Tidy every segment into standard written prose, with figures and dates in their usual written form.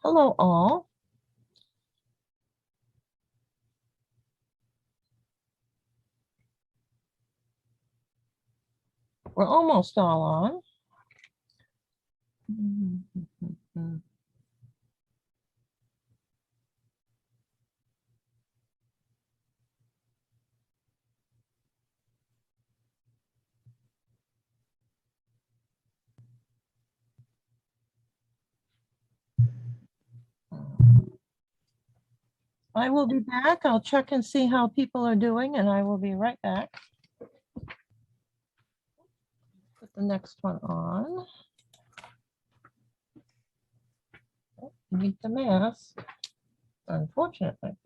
Hello, all. We're almost all on. I will be back. I'll check and see how people are doing, and I will be right back. Put the next one on. Need the mask, unfortunately.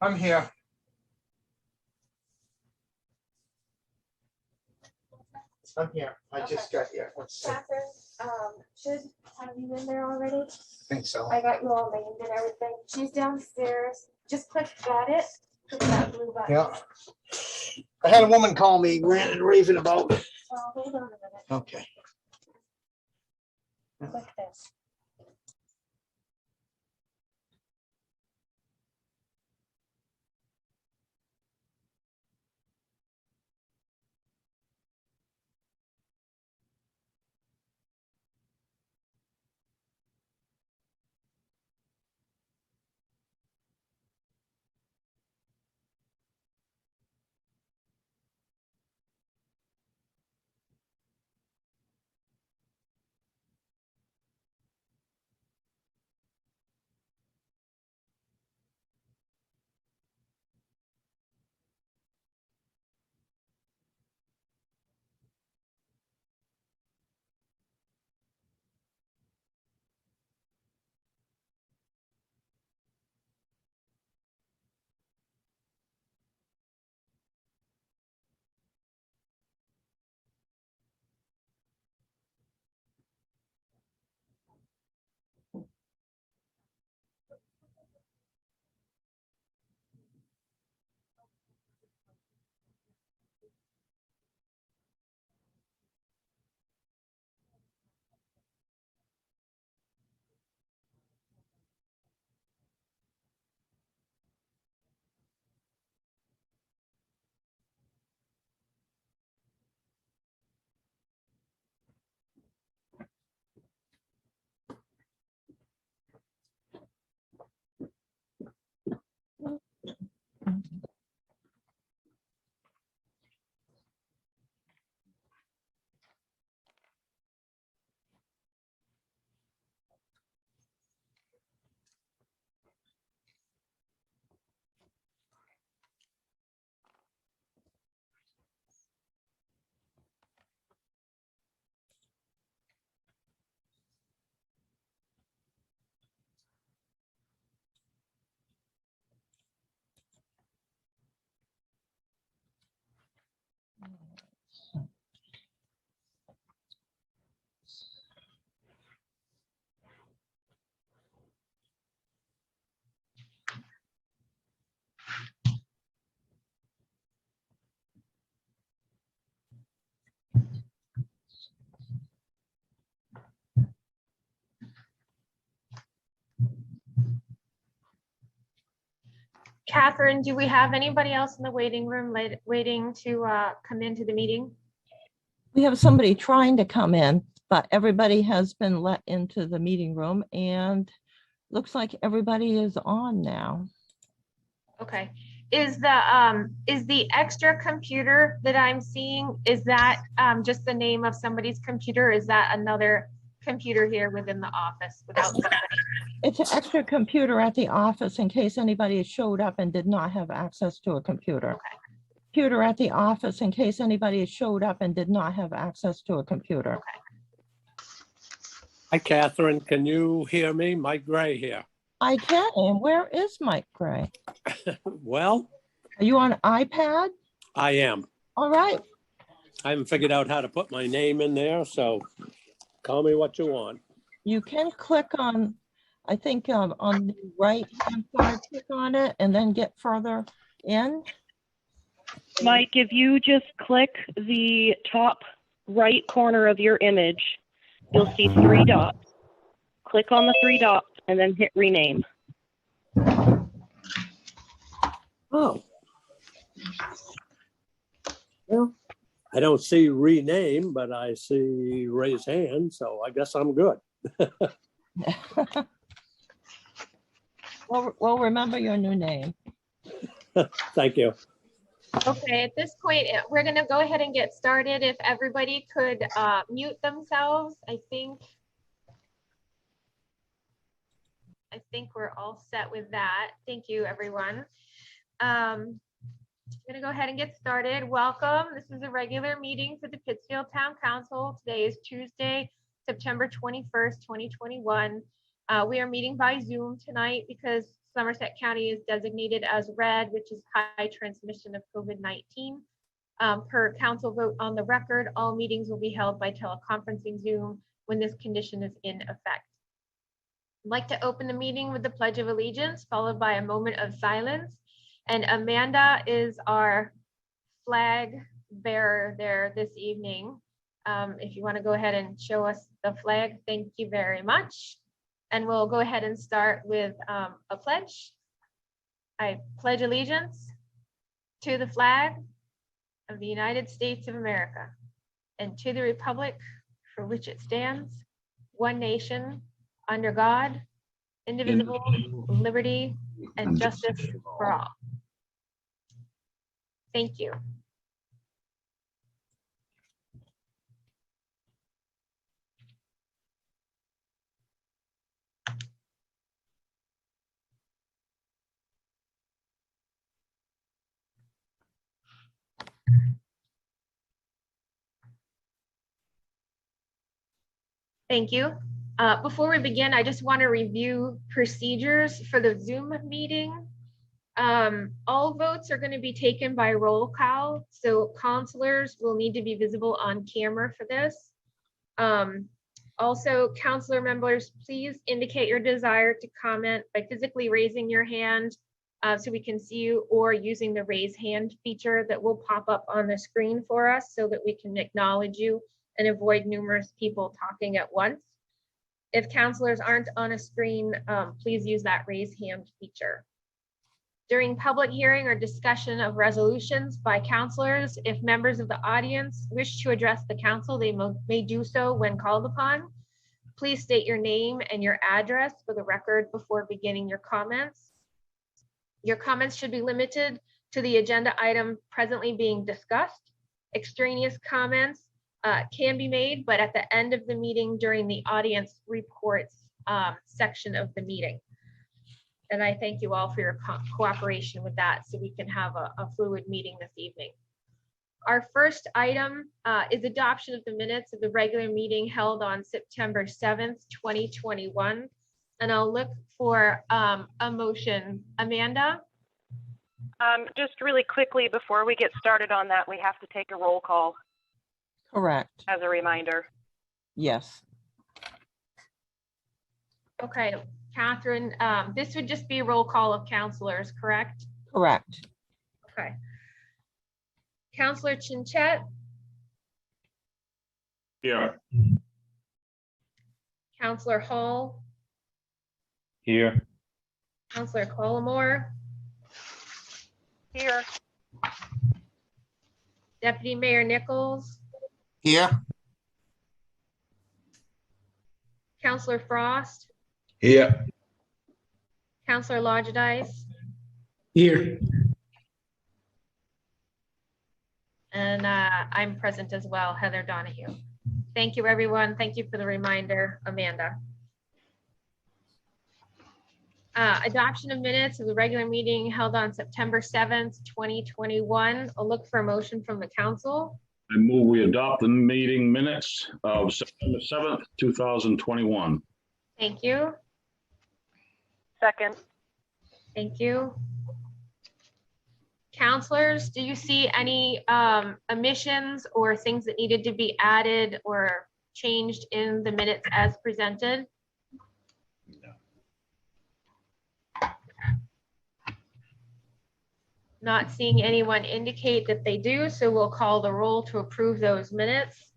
I'm here. I'm here. I just got here. Let's see. Catherine, should have you in there already? I think so. I got you all named and everything. She's downstairs. Just click got it. Click that blue button. Yeah. I had a woman call me, ranting and raving about. Hold on a minute. Okay. Click this. Catherine, do we have anybody else in the waiting room waiting to come into the meeting? We have somebody trying to come in, but everybody has been let into the meeting room and looks like everybody is on now. Okay. Is the extra computer that I'm seeing, is that just the name of somebody's computer? Is that another computer here within the office without somebody? It's an extra computer at the office in case anybody showed up and did not have access to a computer. Okay. Computer at the office in case anybody showed up and did not have access to a computer. Hi, Catherine. Can you hear me? Mike Gray here. I can, and where is Mike Gray? Well, Are you on iPad? I am. All right, I haven't figured out how to put my name in there, so call me what you want. you can click on, I think on the right-hand side, click on it and then get further in. Mike, if you just click the top right corner of your image, you'll see 3 dots. Click on the 3 dots and then hit rename. Oh. Well, I don't see rename, but I see raise hand, so I guess I'm good. Well, remember your new name. Thank you. Okay, at this point, we're gonna go ahead and get started. If everybody could mute themselves, I think we're all set with that. Thank you, everyone. I'm gonna go ahead and get started. Welcome. This is a regular meeting for the Pittsfield Town Council. Today is Tuesday, September 21st, 2021. We are meeting by Zoom tonight because Somerset County is designated as red, which is high transmission of COVID-19. Per council vote on the record, all meetings will be held by teleconferencing Zoom when this condition is in effect. I'd like to open the meeting with the Pledge of Allegiance, followed by a moment of silence. And Amanda is our flag bearer there this evening. If you want to go ahead and show us the flag, thank you very much. And we'll go ahead and start with a pledge. I pledge allegiance to the flag of the United States of America and to the republic for which it stands, one nation, under God, indivisible, with liberty and justice for all. Thank you. Thank you. Before we begin, I just want to review procedures for the Zoom meeting. All votes are going to be taken by roll call, so counselors will need to be visible on camera for this. Also, counselor members, please indicate your desire to comment by physically raising your hand so we can see you, or using the raise hand feature that will pop up on the screen for us so that we can acknowledge you and avoid numerous people talking at once. If counselors aren't on a screen, please use that raise hand feature. During public hearing or discussion of resolutions by counselors, if members of the audience wish to address the council, they may do so when called upon. Please state your name and your address for the record before beginning your comments. Your comments should be limited to the agenda item presently being discussed. Extraneous comments can be made, but at the end of the meeting during the audience reports section of the meeting. And I thank you all for your cooperation with that so we can have a fluid meeting this evening. Our first item is adoption of the minutes of the regular meeting held on September 7th, 2021. And I'll look for a motion. Amanda? Just really quickly before we get started on that, we have to take a roll call Correct. as a reminder. Yes. Okay, Catherine, this would just be a roll call of counselors, correct? Correct. Okay. Counselor Chinchet? Here. Counselor Hall? Here. Counselor Collimore? Here. Deputy Mayor Nichols, Here. Counselor Frost, Here. Counselor Lodgedice, Here. and I'm present as well, Heather Donahue. Thank you, everyone. Thank you for the reminder, Amanda. Adoption of minutes of the regular meeting held on September 7th, 2021. I'll look for a motion from the council. I move we adopt the meeting minutes of September 7th, 2021. Thank you. Second. Thank you. Counselors, do you see any omissions or things that needed to be added or changed in the minutes as presented? Not seeing anyone indicate that they do, so we'll call the roll to approve those minutes.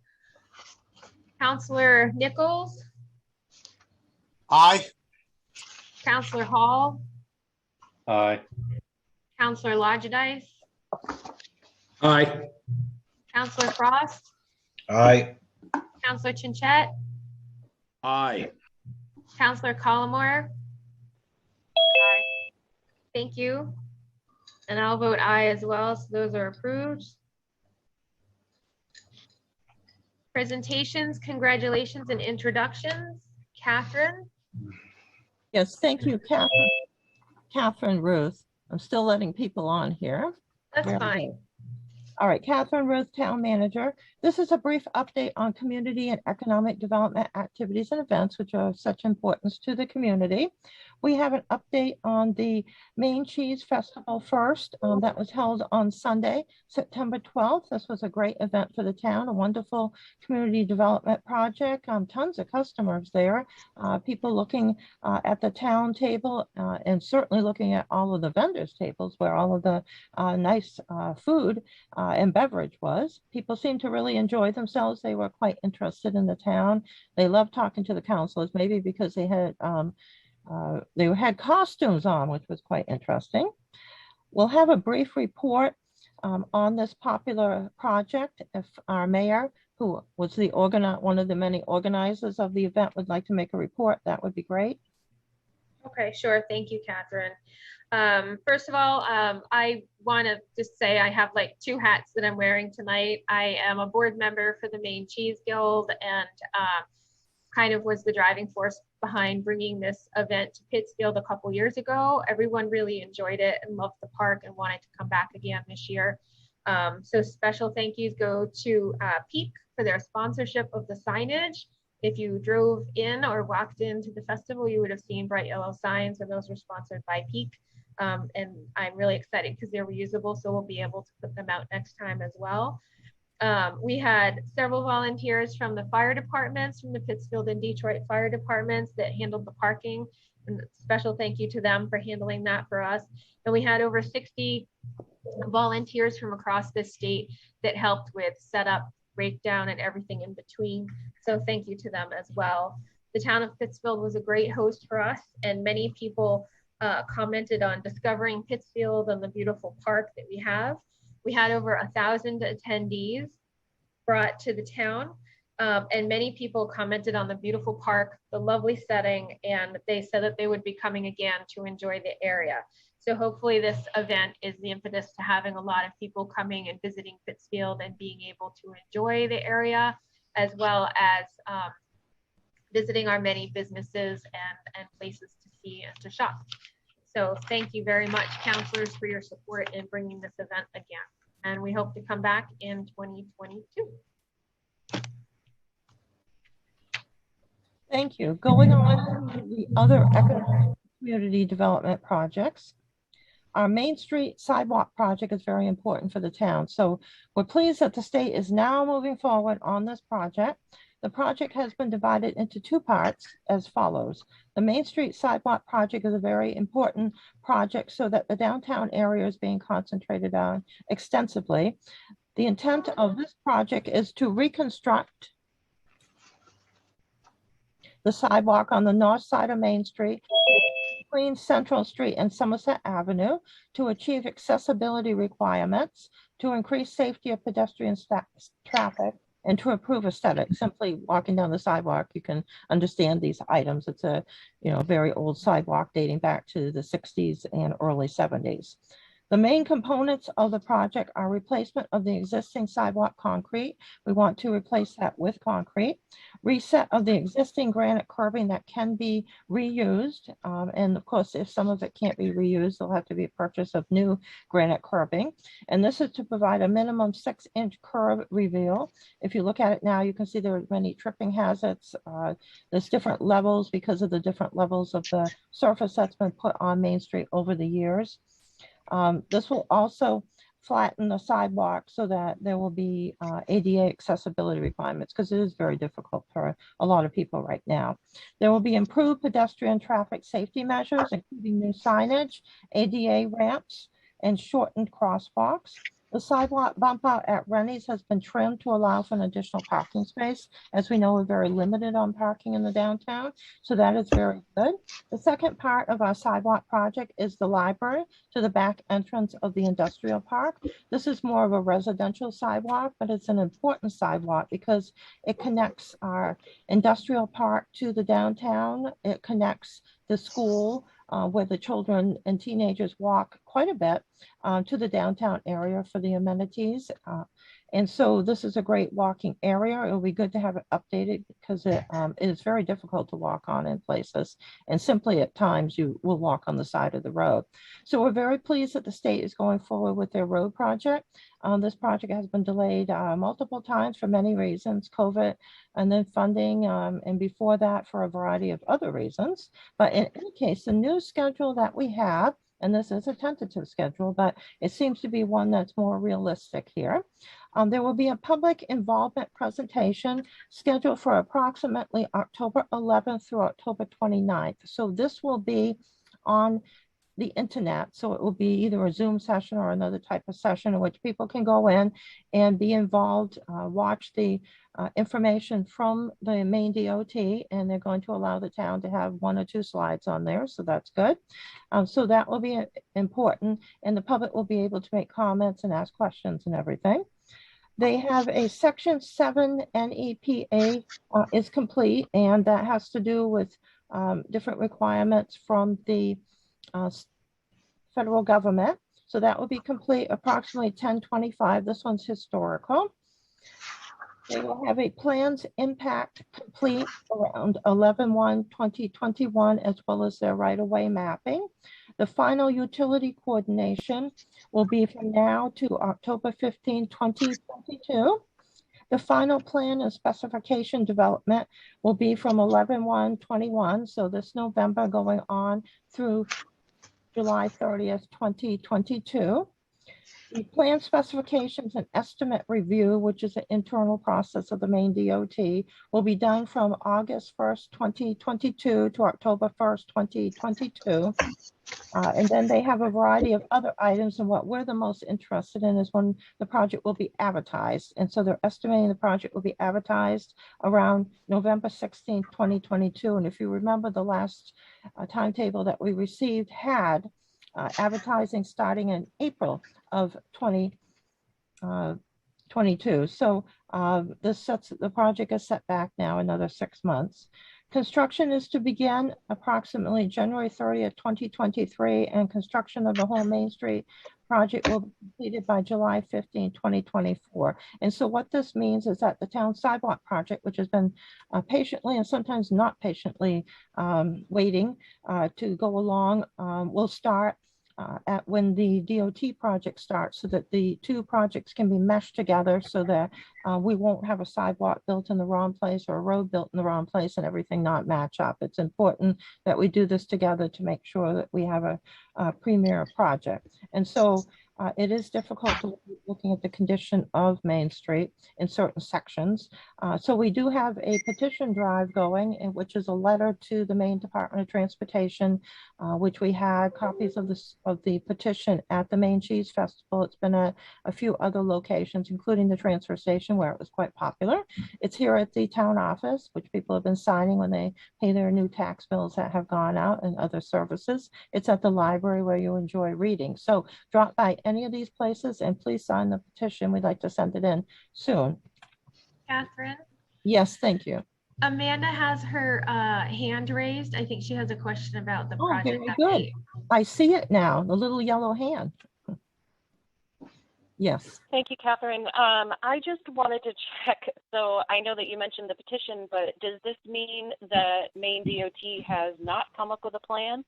Counselor Nichols, Aye. Counselor Hall, Aye. Counselor Lodgedice, Aye. Counselor Frost, Aye. Counselor Chinchette, Aye. Counselor Collmore. Thank you. And I'll vote aye as well, so those are approved. Presentations, congratulations, and introductions. Catherine? Yes, thank you, Catherine. Catherine Ruth. I'm still letting people on here. That's There we fine. go. All right, Catherine Ruth, Town Manager. This is a brief update on community and economic development activities and events which are of such importance to the community. We have an update on the Maine Cheese Festival first. That was held on Sunday, September 12th. This was a great event for the town, a wonderful community development project. Tons of customers there, people looking at the town table and certainly looking at all of the vendors' tables where all of the nice food and beverage was. People seemed to really enjoy themselves. They were quite interested in the town. They loved talking to the councilors, maybe because they had costumes on, which was quite interesting. We'll have a brief report on this popular project. If our mayor, who was one of the many organizers of the event, would like to make a report, that would be great. Okay, sure. Thank you, Catherine. First of all, I want to just say I have like two hats that I'm wearing tonight. I am a board member for the Maine Cheese Guild and kind of was the driving force behind bringing this event to Pittsfield a couple years ago. Everyone really enjoyed it and loved the park and wanted to come back again this year. So special thank yous go to Peak for their sponsorship of the signage. If you drove in or walked into the festival, you would have seen bright yellow signs, and those were sponsored by Peak. And I'm really excited because they're reusable, so we'll be able to put them out next time as well. We had several volunteers from the fire departments, from the Pittsfield and Detroit fire departments that handled the parking. And special thank you to them for handling that for us. And we had over 60 volunteers from across the state that helped with setup, breakdown, and everything in between. So thank you to them as well. The town of Pittsfield was a great host for us, and many people commented on discovering Pittsfield and the beautiful park that we have. We had over 1,000 attendees brought to the town, and many people commented on the beautiful park, the lovely setting, and they said that they would be coming again to enjoy the area. So hopefully this event is the impetus to having a lot of people coming and visiting Pittsfield and being able to enjoy the area, as well as visiting our many businesses and places to see and to shop. So thank you very much, counselors, for your support in bringing this event again. And we hope to come back in 2022. Thank you. Going on to the other economic community development projects. Our Main Street sidewalk project is very important for the town. So we're pleased that the state is now moving forward on this project. The project has been divided into two parts as follows. The Main Street sidewalk project is a very important project so that the downtown area is being concentrated on extensively. The intent of this project is to reconstruct the sidewalk on the north side of Main Street, between Central Street and Somerset Avenue to achieve accessibility requirements, to increase safety of pedestrian traffic, and to improve aesthetics. Simply walking down the sidewalk, you can understand these items. It's a, very old sidewalk dating back to the 60s and early 70s. The main components of the project are replacement of the existing sidewalk concrete. We want to replace that with concrete. Reset of the existing granite curbing that can be reused. And of course, if some of it can't be reused, there'll have to be a purchase of new granite curbing. And this is to provide a minimum 6-inch curb reveal. If you look at it now, you can see there are many tripping hazards. There's different levels because of the different levels of the surface that's been put on Main Street over the years. This will also flatten the sidewalk so that there will be ADA accessibility requirements, because it is very difficult for a lot of people right now. There will be improved pedestrian traffic safety measures, including new signage, ADA ramps, and shortened crosswalks. The sidewalk bump out at Rennie's has been trimmed to allow for an additional parking space. As we know, we're very limited on parking in the downtown, so that is very good. The second part of our sidewalk project is the library to the back entrance of the industrial park. This is more of a residential sidewalk, but it's an important sidewalk because it connects our industrial park to the downtown. It connects the school where the children and teenagers walk quite a bit to the downtown area for the amenities. And so this is a great walking area. It'll be good to have it updated because it is very difficult to walk on in places. And simply at times you will walk on the side of the road. So we're very pleased that the state is going forward with their road project. This project has been delayed multiple times for many reasons, COVID, and then funding, and before that for a variety of other reasons. But in any case, the new schedule that we have, and this is a tentative schedule, but it seems to be one that's more realistic here. There will be a public involvement presentation scheduled for approximately October 11th through October 29th. So this will be on the internet. So it will be either a Zoom session or another type of session in which people can go in and be involved, watch the information from the Maine DOT, and they're going to allow the town to have 1 or 2 slides on there. So that's good. So that will be important, and the public will be able to make comments and ask questions and everything. They have a Section 7 NEPA is complete, and that has to do with different requirements from the federal government. So that will be complete approximately 10/25. This one's historical. They will have a plans impact complete around 11/1/2021, as well as their right-of-way mapping. The final utility coordination will be from now to October 15, 2022. The final plan and specification development will be from 11/1/21, so this November going on through July 30th, 2022. The plan specifications and estimate review, which is an internal process of the Maine DOT, will be done from August 1st, 2022 to October 1st, 2022. And then they have a variety of other items, and what we're the most interested in is when the project will be advertised. And so they're estimating the project will be advertised around November 16th, 2022. And if you remember, the last timetable that we received had advertising starting in April of 2022. So the project is set back now another 6 months. Construction is to begin approximately January 30th, 2023, and construction of the whole Main Street project will be completed by July 15, 2024. And so what this means is that the town sidewalk project, which has been patiently and sometimes not patiently waiting to go along, will start at when the DOT project starts, so that the 2 projects can be meshed together so that we won't have a sidewalk built in the wrong place or a road built in the wrong place and everything not match up. It's important that we do this together to make sure that we have a premier project. And so It is difficult to looking at the condition of Main Street in certain sections. So we do have a petition drive going, which is a letter to the Maine Department of Transportation, which we had copies of the petition at the Maine Cheese Festival. It's been a few other locations, including the transfer station where it was quite popular. It's here at the town office, which people have been signing when they pay their new tax bills that have gone out and other services. It's at the library where you enjoy reading. So drop by any of these places and please sign the petition. We'd like to send it in soon. Catherine, Yes, thank you. Amanda has her hand raised. I think she has a question about the Oh, project very good. update. I see it now, the little yellow hand. Yes. Thank you, Catherine. I just wanted to check. So I know that you mentioned the petition, but does this mean that Maine DOT has not come up with a plan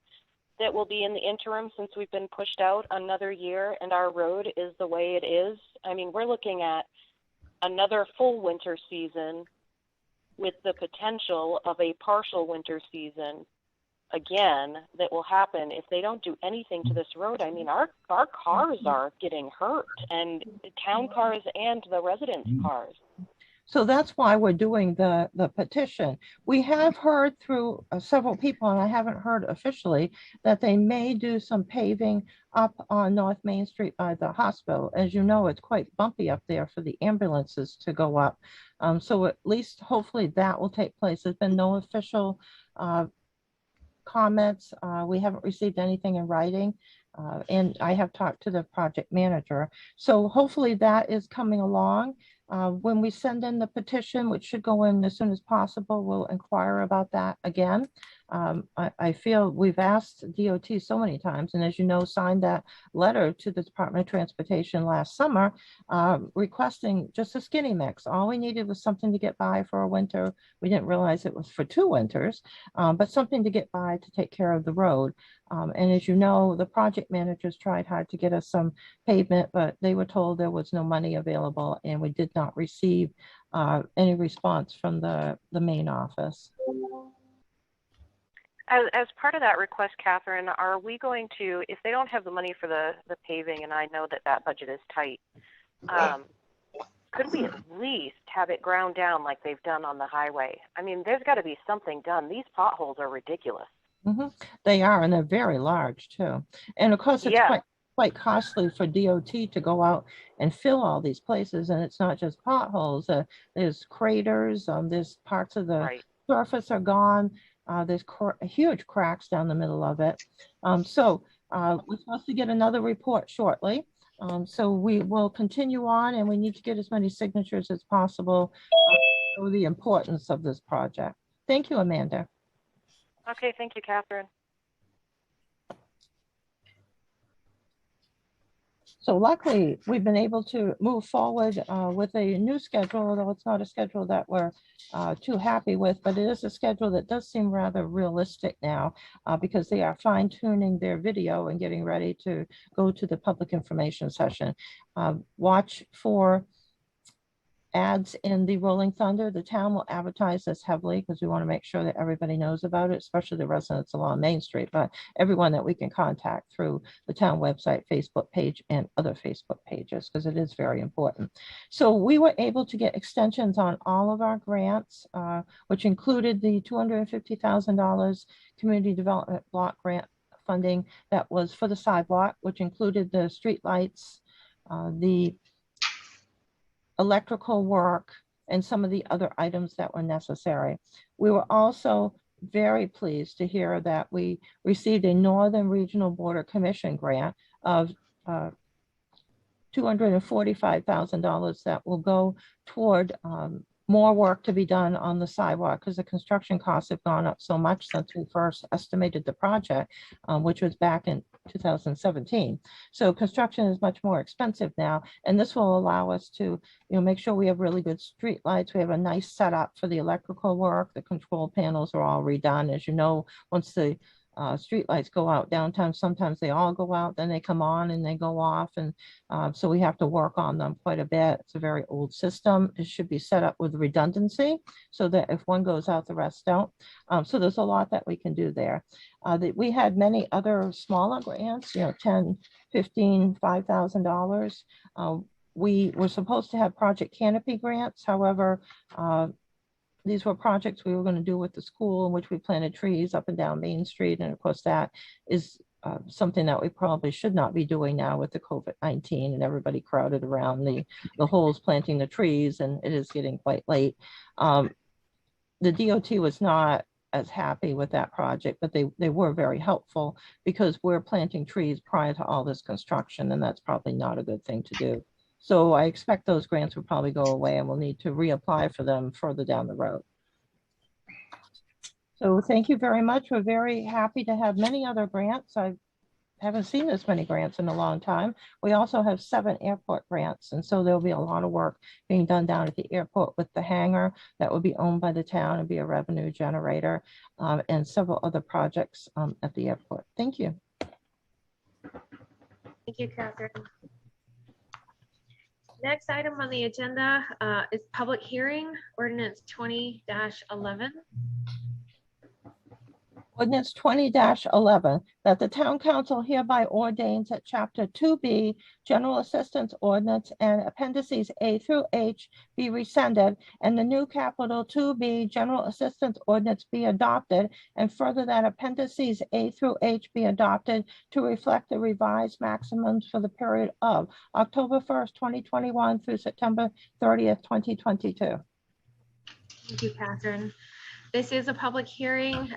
that will be in the interim since we've been pushed out another year and our road is the way it is? I mean, we're looking at another full winter season with the potential of a partial winter season again that will happen if they don't do anything to this road. I mean, our cars are getting hurt, and town cars and the residents' cars. So that's why we're doing the petition. We have heard through several people, and I haven't heard officially, that they may do some paving up on North Main Street by the hospital. As you know, it's quite bumpy up there for the ambulances to go up. So at least hopefully that will take place. There's been no official comments. We haven't received anything in writing. And I have talked to the project manager. So hopefully that is coming along. When we send in the petition, which should go in as soon as possible, we'll inquire about that again. I feel we've asked DOT so many times, and as you know, signed that letter to the Department of Transportation last summer, requesting just a skinny mix. All we needed was something to get by for a winter. We didn't realize it was for 2 winters, but something to get by to take care of the road. And as you know, the project managers tried hard to get us some pavement, but they were told there was no money available, and we did not receive any response from the main office. As part of that request, Catherine, are we going to, if they don't have the money for the paving, and I know that that budget is tight, could we at least have it ground down like they've done on the highway? I mean, there's got to be something done. These potholes are ridiculous. Mm-hmm. They are, and they're very large too. And of course, it's quite costly for DOT to go out and fill all these places. And it's not just potholes. There's craters. There's parts of the surface are gone. There's huge cracks down the middle of it. So we're supposed to get another report shortly. So we will continue on, and we need to get as many signatures as possible for the importance of this project. Thank you, Amanda. Okay, thank you, Catherine. So luckily, we've been able to move forward with a new schedule, although it's not a schedule that we're too happy with, but it is a schedule that does seem rather realistic now because they are fine tuning their video and getting ready to go to the public information session. Watch for ads in the Rolling Thunder. The town will advertise this heavily because we want to make sure that everybody knows about it, especially the residents along Main Street, but everyone that we can contact through the town website, Facebook page, and other Facebook pages, because it is very important. So we were able to get extensions on all of our grants, which included the $250,000 community development block grant funding that was for the sidewalk, which included the street lights, the electrical work, and some of the other items that were necessary. We were also very pleased to hear that we received a Northern Regional Border Commission grant of $245,000 that will go toward more work to be done on the sidewalk because the construction costs have gone up so much since we first estimated the project, which was back in 2017. So construction is much more expensive now, and this will allow us to, make sure we have really good street lights. We have a nice setup for the electrical work. The control panels are all redone. As you know, once the streetlights go out downtown. Sometimes they all go out, then they come on and they go off. And so we have to work on them quite a bit. It's a very old system. It should be set up with redundancy so that if one goes out, the rest don't. So there's a lot that we can do there. We had many other smaller grants, you know, 10, 15, $5,000. We were supposed to have Project Canopy grants. However, these were projects we were going to do with the school in which we planted trees up and down Main Street. And of course, that is something that we probably should not be doing now with the COVID-19 and everybody crowded around the holes planting the trees, and it is getting quite late. The DOT was not as happy with that project, but they were very helpful because we're planting trees prior to all this construction, and that's probably not a good thing to do. So I expect those grants will probably go away and we'll need to reapply for them further down the road. So thank you very much. We're very happy to have many other grants. I haven't seen this many grants in a long time. We also have 7 airport grants. And so there'll be a lot of work being done down at the airport with the hangar that will be owned by the town and be a revenue generator, and several other projects at the airport. Thank you. Thank you, Catherine. Next item on the agenda is public hearing, ordinance 20-11. Ordinance 20-11, that the town council hereby ordains that chapter 2B, general assistance ordinance and appendices A through H be rescinded, and the new capital 2B, general assistance ordinance be adopted, and further that appendices A through H be adopted to reflect the revised maximums for the period of October 1st, 2021 through September 30th, 2022. Thank you, Catherine. This is a public hearing.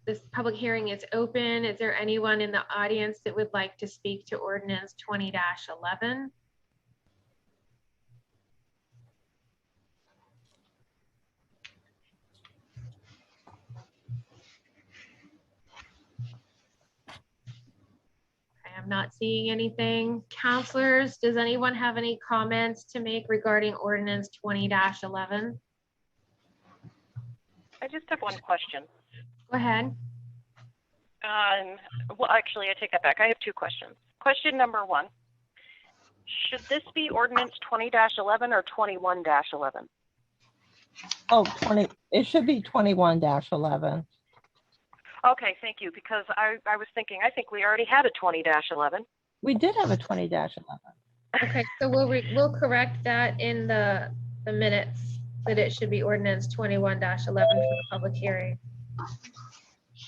This public hearing is open. Is there anyone in the audience that would like to speak to ordinance 20-11? I'm not seeing anything. Counselors, does anyone have any comments to make regarding ordinance 20-11? I just have one question. Go ahead. Well, actually, I take that back. I have 2 questions. Question number 1, should this be ordinance 20-11 or 21-11? Oh, it should be 21-11. Okay, thank you, because I was thinking, I think we already had a 20-11. We did have a 20-11. Okay, so we'll correct that in the minutes, that it should be ordinance 21-11 for the public hearing.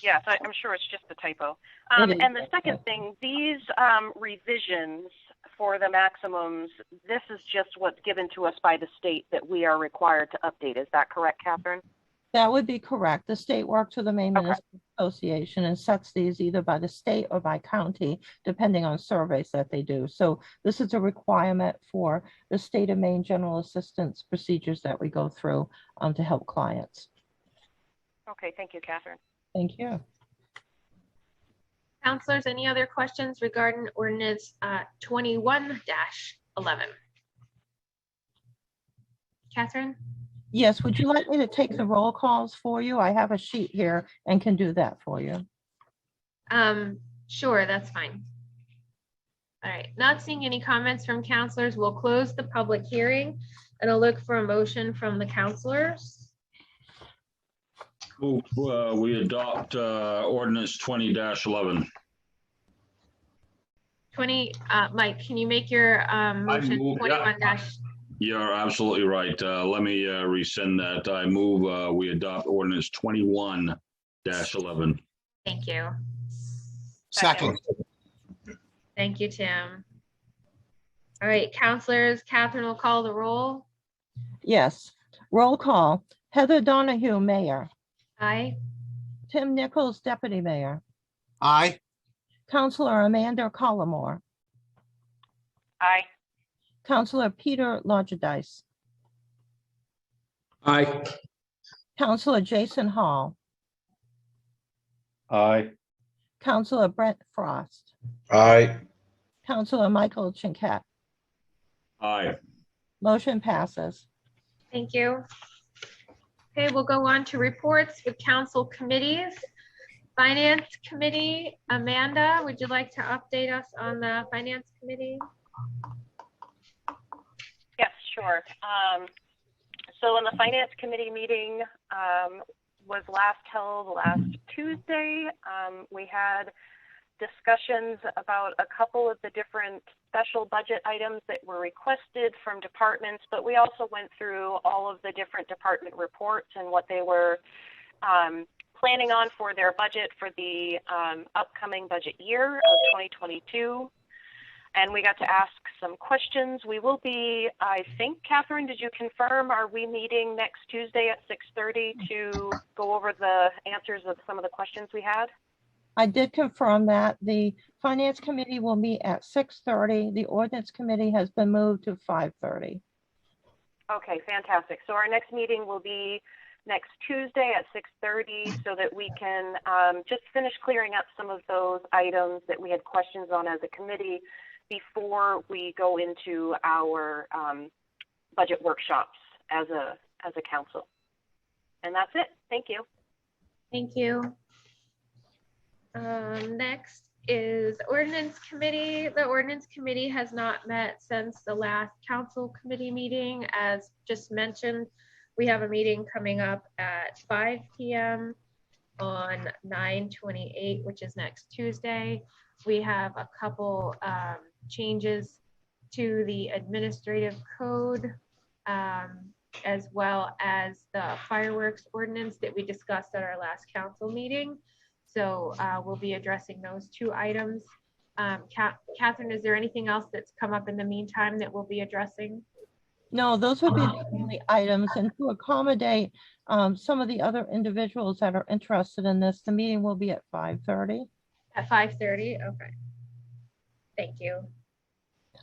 Yes, I'm sure it's just a typo. It is. And the second thing, these revisions for the maximums, this is just what's given to us by the state that we are required to update. Is that correct, Catherine? That would be correct. The state works with the Maine Okay. Municipal Association and sets these either by the state or by county, depending on surveys that they do. So this is a requirement for the state of Maine general assistance procedures that we go through to help clients. Okay, thank you, Catherine. Thank you. Counselors, any other questions regarding ordinance 21-11? Catherine? Yes, would you like me to take the roll calls for you? I have a sheet here and can do that for you. Sure, that's fine. All right, not seeing any comments from counselors, we'll close the public hearing and I'll look for a motion from the counselors. We adopt ordinance 20-11. 20, Mike, can you make your motion move- 21 yeah. dash? You're absolutely right. Let me rescind that. I move we adopt ordinance 21-11. Thank you. Second. Thank you, Tim. All right, counselors, Catherine will call the roll. Yes, roll call. Heather Donahue, Mayor. Aye. Tim Nichols, Deputy Mayor. Aye. Counselor Amanda Collmore. Aye. Counselor Peter Lodgedice. Aye. Counselor Jason Hall. Aye. Counselor Brent Frost. Aye. Counselor Michael Chinquette. Aye. Motion passes. Thank you. Okay, we'll go on to reports with council committees. Finance Committee, Amanda, would you like to update us on the Finance Committee? Yes, sure. So in the Finance Committee meeting was last held last Tuesday. We had discussions about a couple of the different special budget items that were requested from departments, but we also went through all of the different department reports and what they were planning on for their budget for the upcoming budget year of 2022. And we got to ask some questions. We will be, I think, Catherine, did you confirm, are we meeting next Tuesday at 6:30 to go over the answers of some of the questions we had? I did confirm that. The Finance Committee will meet at 6:30. The Ordinance Committee has been moved to 5:30. Okay, fantastic. So our next meeting will be next Tuesday at 6:30 so that we can just finish clearing up some of those items that we had questions on as a committee before we go into our budget workshops as a council. And that's it. Thank you. Thank you. Next is Ordinance Committee. The Ordinance Committee has not met since the last council committee meeting. As just mentioned, we have a meeting coming up at 5 p.m. on 9/28, which is next Tuesday. We have a couple changes to the administrative code, as well as the fireworks ordinance that we discussed at our last council meeting. So we'll be addressing those two items. Catherine, is there anything else that's come up in the meantime that we'll be addressing? No, those would be the only items. And to accommodate some of the other individuals that are interested in this, the meeting will be at 5:30. At 5:30, okay. Thank you.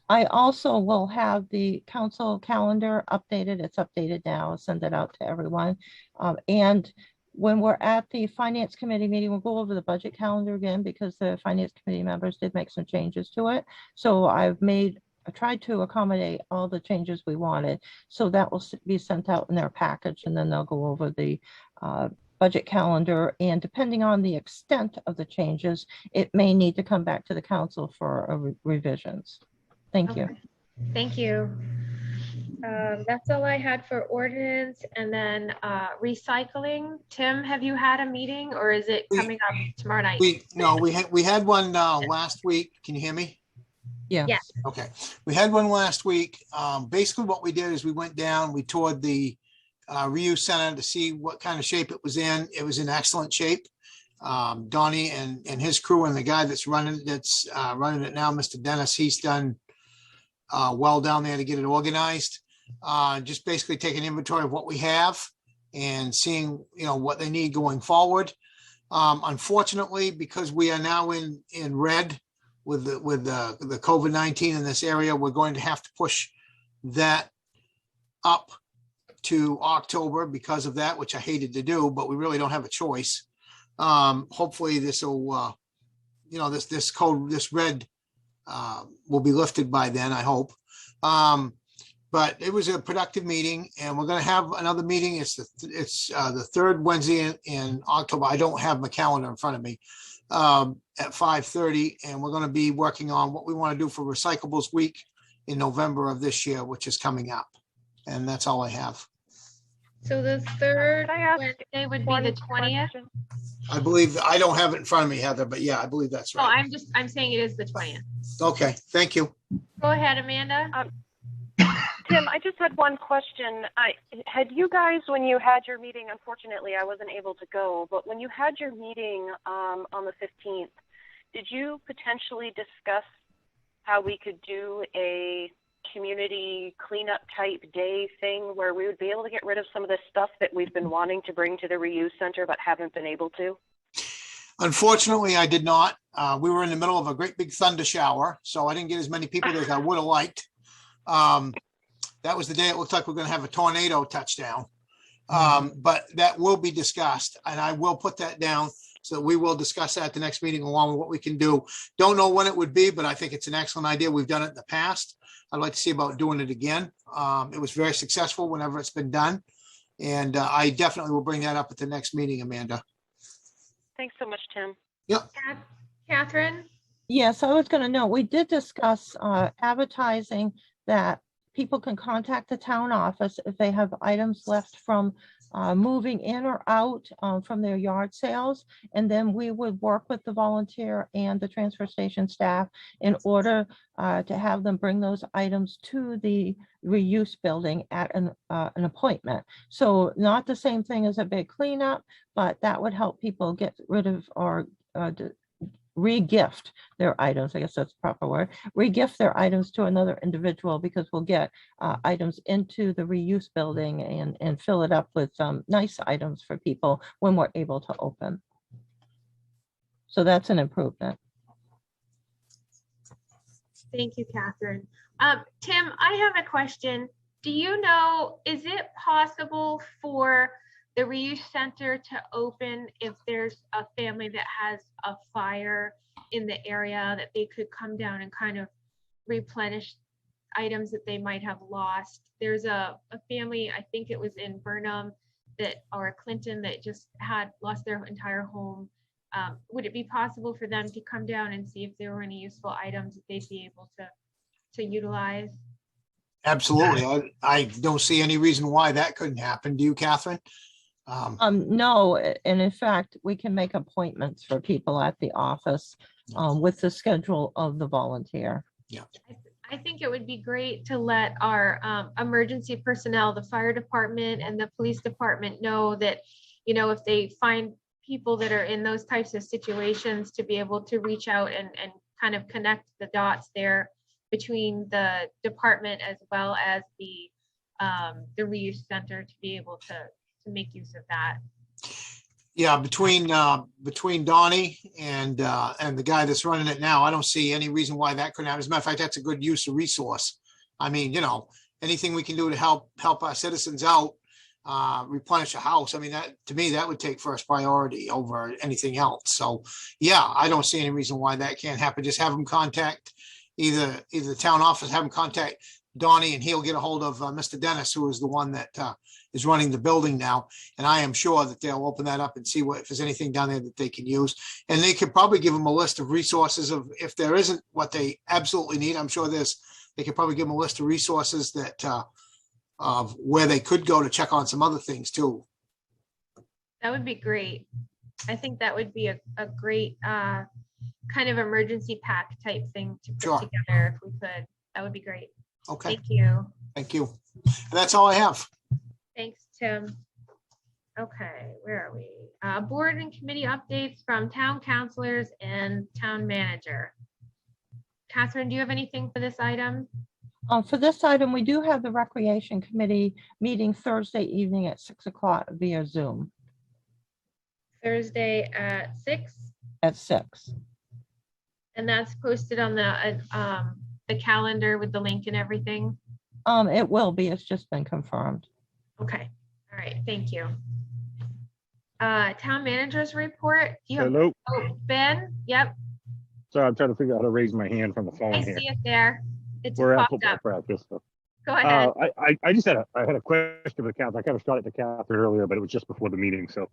I also will have the council calendar updated. It's updated now. I'll send it out to everyone. And when we're at the Finance Committee meeting, we'll go over the budget calendar again because the Finance Committee members did make some changes to it. So I tried to accommodate all the changes we wanted. So that will be sent out in their package, and then they'll go over the budget calendar. And depending on the extent of the changes, it may need to come back to the council for revisions. Thank you. Okay. Thank you. That's all I had for ordinance. And then recycling. Tim, have you had a meeting, or is it coming up tomorrow night? We had one last week. Can you hear me? Yeah. Yes. Okay. We had one last week. Basically what we did is we went down, we toured the reuse center to see what kind of shape it was in. It was in excellent shape. Donnie and his crew and the guy that's running it now, Mr. Dennis, he's done well down there to get it organized. Just basically taking inventory of what we have and seeing, what they need going forward. Unfortunately, because we are now in red with the COVID-19 in this area, we're going to have to push that up to October because of that, which I hated to do, but we really don't have a choice. Hopefully this will, this red will be lifted by then, I hope. But it was a productive meeting, and we're going to have another meeting. It's the third Wednesday in October. I don't have my calendar in front of me, at 5:30, and we're going to be working on what we want to do for Recyclables Week in November of this year, which is coming up. And that's all I have. So the third Can I ask Wednesday would be one the 20th. question? I believe, I don't have it in front of me, Heather, but yeah, I believe that's Oh, right. I'm saying it is the 20th. Okay, thank you. Go ahead, Amanda. Tim, I just had one question. Had you guys, when you had your meeting, unfortunately, I wasn't able to go, but when you had your meeting on the 15th, did you potentially discuss how we could do a community cleanup type day thing where we would be able to get rid of some of the stuff that we've been wanting to bring to the reuse center but haven't been able to? Unfortunately, I did not. We were in the middle of a great big thunder shower, so I didn't get as many people as I would have liked. That was the day it looked like we're going to have a tornado touchdown. But that will be discussed, and I will put that down. So we will discuss that at the next meeting along with what we can do. Don't know when it would be, but I think it's an excellent idea. We've done it in the past. I'd like to see about doing it again. It was very successful whenever it's been done. And I definitely will bring that up at the next meeting, Amanda. Thanks so much, Tim. Catherine? Yes, I was going to note, we did discuss advertising that people can contact the town office if they have items left from moving in or out from their yard sales. And then we would work with the volunteer and the transfer station staff in order to have them bring those items to the reuse building at an appointment. So not the same thing as a big cleanup, but that would help people get rid of or re-gift their items. I guess that's the proper word. Re-gift their items to another individual, because we'll get items into the reuse building and fill it up with nice items for people when we're able to open. So that's an improvement. Thank you, Catherine. Tim, I have a question. Do you know, is it possible for the reuse center to open if there's a family that has a fire in the area, that they could come down and kind of replenish items that they might have lost? There's a family, I think it was in Burnham or Clinton, that just had lost their entire home. Would it be possible for them to come down and see if there were any useful items that they'd be able to utilize? Absolutely. I don't see any reason why that couldn't happen. Do you, Catherine? No, and in fact, we can make appointments for people at the office with the schedule of the volunteer. I think it would be great to let our emergency personnel, the fire department and the police department, know that, you know, if they find people that are in those types of situations, to be able to reach out and kind of connect the dots there between the department as well as the reuse center, to be able to make use of that. Yeah, between Donnie and the guy that's running it now, I don't see any reason why that couldn't happen. As a matter of fact, that's a good use of resource. I mean, you know, anything we can do to help our citizens out, replenish a house. I mean, that, to me, that would take first priority over anything else. So yeah, I don't see any reason why that can't happen. Just have them contact either the town office, have them contact Donnie, and he'll get a hold of Mr. Dennis, who is the one that is running the building now. And I am sure that they'll open that up and see if there's anything down there that they can use. And they could probably give them a list of resources of, if there isn't what they absolutely need, I'm sure they could probably give them a list of resources that of where they could go to check on some other things too. That would be great. I think that would be a great kind of emergency pack type thing to put Sure. together if we could. That would be great. Okay, Thank you. thank you. And that's all I have. Thanks, Tim. Okay, where are we? Board and committee updates from town councilors and town manager. Catherine, do you have anything for this item? For this item, we do have the Recreation Committee meeting Thursday evening at 6 o'clock via Zoom Thursday at 6, at 6. and that's posted on the calendar with the link and everything. It will be, it's just been confirmed. Okay, all right, thank you. Town manager's report. Do you have, Hello. oh, Ben? Yep, Sorry, I'm trying to figure out how to raise my hand from the phone I here. see it there. It just We're at popped football up. practice. So. Go ahead. I just had a question for the council. I kind of shot it to Catherine earlier, but it was just before the meeting. So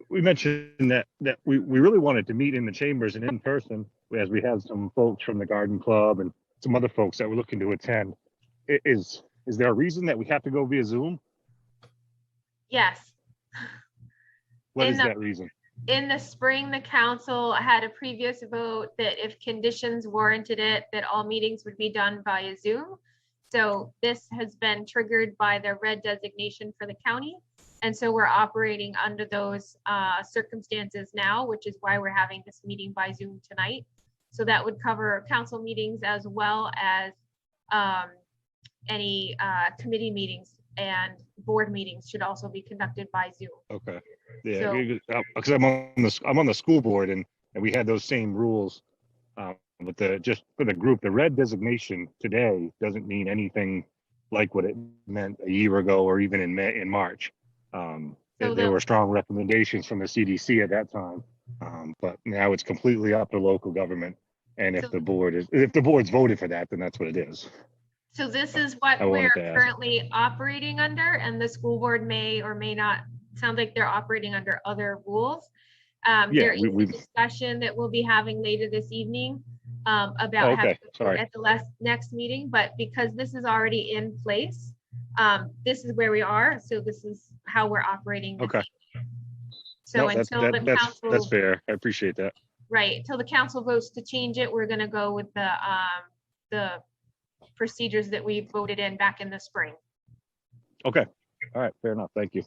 we mentioned that we really wanted to meet in the chambers and in person, as we have some folks from the Garden Club and some other folks that were looking to attend. Is there a reason that we have to go via Zoom? Yes. What In is the- that reason? In the spring, the council had a previous vote that if conditions warranted it, that all meetings would be done via Zoom. So this has been triggered by the red designation for the county. And so we're operating under those circumstances now, which is why we're having this meeting by Zoom tonight. So that would cover council meetings as well as any committee meetings, and board meetings should also be conducted by Zoom. Okay. Yeah, So- because I'm on the school board and we had those same rules. But just for the group, the red designation today doesn't mean anything like what it meant a year ago or even in March. So There were strong recommendations from the CDC at that time, but now it's completely up to local government. And if So- the board's voted for that, then that's what it is. So this is what I wanted we're to ask. currently operating under, and the school board may or may not, sound like they're operating under other rules. Yeah, There is a we discussion that we'll be having later this evening about Oh, having okay, sorry. at the next meeting, but because this is already in place, this is where we are. So this is how we're operating. this Okay. evening. So No, that's, until the that's council, fair. I appreciate that. right, until the council votes to change it, we're gonna go with the procedures that we voted in back in the spring. Okay. All right, fair enough. Thank you.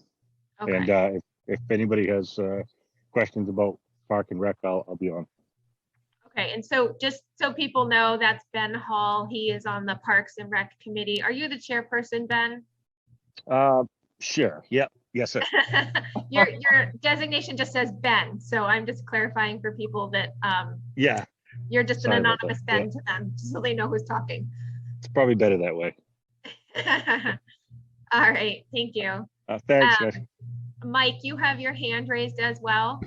Okay. And if anybody has questions about Park and Rec, I'll be on. Okay, and so just so people know, that's Ben Hall. He is on the Parks and Rec Committee. Are you the chairperson, Ben? Sure. Yep. Yes, sir. Your designation just says Ben, so I'm just clarifying for people that Yeah, you're just an Sorry about that. anonymous Ben to them, so they know who's talking. it's probably better that way. All right, thank you. Thanks, guys. Mike, you have your hand raised as well.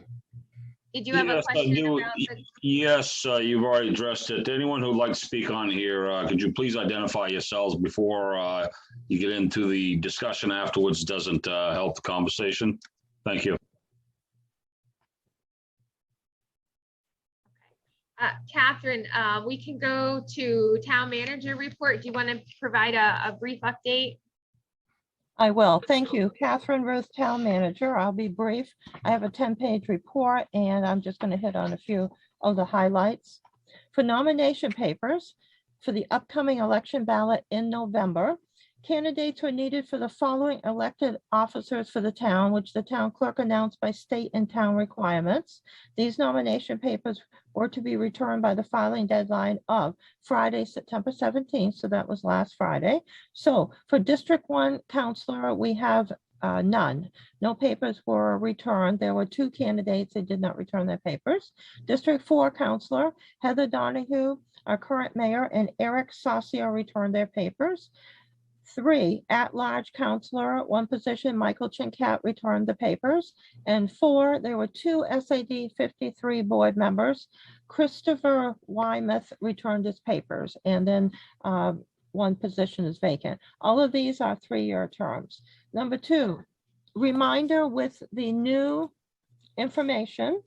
Did you have a Yes, question about the? Yes, you've already addressed it. Anyone who'd like to speak on here, could you please identify yourselves before you get into the discussion afterwards? Doesn't help the conversation. Thank you. Catherine, we can go to town manager report. Do you want to provide a brief update? I will. Thank you. Catherine Ruth, Town Manager. I'll be brief. I have a 10-page report and I'm just going to hit on a few of the highlights. For nomination papers for the upcoming election ballot in November, candidates were needed for the following elected officers for the town, which the town clerk announced by state and town requirements. These nomination papers were to be returned by the filing deadline of Friday, September 17th. So that was last Friday. So for District 1 Councilor, we have none. No papers were returned. There were 2 candidates that did not return their papers. District 4 Councilor, Heather Donahue, our current mayor, and Eric Saucier returned their papers. 3 at-large councilor, 1 position, Michael Chinkat returned the papers. And 4, there were 2 SAD 53 board members. Christopher Wymuth returned his papers, and then 1 position is vacant. All of these are 3-year terms. Number 2, reminder with the new information,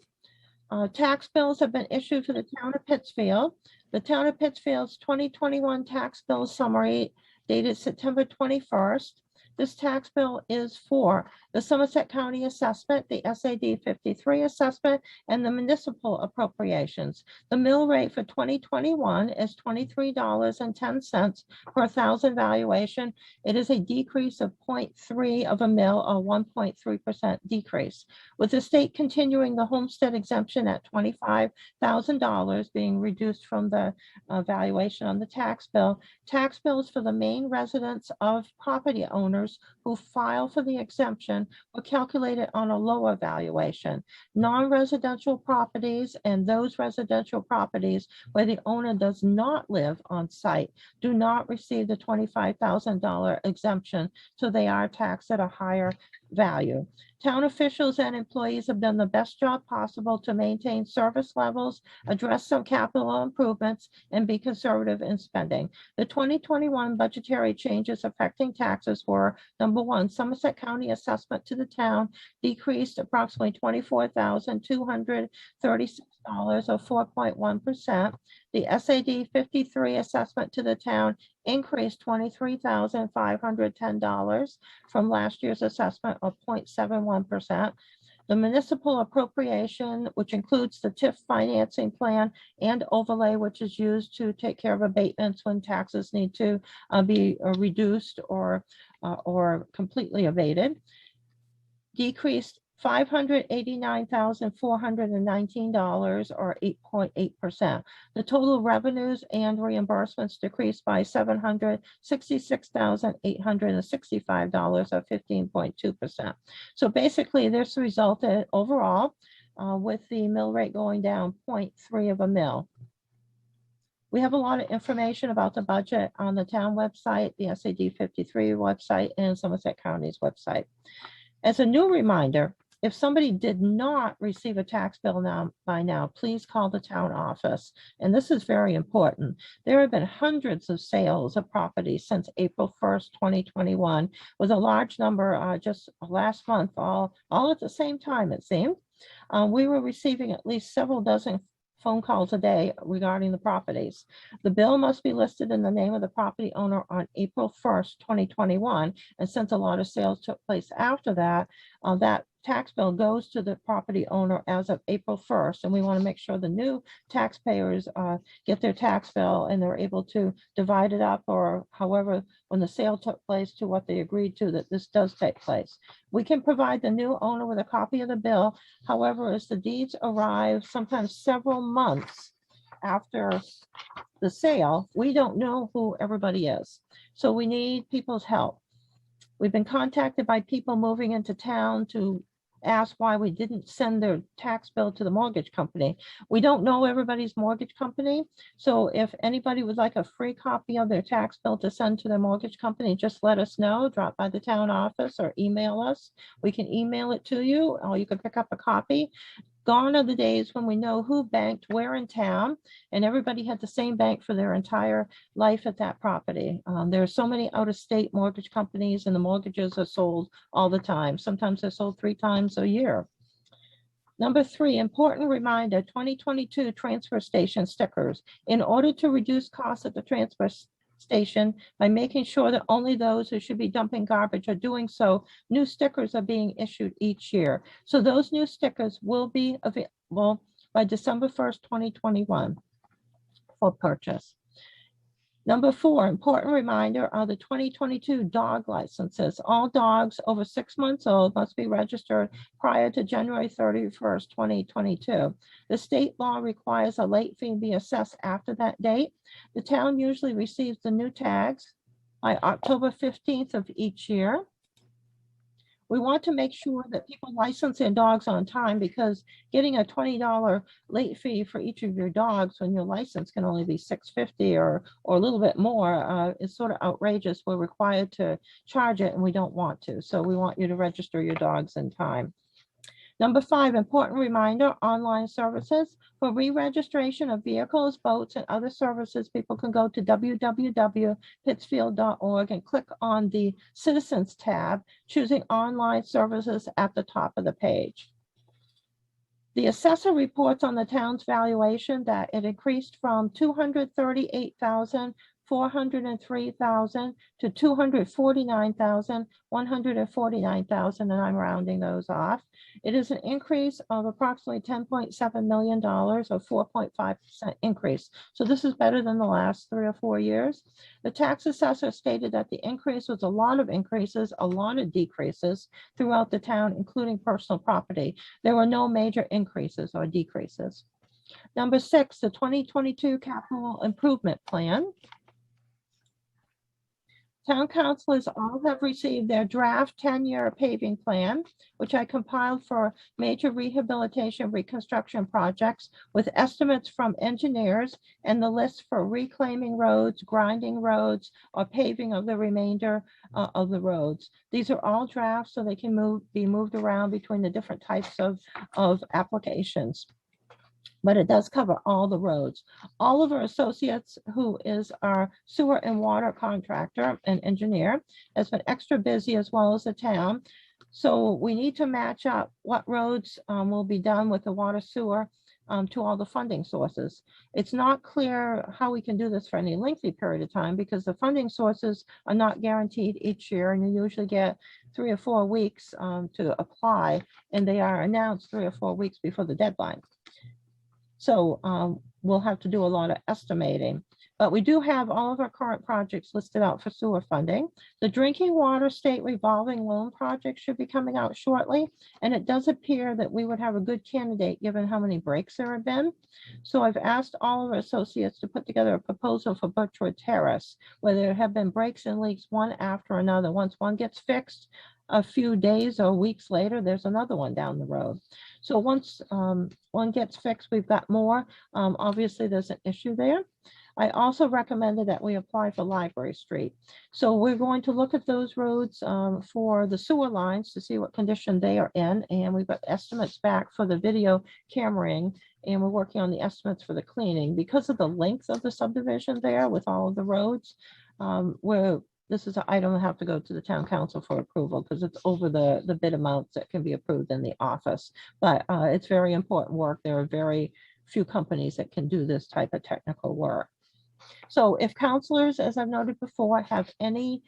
tax bills have been issued for the town of Pittsfield. The town of Pittsfield's 2021 tax bill summary dated September 21st. This tax bill is for the Somerset County assessment, the SAD 53 assessment, and the municipal appropriations. The mill rate for 2021 is $23.10 per 1,000 valuation. It is a decrease of 0.3 of a mill, or 1.3% decrease. With the state continuing the homestead exemption at $25,000 being reduced from the valuation on the tax bill, tax bills for the main residents of property owners who file for the exemption were calculated on a lower valuation. Non-residential properties and those residential properties where the owner does not live on site do not receive the $25,000 exemption, so they are taxed at a higher value. Town officials and employees have done the best job possible to maintain service levels, address some capital improvements, and be conservative in spending. The 2021 budgetary changes affecting taxes were: number 1, Somerset County assessment to the town decreased approximately $24,236, or 4.1%. The SAD 53 assessment to the town increased $23,510 from last year's assessment of 0.71%. The municipal appropriation, which includes the TIF financing plan and overlay, which is used to take care of abatements when taxes need to be reduced or completely abated, decreased $589,419, or 8.8%. The total revenues and reimbursements decreased by $766,865, or 15.2%. So basically, this resulted overall with the mill rate going down 0.3 of a mill. We have a lot of information about the budget on the town website, the SAD 53 website, and Somerset County's website. As a new reminder, if somebody did not receive a tax bill by now, please call the town office. And this is very important. There have been hundreds of sales of property since April 1st, 2021, with a large number just last month, all at the same time, it seemed. We were receiving at least several dozen phone calls a day regarding the properties. The bill must be listed in the name of the property owner on April 1st, 2021. And since a lot of sales took place after that, that tax bill goes to the property owner as of April 1st. And we want to make sure the new taxpayers get their tax bill and they're able to divide it up, or however, when the sale took place, to what they agreed to, that this does take place. We can provide the new owner with a copy of the bill. However, as the deeds arrive, sometimes several months after the sale, we don't know who everybody is. So we need people's help. We've been contacted by people moving into town to ask why we didn't send their tax bill to the mortgage company. We don't know everybody's mortgage company. So if anybody would like a free copy of their tax bill to send to their mortgage company, just let us know. Drop by the town office or email us. We can email it to you, or you can pick up a copy. Gone are the days when we know who banked where in town, and everybody had the same bank for their entire life at that property. There are so many out-of-state mortgage companies, and the mortgages are sold all the time. Sometimes they're sold 3 times a year. Number 3, important reminder, 2022 transfer station stickers. In order to reduce costs at the transfer station by making sure that only those who should be dumping garbage are doing so, new stickers are being issued each year. So those new stickers will be available by December 1st, 2021 for purchase. Number 4, important reminder are the 2022 dog licenses. All dogs over 6 months old must be registered prior to January 31st, 2022. The state law requires a late fee be assessed after that date. The town usually receives the new tags by October 15th of each year. We want to make sure that people license their dogs on time, because getting a $20 late fee for each of your dogs when your license can only be $6.50 or a little bit more is sort of outrageous. We're required to charge it and we don't want to. So we want you to register your dogs in time. Number 5, important reminder, online services. For re-registration of vehicles, boats, and other services, people can go to www.pittsfield.org and click on the Citizens tab, choosing online services at the top of the page. The assessor reports on the town's valuation that it increased from $238,403,000 to $249,149,000, and I'm rounding those off. It is an increase of approximately $10.7 million, or 4.5% increase. So this is better than the last 3 or 4 years. The tax assessor stated that the increase was a lot of increases, a lot of decreases throughout the town, including personal property. There were no major increases or decreases. Number 6, the 2022 capital improvement plan. Town councilors all have received their draft 10-year paving plan, which I compiled for major rehabilitation reconstruction projects with estimates from engineers and the list for reclaiming roads, grinding roads, or paving of the remainder of the roads. These are all drafts, so they can be moved around between the different types of applications. But it does cover all the roads. Oliver Associates, who is our sewer and water contractor and engineer, has been extra busy, as well as the town. So we need to match up what roads will be done with the water sewer to all the funding sources. It's not clear how we can do this for any lengthy period of time, because the funding sources are not guaranteed each year, and you usually get 3 or 4 weeks to apply, and they are announced 3 or 4 weeks before the deadline. So we'll have to do a lot of estimating, but we do have all of our current projects listed out for sewer funding. The drinking water state revolving loan project should be coming out shortly, and it does appear that we would have a good candidate given how many breaks there have been. So I've asked all of our associates to put together a proposal for Birchwood Terrace, where there have been breaks and leaks one after another. Once one gets fixed, a few days or weeks later, there's another one down the road. So once one gets fixed, we've got more. Obviously, there's an issue there. I also recommended that we apply for Library Street. So we're going to look at those roads for the sewer lines to see what condition they are in. And we've got estimates back for the video cameraing, and we're working on the estimates for the cleaning. Because of the length of the subdivision there with all of the roads, we're this is an item that have to go to the town council for approval because it's over the bid amounts that can be approved in the office. But it's very important work. There are very few companies that can do this type of technical work. So if counselors, as I've noted before, have any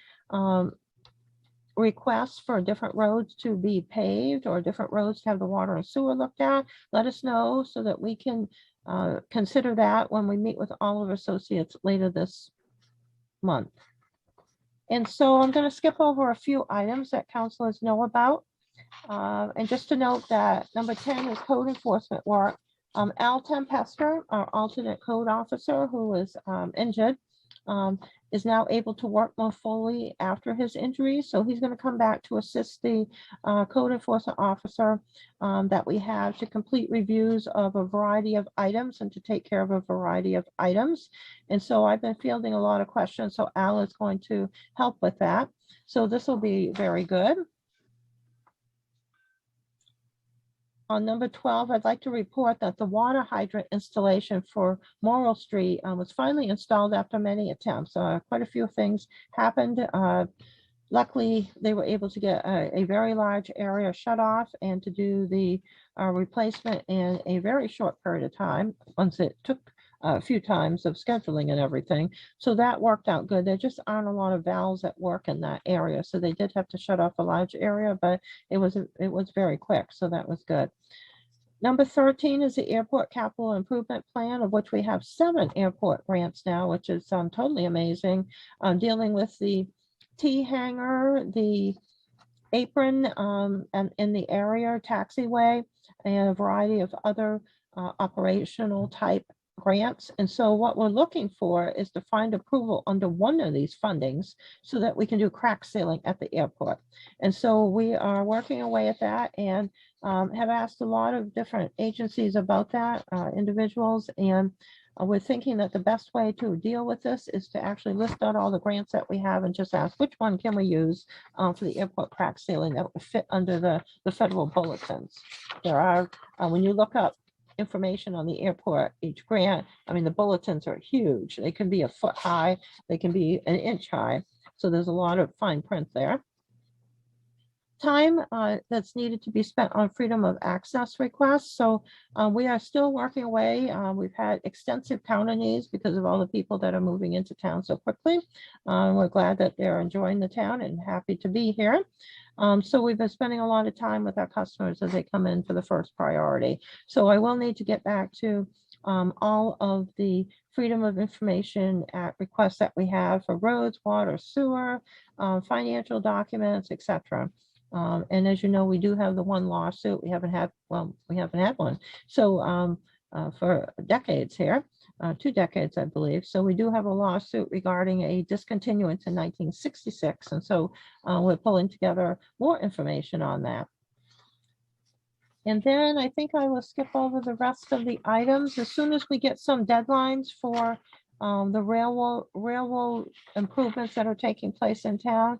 requests for different roads to be paved or different roads to have the water and sewer looked at, let us know so that we can consider that when we meet with all of our associates later this month. And so I'm going to skip over a few items that counselors know about. And just to note that number 10 is code enforcement work. Al Tempester, our alternate code officer who was injured, is now able to work more fully after his injury. So he's going to come back to assist the code enforcement officer that we have to complete reviews of a variety of items and to take care of a variety of items. And so I've been fielding a lot of questions. So Al is going to help with that. So this will be very good. On number 12, I'd like to report that the water hydrant installation for Morrill Street was finally installed after many attempts. Quite a few things happened. Luckily, they were able to get a very large area shut off and to do the replacement in a very short period of time, once it took a few times of scheduling and everything. So that worked out good. There just aren't a lot of valves that work in that area. So they did have to shut off a large area, but it was very quick. So that was good. Number 13 is the airport capital improvement plan, of which we have 7 airport grants now, which is totally amazing. Dealing with the T hangar, the apron and in the area taxiway, and a variety of other operational type grants. And so what we're looking for is to find approval under one of these fundings so that we can do crack sealing at the airport. And so we are working away at that and have asked a lot of different agencies about that, individuals, and we're thinking that the best way to deal with this is to actually list out all the grants that we have and just ask which one can we use for the airport crack sealing that would fit under the federal bulletins. There are, when you look up information on the airport, each grant, I mean, the bulletins are huge. They can be a foot high, they can be an inch high. So there's a lot of fine print there. Time that's needed to be spent on freedom of access requests. So we are still working away. We've had extensive counter needs because of all the people that are moving into town so quickly. We're glad that they're enjoying the town and happy to be here. So we've been spending a lot of time with our customers as they come in for the first priority. So I will need to get back to all of the freedom of information requests that we have for roads, water, sewer, financial documents, etc. And as you know, we do have the one lawsuit. We haven't had one. So for decades here, 2 decades, I believe. So we do have a lawsuit regarding a discontinuance in 1966. And so we're pulling together more information on that. And then I think I will skip over the rest of the items. As soon as we get some deadlines for the railroad improvements that are taking place in town,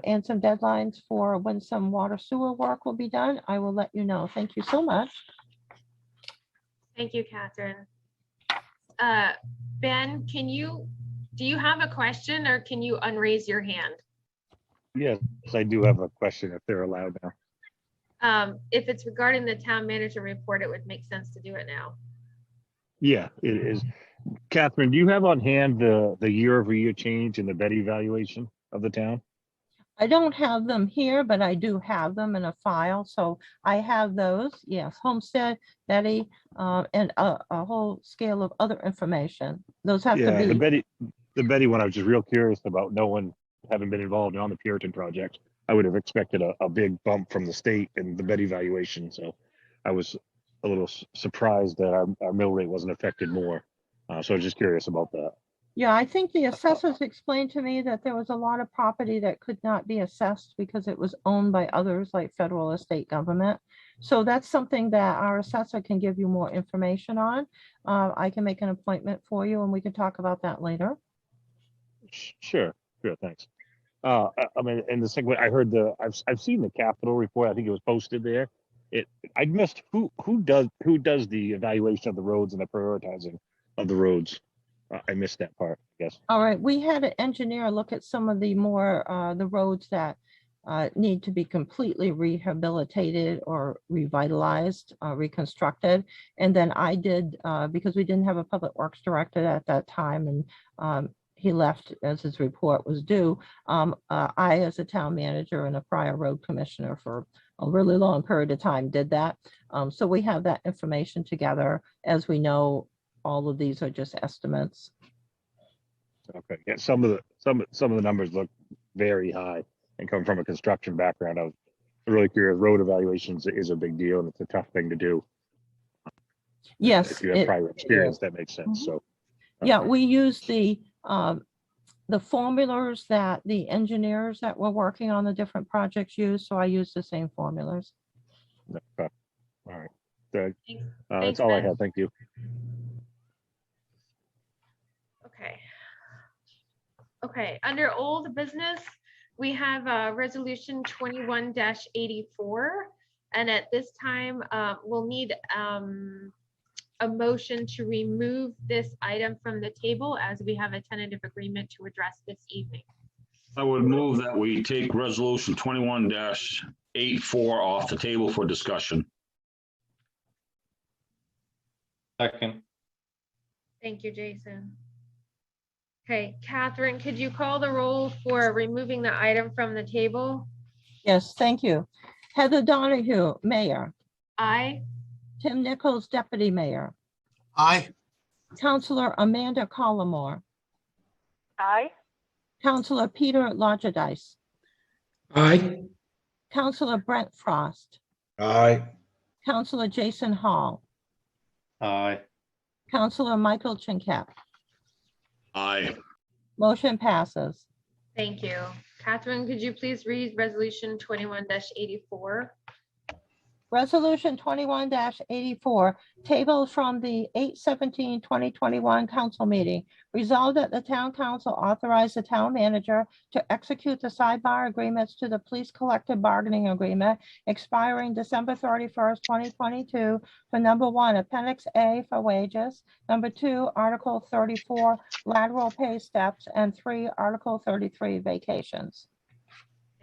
and some deadlines for when some water sewer work will be done, I will let you know. Thank you so much. Thank you, Catherine. Ben, do you have a question or can you unraise your hand? Yes, I do have a question if they're allowed now. If it's regarding the town manager report, it would make sense to do it now. Yeah, it is. Catherine, do you have on hand the year-over-year change in the Betty valuation of the town? I don't have them here, but I do have them in a file. So I have those, yes, Homestead, Betty, and a whole scale of other information. Those have to be. The Betty one, I was just real curious about. No one having been involved on the Puritan project. I would have expected a big bump from the state and the Betty valuation. So I was a little surprised that our mill rate wasn't affected more. So I was just curious about that. Yeah, I think the assessors explained to me that there was a lot of property that could not be assessed because it was owned by others like federal or state government. So that's something that our assessor can give you more information on. I can make an appointment for you and we can talk about that later. Sure, thanks. I mean, in the segment, I heard I've seen the capital report. I think it was posted there. I missed who does the evaluation of the roads and the prioritizing of the roads. I missed that part, I guess. All right, we had an engineer look at some of the more, the roads that need to be completely rehabilitated or revitalized, reconstructed. And then I did, because we didn't have a public works director at that time, and he left as his report was due. I, as a town manager and a prior road commissioner for a really long period of time, did that. So we have that information together. As we know, all of these are just estimates. Okay, yeah, some of the numbers look very high and come from a construction background. I was really curious. Road evaluations is a big deal and it's a tough thing to do. Yes. If you have prior experience, that makes sense. So. Yeah, we use the formulas that the engineers that were working on the different projects use. So I use the same formulas. Okay. All right. Good. Thanks. That's Thanks, all I Ben. have. Thank you. Okay. Okay, under old business, we have resolution 21-84. And at this time, we'll need a motion to remove this item from the table as we have a tentative agreement to address this evening. I would move that we take resolution 21-84 off the table for discussion. Second. Thank you, Jason. Okay, Catherine, could you call the roll for removing the item from the table? Yes, thank you. Heather Donahue, Mayor. Aye. Tim Nichols, Deputy Mayor. Aye. Counselor Amanda Collmore. Aye. Counselor Peter Lodgedice. Aye. Counselor Brent Frost. Aye. Counselor Jason Hall. Aye. Counselor Michael Chinkat. Aye. Motion passes. Thank you. Catherine, could you please read resolution 21-84? Resolution 21-84, tabled from the 8/17/2021 council meeting. Resolved that the town council authorize the town manager to execute the sidebar agreements to the police collective bargaining agreement expiring December 31st, 2022 for number 1, Appendix A for wages, number 2, Article 34, lateral pay steps, and 3, Article 33, vacations.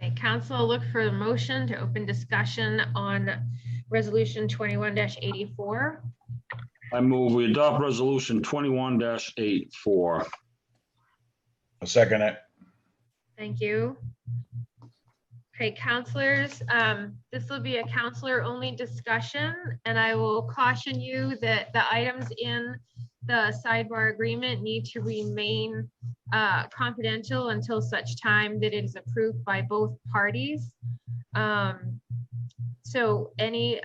Okay, council, look for the motion to open discussion on resolution 21-84. I move we adopt resolution 21-84. I'll second it. Thank you. Okay, counselors, this will be a counselor-only discussion, and I will caution you that the items in the sidebar agreement need to remain confidential until such time that it is approved by both parties. So any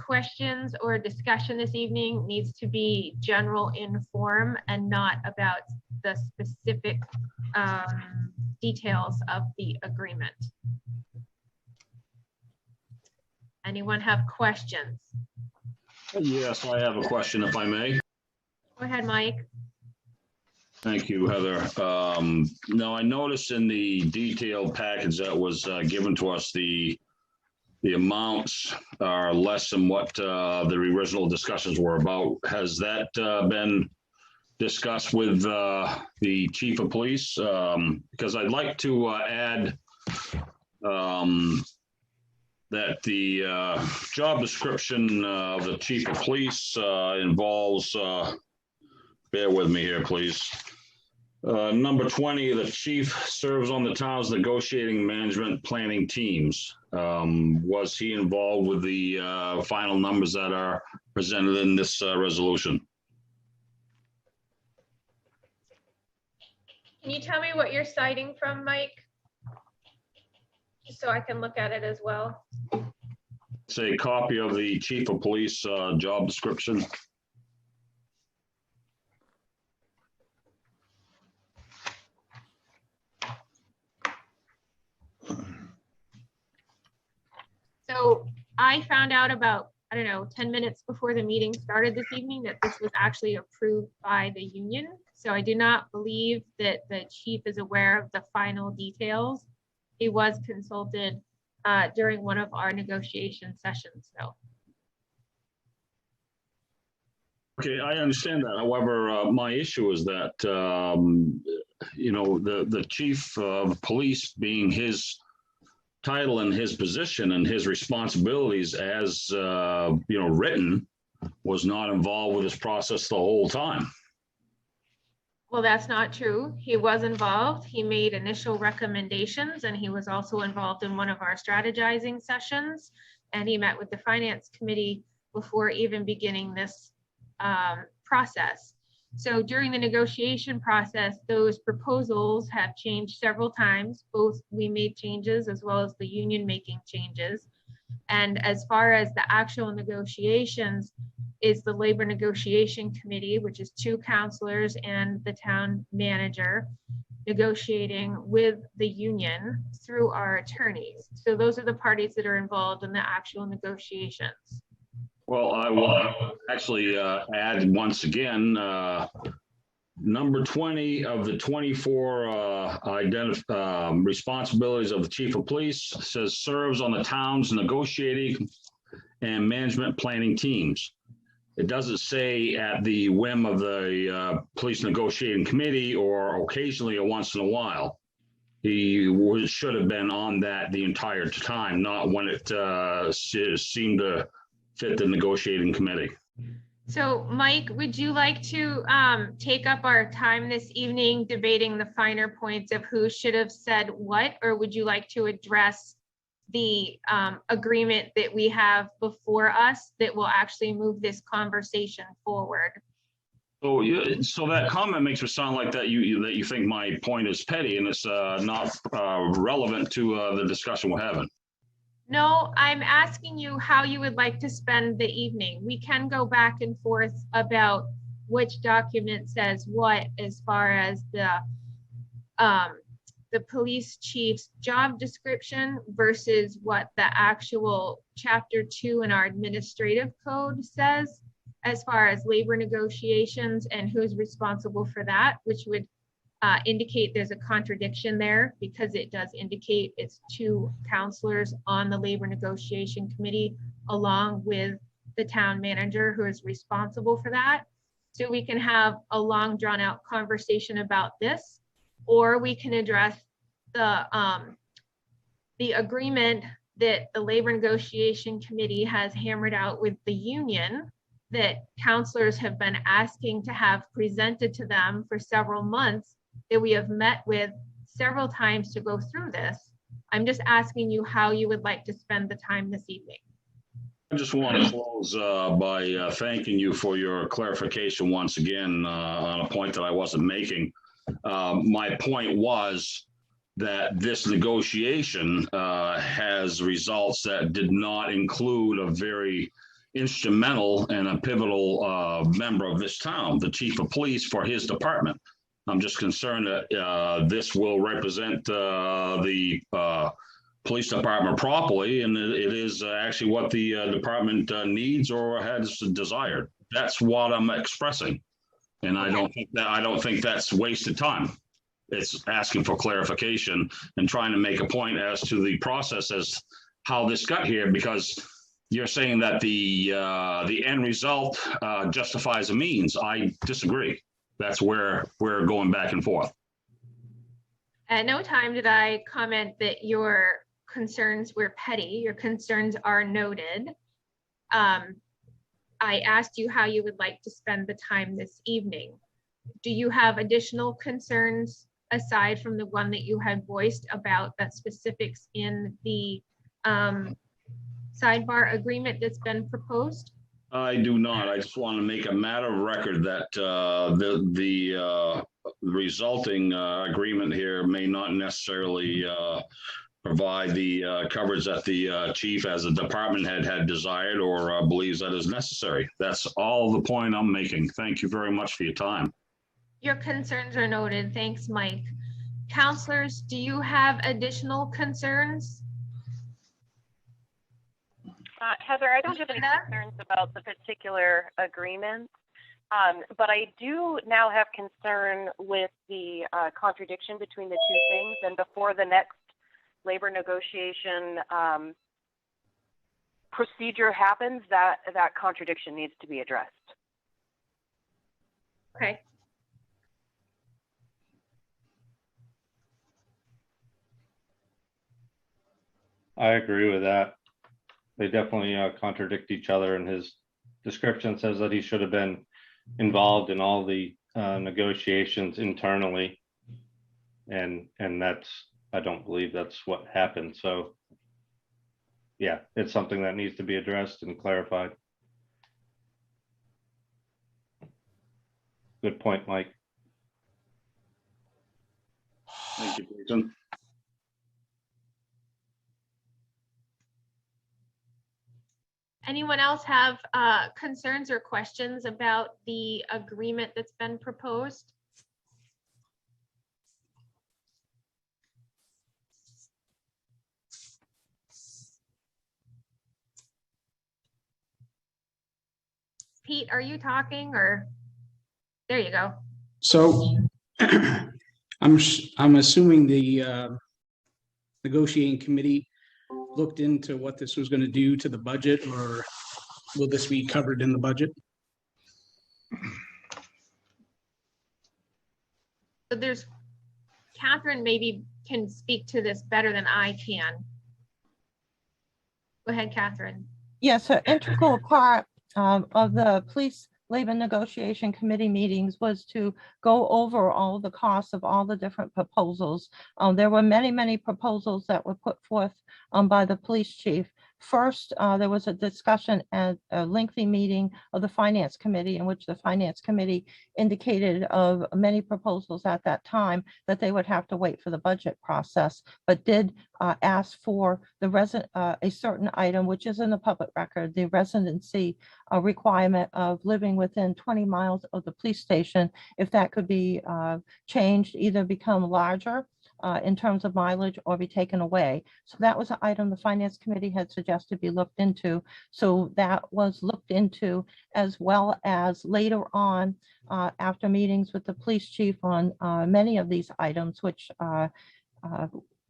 questions or discussion this evening needs to be general in form and not about the specific details of the agreement. Anyone have questions? Yes, I have a question if I may. Go ahead, Mike. Thank you, Heather. Now, I noticed in the detailed package that was given to us, the amounts are less than what the original discussions were about. Has that been discussed with the chief of police? Because I'd like to add that the job description of the chief of police involves, bear with me here, please. Number 20, the chief serves on the town's negotiating management planning teams. Was he involved with the final numbers that are presented in this resolution? Can you tell me what you're citing from, Mike? Just so I can look at it as well. It's a copy of the chief of police job description. So I found out about, I don't know, 10 minutes before the meeting started this evening that this was actually approved by the union. So I do not believe that the chief is aware of the final details. He was consulted during one of our negotiation sessions, so. Okay, I understand that. However, my issue is that, the chief of police being his title and his position and his responsibilities as, written, was not involved with this process the whole time. Well, that's not true. He was involved. He made initial recommendations, and he was also involved in one of our strategizing sessions. And he met with the finance committee before even beginning this process. So during the negotiation process, those proposals have changed several times. Both we made changes as well as the union making changes. And as far as the actual negotiations, is the labor negotiation committee, which is 2 counselors and the town manager, negotiating with the union through our attorneys. So those are the parties that are involved in the actual negotiations. Well, I will actually add once again, number 20 of the 24 responsibilities of the chief of police says serves on the town's negotiating and management planning teams. It doesn't say at the whim of the police negotiating committee or occasionally or once in a while. He should have been on that the entire time, not when it seemed to fit the negotiating committee. So Mike, would you like to take up our time this evening debating the finer points of who should have said what, or would you like to address the agreement that we have before us that will actually move this conversation forward? So that comment makes it sound like that you think my point is petty and it's not relevant to the discussion we're having. No, I'm asking you how you would like to spend the evening. We can go back and forth about which document says what as far as the police chief's job description versus what the actual chapter 2 in our administrative code says as far as labor negotiations and who's responsible for that, which would indicate there's a contradiction there because it does indicate it's 2 counselors on the labor negotiation committee along with the town manager who is responsible for that. So we can have a long drawn out conversation about this, or we can address the agreement that the labor negotiation committee has hammered out with the union that counselors have been asking to have presented to them for several months, that we have met with several times to go through this. I'm just asking you how you would like to spend the time this evening. I just want to close by thanking you for your clarification once again on a point that I wasn't making. My point was that this negotiation has results that did not include a very instrumental and a pivotal member of this town, the chief of police for his department. I'm just concerned that this will represent the police department properly, and it is actually what the department needs or has desired. That's what I'm expressing, and I don't think that's wasted time. It's asking for clarification and trying to make a point as to the process as how this got here, because you're saying that the end result justifies the means. I disagree. That's where we're going back and forth. At no time did I comment that your concerns were petty. Your concerns are noted. I asked you how you would like to spend the time this evening. Do you have additional concerns aside from the one that you had voiced about the specifics in the sidebar agreement that's been proposed? I do not. I just want to make a matter of record that the resulting agreement here may not necessarily provide the coverage that the chief as a department head had desired or believes that is necessary. That's all the point I'm making. Thank you very much for your time. Your concerns are noted. Thanks, Mike. Counselors, do you have additional concerns? Heather, I don't have any concerns about the particular agreement, but I do now have concern with the contradiction between the two things, and before the next labor negotiation procedure happens, that contradiction needs to be addressed. Okay. I agree with that. They definitely contradict each other, and his description says that he should have been involved in all the negotiations internally. And that's, I don't believe that's what happened. So yeah, it's something that needs to be addressed and clarified. Good point, Mike. Thank you, Jason. Anyone else have concerns or questions about the agreement that's been proposed? Pete, are you talking or? There you go. So I'm assuming the negotiating committee looked into what this was going to do to the budget, or will this be covered in the budget? So there's, Catherine maybe can speak to this better than I can. Go ahead, Catherine. Yes, an integral part of the police labor negotiation committee meetings was to go over all the costs of all the different proposals. There were many proposals that were put forth by the police chief. First, there was a discussion at a lengthy meeting of the finance committee, in which the finance committee indicated of many proposals at that time that they would have to wait for the budget process, but did ask for the a certain item, which is in the public record, the residency requirement of living within 20 miles of the police station, if that could be changed, either become larger in terms of mileage or be taken away. So that was an item the finance committee had suggested be looked into. So that was looked into, as well as later on after meetings with the police chief on many of these items, which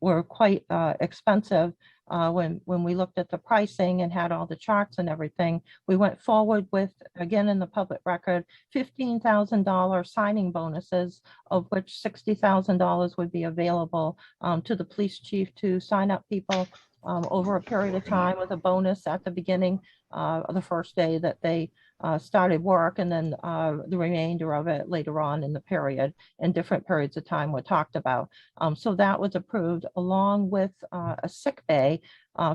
were quite expensive. When we looked at the pricing and had all the charts and everything, we went forward with, again, in the public record, $15,000 signing bonuses, of which $60,000 would be available to the police chief to sign up people over a period of time, with a bonus at the beginning of the first day that they started work, and then the remainder of it later on in the period, and different periods of time were talked about. So that was approved, along with a sick bay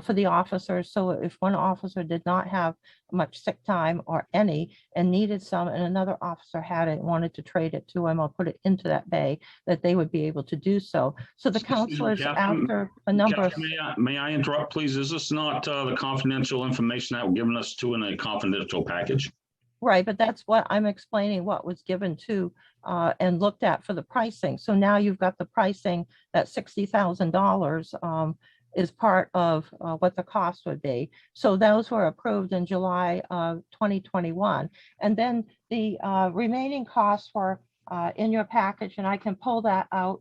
for the officers. So if one officer did not have much sick time or any and needed some, and another officer had it and wanted to trade it to him or put it into that bay, that they would be able to do so. So the counselors, Catherine, after a number of... May I interrupt, please? Is this not the confidential information that were given us to in a confidential package? Right, but that's what I'm explaining, what was given to and looked at for the pricing. So now you've got the pricing, that $60,000 is part of what the cost would be. So those were approved in July of 2021. And then the remaining costs were in your package, and I can pull that out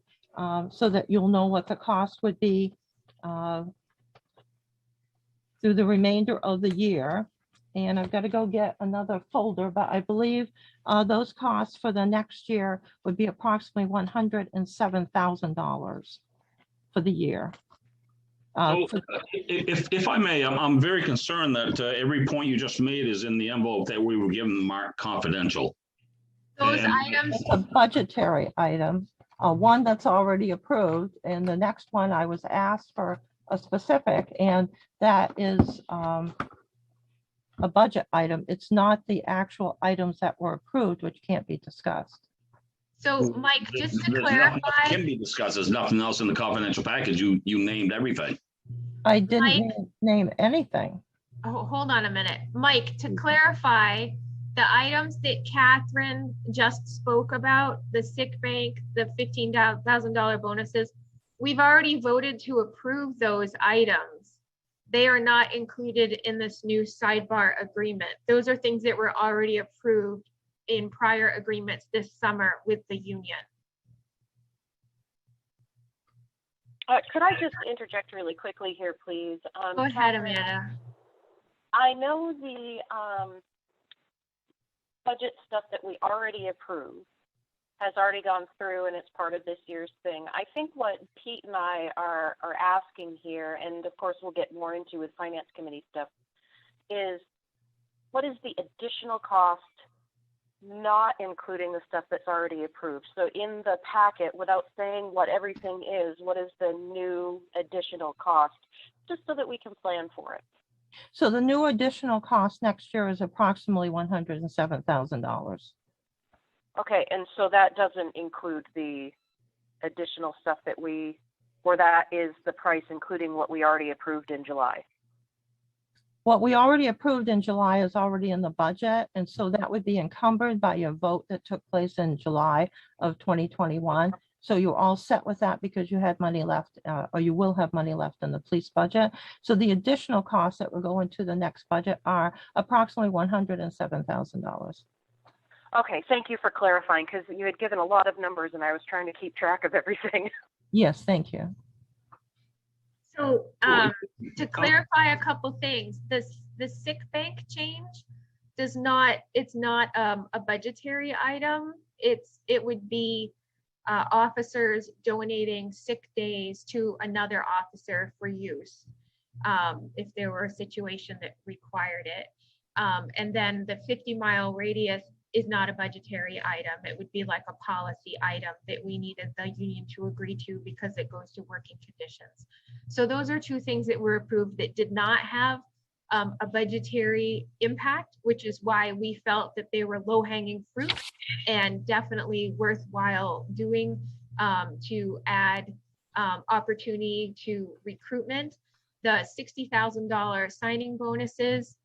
so that you'll know what the cost would be through the remainder of the year. And I've got to go get another folder, but I believe those costs for the next year would be approximately $107,000 for the year. If I may, I'm very concerned that every point you just made is in the envelope that we were given marked confidential. Those And- items, It's a budgetary item, one that's already approved, and the next one I was asked for a specific, and that is a budget item. It's not the actual items that were approved, which can't be discussed. so Mike, just to There's nothing else clarify, can be discussed. There's nothing else in the confidential package. You named everything. I didn't Mike? name anything. oh, hold on a minute. Mike, to clarify, the items that Catherine just spoke about, the sick bank, the $15,000 bonuses, we've already voted to approve those items. They are not included in this new sidebar agreement. Those are things that were already approved in prior agreements this summer with the union. Could I just interject really quickly here, please? Go ahead, Catherine, Amanda. I know budget stuff that we already approved has already gone through and it's part of this year's thing. I think what Pete and I are asking here, and of course we'll get more into with finance committee stuff, is what is the additional cost, not including the stuff that's already approved? So in the packet, without saying what everything is, what is the new additional cost, just so that we can plan for it? So the new additional cost next year is approximately $107,000. Okay, and so that doesn't include the additional stuff that or that is the price including what we already approved in July? What we already approved in July is already in the budget, and so that would be encumbered by your vote that took place in July of 2021. So you're all set with that because you had money left, or you will have money left in the police budget. So the additional costs that will go into the next budget are approximately $107,000. Okay, thank you for clarifying, because you had given a lot of numbers and I was trying to keep track of everything. Yes, thank you. So to clarify a couple things, the sick bank change it's not a budgetary item. It would be officers donating sick days to another officer for use if there were a situation that required it. And then the 50-mile radius is not a budgetary item. It would be like a policy item that we needed the union to agree to because it goes to working conditions. So those are two things that were approved that did not have a budgetary impact, which is why we felt that they were low-hanging fruit and definitely worthwhile doing to add opportunity to recruitment. The $60,000 signing bonuses,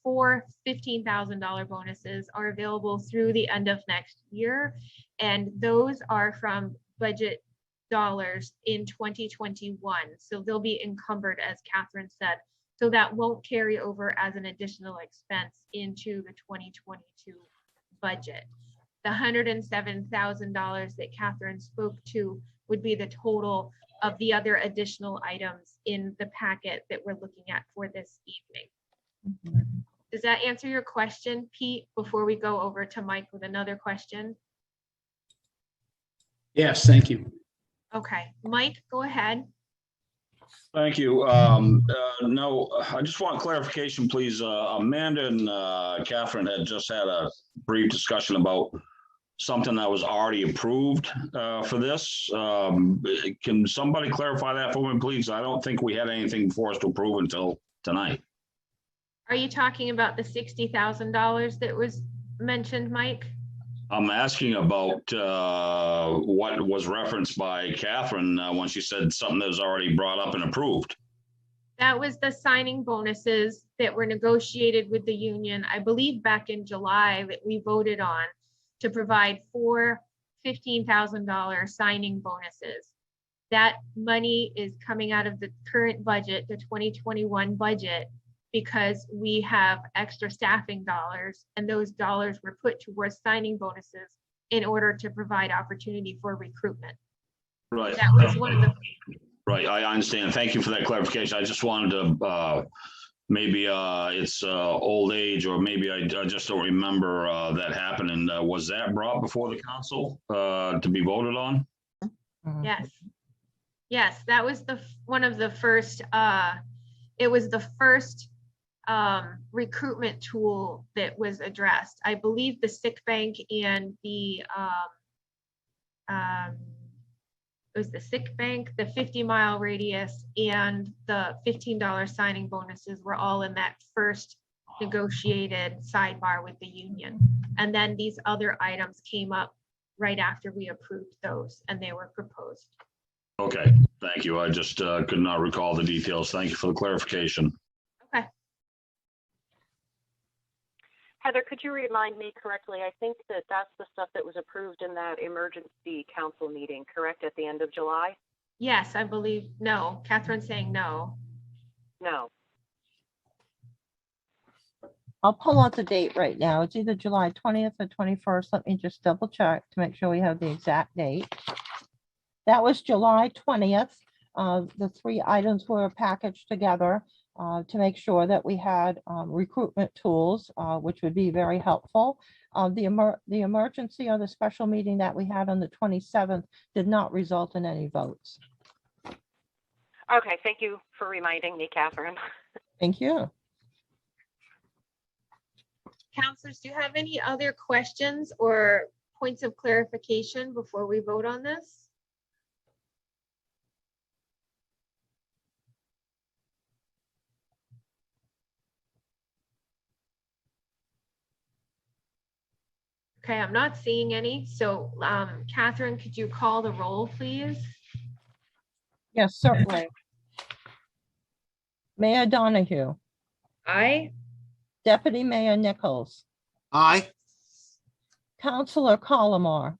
4 $15,000 bonuses are available through the end of next year, and those are from budget dollars in 2021. So they'll be encumbered, as Catherine said. So that won't carry over as an additional expense into the 2022 budget. The $107,000 that Catherine spoke to would be the total of the other additional items in the packet that we're looking at for this evening. Does that answer your question, Pete, before we go over to Mike with another question? Yes, thank you. Okay, Mike, go ahead. Thank you. No, I just want clarification, please. Amanda and Catherine had just had a brief discussion about something that was already approved for this. Can somebody clarify that for me, please? I don't think we had anything for us to approve until tonight. Are you talking about the $60,000 that was mentioned, Mike? I'm asking about what was referenced by Catherine when she said something that was already brought up and approved. That was the signing bonuses that were negotiated with the union, I believe back in July, that we voted on to provide 4 $15,000 signing bonuses. That money is coming out of the current budget, the 2021 budget, because we have extra staffing dollars, and those dollars were put towards signing bonuses in order to provide opportunity for recruitment. Right. That was one of the. Right, I understand. Thank you for that clarification. I just wanted to, maybe it's old age, or maybe I just don't remember that happened. And was that brought before the council to be voted on? Yes. Yes, that was one of the first, it was the first recruitment tool that was addressed. I believe the sick bank and the it was the sick bank, the 50-mile radius, and the $15 signing bonuses were all in that first negotiated sidebar with the union. And then these other items came up right after we approved those, and they were proposed. Okay, thank you. I just could not recall the details. Thank you for the clarification. Okay. Heather, could you remind me correctly? I think that's the stuff that was approved in that emergency council meeting, correct, at the end of July? Yes, I believe, no. Catherine's saying no. No. I'll pull out the date right now. It's either July 20th or 21st. Let me just double check to make sure we have the exact date. That was July 20th. The 3 items were packaged together. to make sure that we had recruitment tools, which would be very helpful. The emergency or the special meeting that we had on the 27th did not result in any votes. Okay, thank you for reminding me, Catherine. Thank you. Counselors, do you have any other questions or points of clarification before we vote on this? Okay, I'm not seeing any. So Catherine, could you call the roll, please? Yes, certainly. Mayor Donahue, Aye. Deputy Mayor Nichols, Aye. Councilor Collimore,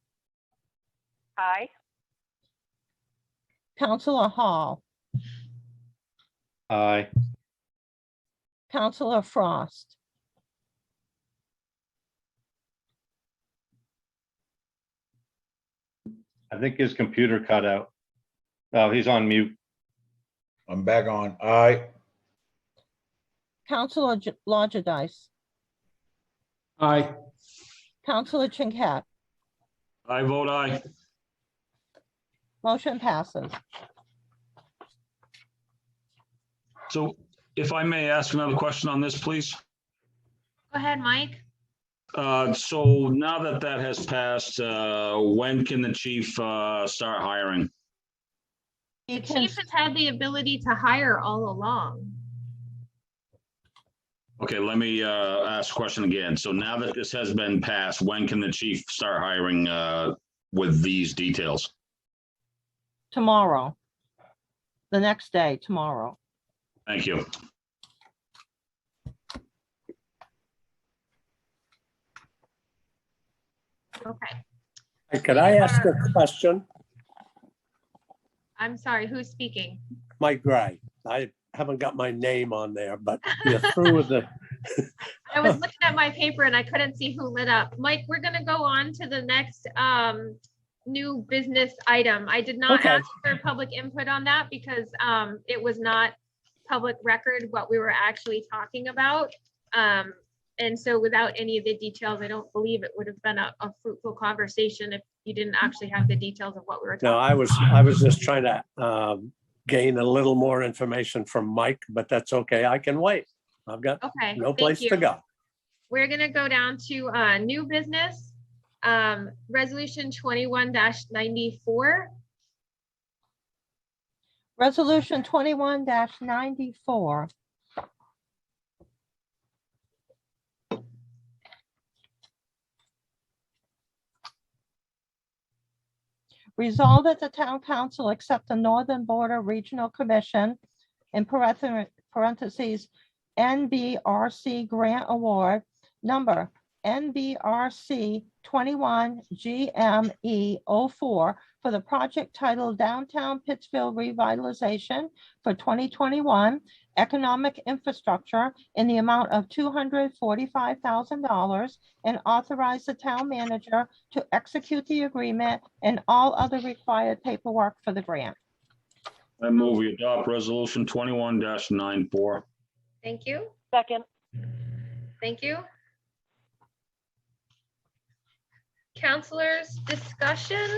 Aye. Councilor Hall, Aye. Councilor Frost, I think his computer cut out. Oh, he's on mute. I'm back on. Aye. Councilor Lodgedice, Aye. Councilor Chinkat. I vote aye. Motion passes. So if I may ask another question on this, please. Go ahead, Mike. So now that that has passed, when can the chief start hiring? He The can, chief has had the ability to hire all along. Okay, let me ask a question again. So now that this has been passed, when can the chief start hiring with these details? tomorrow. The next day, tomorrow. Thank you. Okay, Hey, could I ask a question? I'm sorry, who's speaking? Mike Gray. I haven't got my name on there, but you're through with the, I was looking at my paper and I couldn't see who lit up. Mike, we're gonna go on to the next new business item. I did not Okay. ask for public input on that because it was not public record what we were actually talking about. And so without any of the details, I don't believe it would have been a fruitful conversation if you didn't actually have the details of what we were no, talking. I was just trying to gain a little more information from Mike, but that's okay. I can wait. I've got Okay, no thank place you. to go. We're gonna go down to new business, resolution 21-94. Resolution 21-94. Resolved that the town council accept the Northern Border Regional Commission in parentheses NBRC grant award number NBRC 21 GME 04 for the project titled Downtown Pittsfield Revitalization for 2021 Economic Infrastructure in the amount of $245,000 and authorize the town manager to execute the agreement and all other required paperwork for the grant. I move we adopt resolution 21-94. Thank you, Second. thank you. Counselors, discussion?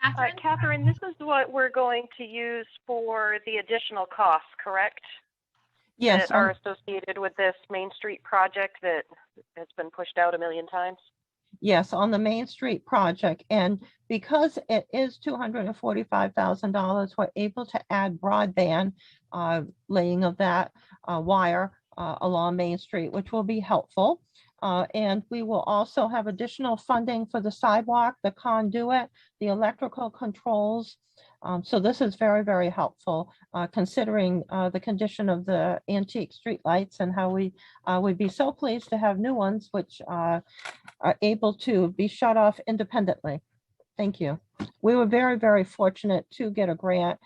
Catherine? Catherine, this is what we're going to use for the additional costs, correct? Yes, That are associated with this Main Street project that has been pushed out a million times? yes, on the Main Street project. And because it is $245,000, we're able to add broadband laying of that wire along Main Street, which will be helpful. And we will also have additional funding for the sidewalk, the conduit, the electrical controls. So this is very, very helpful considering the condition of the antique streetlights and how we would be so pleased to have new ones which are able to be shut off independently. Thank you. We were very, very fortunate to get a grant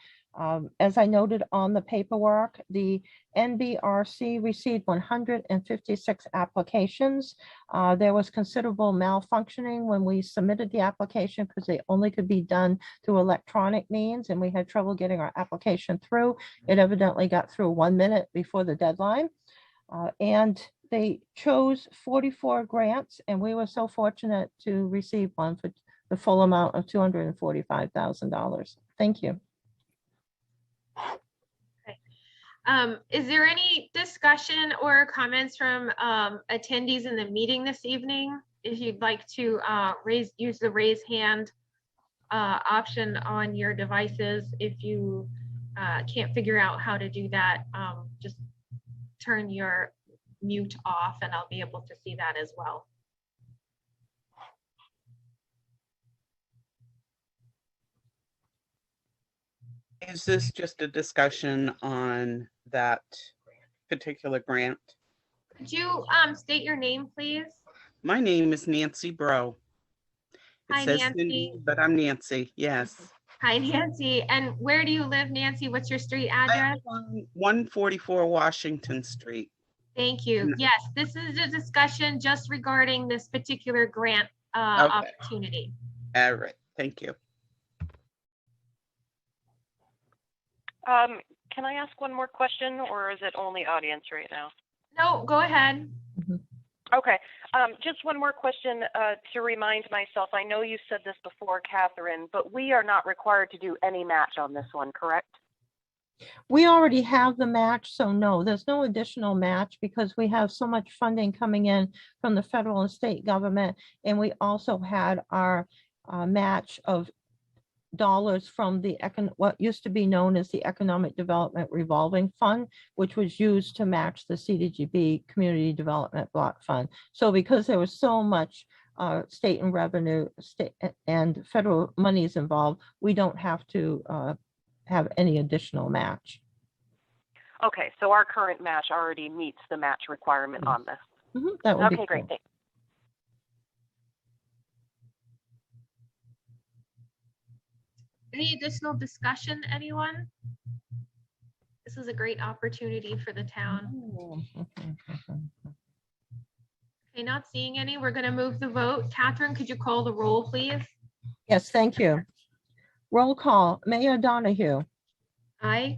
As I noted on the paperwork, the NBRC received 156 applications. There was considerable malfunctioning when we submitted the application because they only could be done through electronic means, and we had trouble getting our application through. It evidently got through 1 minute before the deadline. And they chose 44 grants, and we were so fortunate to receive one for the full amount of $245,000. Thank you. Is there any discussion or comments from attendees in the meeting this evening? If you'd like to use the raise hand option on your devices. If you can't figure out how to do that, just turn your mute off and I'll be able to see that as well. Is this just a discussion on that particular grant? Could you state your name, please? My name is Nancy Bro. It Hi, says Nancy. Cindy, but I'm Nancy, yes. Hi, Nancy. And where do you live, Nancy? What's your street address? 144 Washington Street. Thank you. Yes, this is a discussion just regarding this particular grant opportunity. All right, thank you. Can I ask one more question, or is it only audience right now? No, go ahead. Okay, just one more question to remind myself. I know you said this before, Catherine, but we are not required to do any match on this one, correct? We already have the match, so no, there's no additional match because we have so much funding coming in from the federal and state government. And we also had our match of dollars from the what used to be known as the Economic Development Revolving Fund, which was used to match the CDGB Community Development Block Fund. So because there was so much state and revenue, state and federal monies involved, we don't have to have any additional match. Okay, so our current match already meets the match requirement on this. That would be Okay, great. cool. Thanks. Any additional discussion, anyone? This is a great opportunity for the town. Okay, not seeing any. We're going to move the vote. Catherine, could you call the roll, please? Yes, thank you. Roll call. Mayor Donahue. Aye.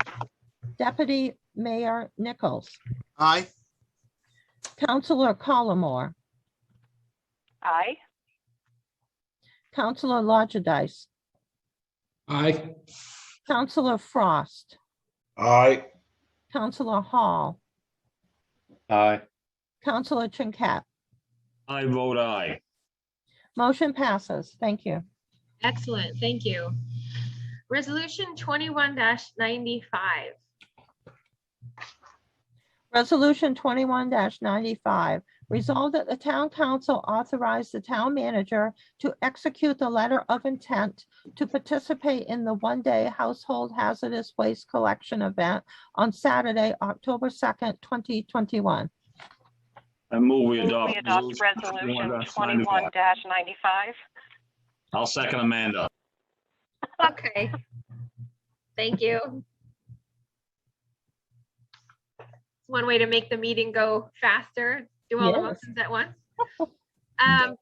Deputy Mayor Nichols. Aye. Councilor Collmore. Aye. Councilor Lodgedice. Aye. Councilor Frost. Aye. Councilor Hall. Aye. Councilor Trinket. I vote aye. Motion passes. Thank you. Excellent. Thank you. Resolution 21-95. Resolution 21-95. Resolved that the town council authorize the town manager to execute the letter of intent to participate in the one-day household hazardous waste collection event on Saturday, October 2nd, 2021. I move we Move adopt. we adopt resolution 21-95. I'll second Amanda. Okay. Thank you. It's one way to make the meeting go faster. Do all the Yes. motions at once. This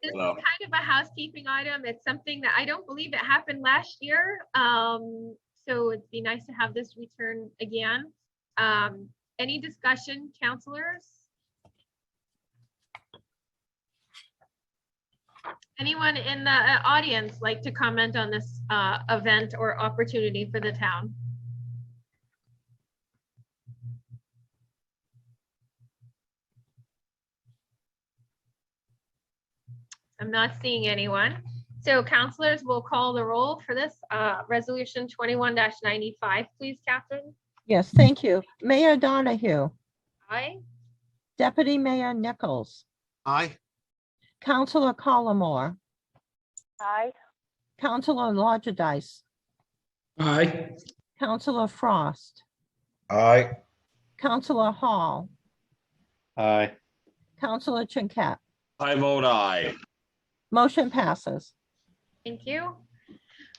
is Well. kind of a housekeeping item. It's something that I don't believe it happened last year. So it'd be nice to have this return again. Any discussion, counselors? Anyone in the audience like to comment on this event or opportunity for the town? I'm not seeing anyone. So counselors will call the roll for this resolution 21-95, please, Catherine. Yes, thank you. Mayor Donahue. Aye. Deputy Mayor Nichols. Aye. Councilor Collmore. Aye. Councilor Lodgedice. Aye. Councilor Frost. Aye. Councilor Hall. Aye. Councilor Trinket. I vote aye. Motion passes. Thank you.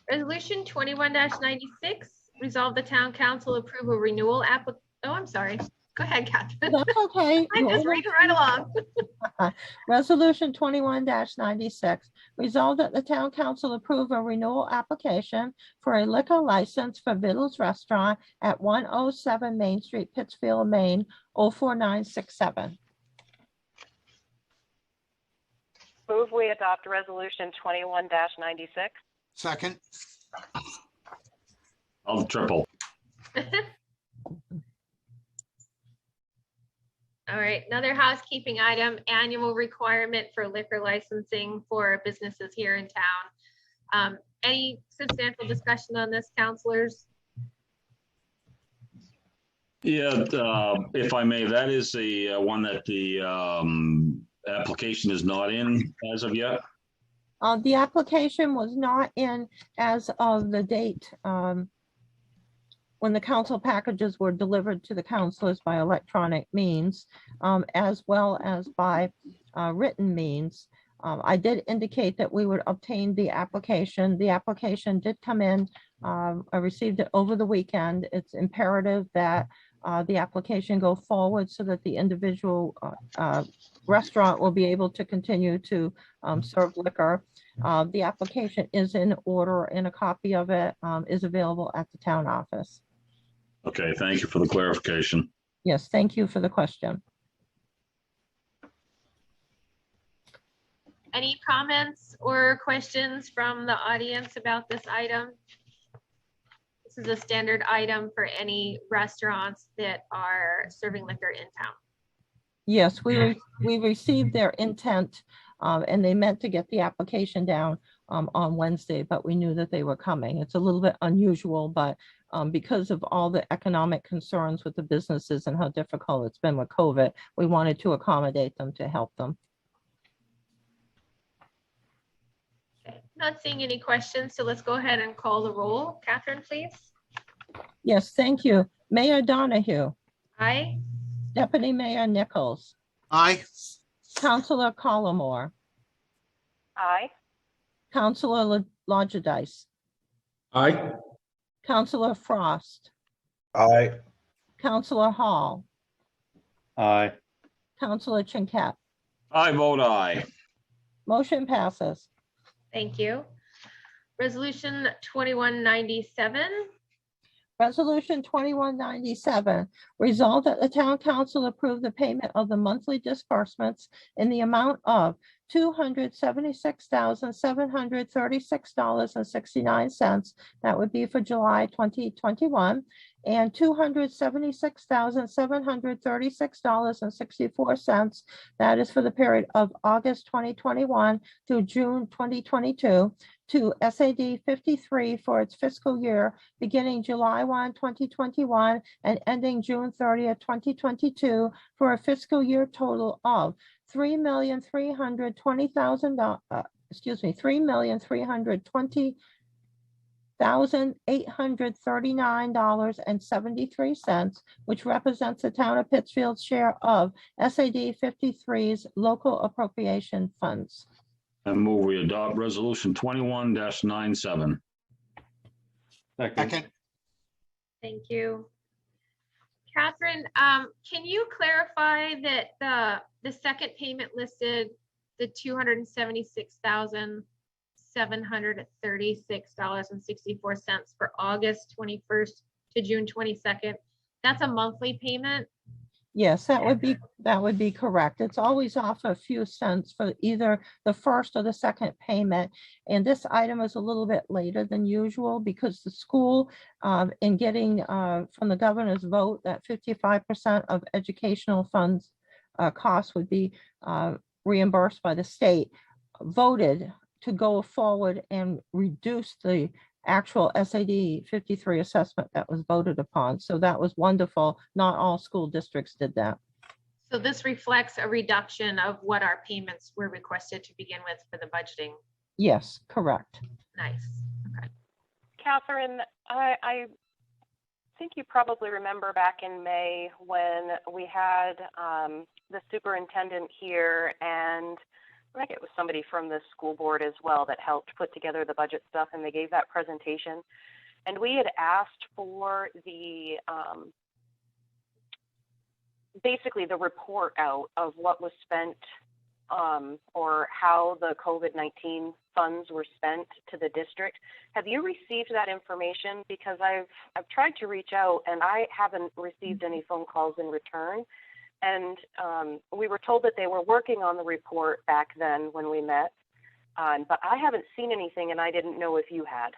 Resolution 21-96 Resolve the town council approve a renewal oh, I'm sorry. Go ahead, Catherine. That's okay. I'm just reading right along. Resolution 21-96, resolved that the town council approve a renewal application for a liquor license for Vittles Restaurant at 107 Main Street, Pittsfield, Maine, 04967. Move we adopt resolution 21-96. Second. I'll triple. All right, another housekeeping item, annual requirement for liquor licensing for businesses here in town. Any substantial discussion on this, counselors? Yeah, if I may, that is the one that the application is not in as of yet. The application was not in as of the date when the council packages were delivered to the councilors by electronic means, as well as by written means. I did indicate that we would obtain the application. The application did come in. I received it over the weekend. It's imperative that the application go forward so that the individual restaurant will be able to continue to serve liquor. The application is in order and a copy of it is available at the town office. Okay, thank you for the clarification. Yes, thank you for the question. Any comments or questions from the audience about this item? This is a standard item for any restaurants that are serving liquor in town. Yes, we received their intent and they meant to get the application down on Wednesday, but we knew that they were coming. It's a little bit unusual, but because of all the economic concerns with the businesses and how difficult it's been with COVID, we wanted to accommodate them to help them. Okay, not seeing any questions, so let's go ahead and call the roll. Catherine, please. Yes, thank you. Mayor Donahue. Aye. Deputy Mayor Nichols. Aye. Councilor Collmore. Aye. Councilor Lodgedice. Aye. Councilor Frost. Aye. Councilor Hall. Aye. Councilor Chinquette. I vote aye. Motion passes. Thank you. Resolution 2197. Resolution 2197, resolved that the town council approve the payment of the monthly disbursements in the amount of $276,736.69. That would be for July 2021, and $276,736.64. That is for the period of August 2021 through June 2022 to SAD 53 for its fiscal year beginning July 1, 2021 and ending June 30th, 2022 for a fiscal year total of $3,320,839.73, which represents the town of Pittsfield's share of SAD 53's local appropriation funds. I move we adopt resolution 21-97. Second. Thank you. Catherine, can you clarify that the second payment listed, the $276,736.64 for August 21st to June 22nd, that's a monthly payment? Yes, that would be correct. It's always off a few cents for either the first or the second payment. And this item is a little bit later than usual because the school, in getting from the governor's vote that 55% of educational funds costs would be reimbursed by the state, voted to go forward and reduce the actual SAD 53 assessment that was voted upon. So that was wonderful. Not all school districts did that. So this reflects a reduction of what our payments were requested to begin with for the budgeting. Yes, correct. Nice. Okay. Catherine, I think you probably remember back in May when we had the superintendent here, and I think it was somebody from the school board as well that helped put together the budget stuff, and they gave that presentation. And we had asked for the, basically the report out of what was spent or how the COVID-19 funds were spent to the district. Have you received that information? Because I've tried to reach out and I haven't received any phone calls in return. And we were told that they were working on the report back then when we met, but I haven't seen anything and I didn't know if you had.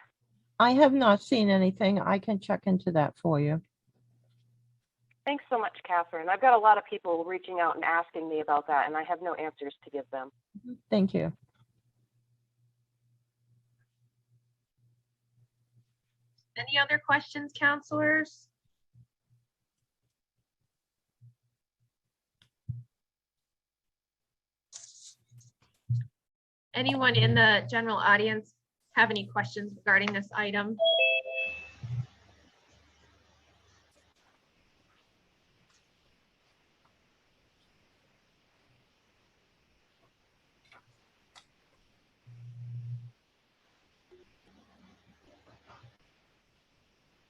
I have not seen anything. I can check into that for you. Thanks so much, Catherine. I've got a lot of people reaching out and asking me about that, and I have no answers to give them. Thank you. Any other questions, counselors? Anyone in the general audience have any questions regarding this item?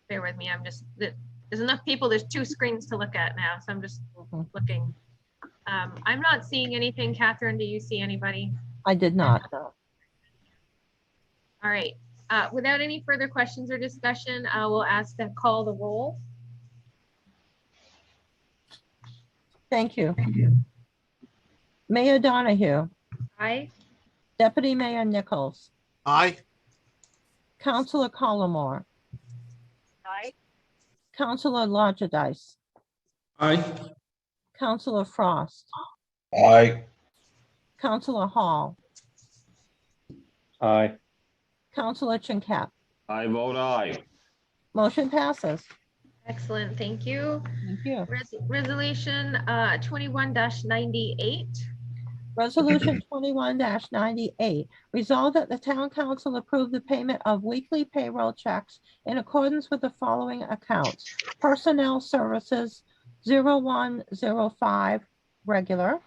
Bear with me, there's enough people, there's two screens to look at now, so I'm just looking. I'm not seeing anything. Catherine, do you see anybody? I did not. No. All right, without any further questions or discussion, I will ask to call the roll. Thank you. Mayor Donahue, Aye. Deputy Mayor Nichols, Aye. Councilor Collmore, Aye. Councilor Lodgedice, Aye. Councilor Frost, Aye. Councilor Hall, Aye. Councilor Chinkat. I vote aye. Motion passes. Excellent, thank you. Thank you. Resolution 21-98. Resolution 21-98, resolved that the town council approve the payment of weekly payroll checks in accordance with the following accounts: personnel services 0105 regular,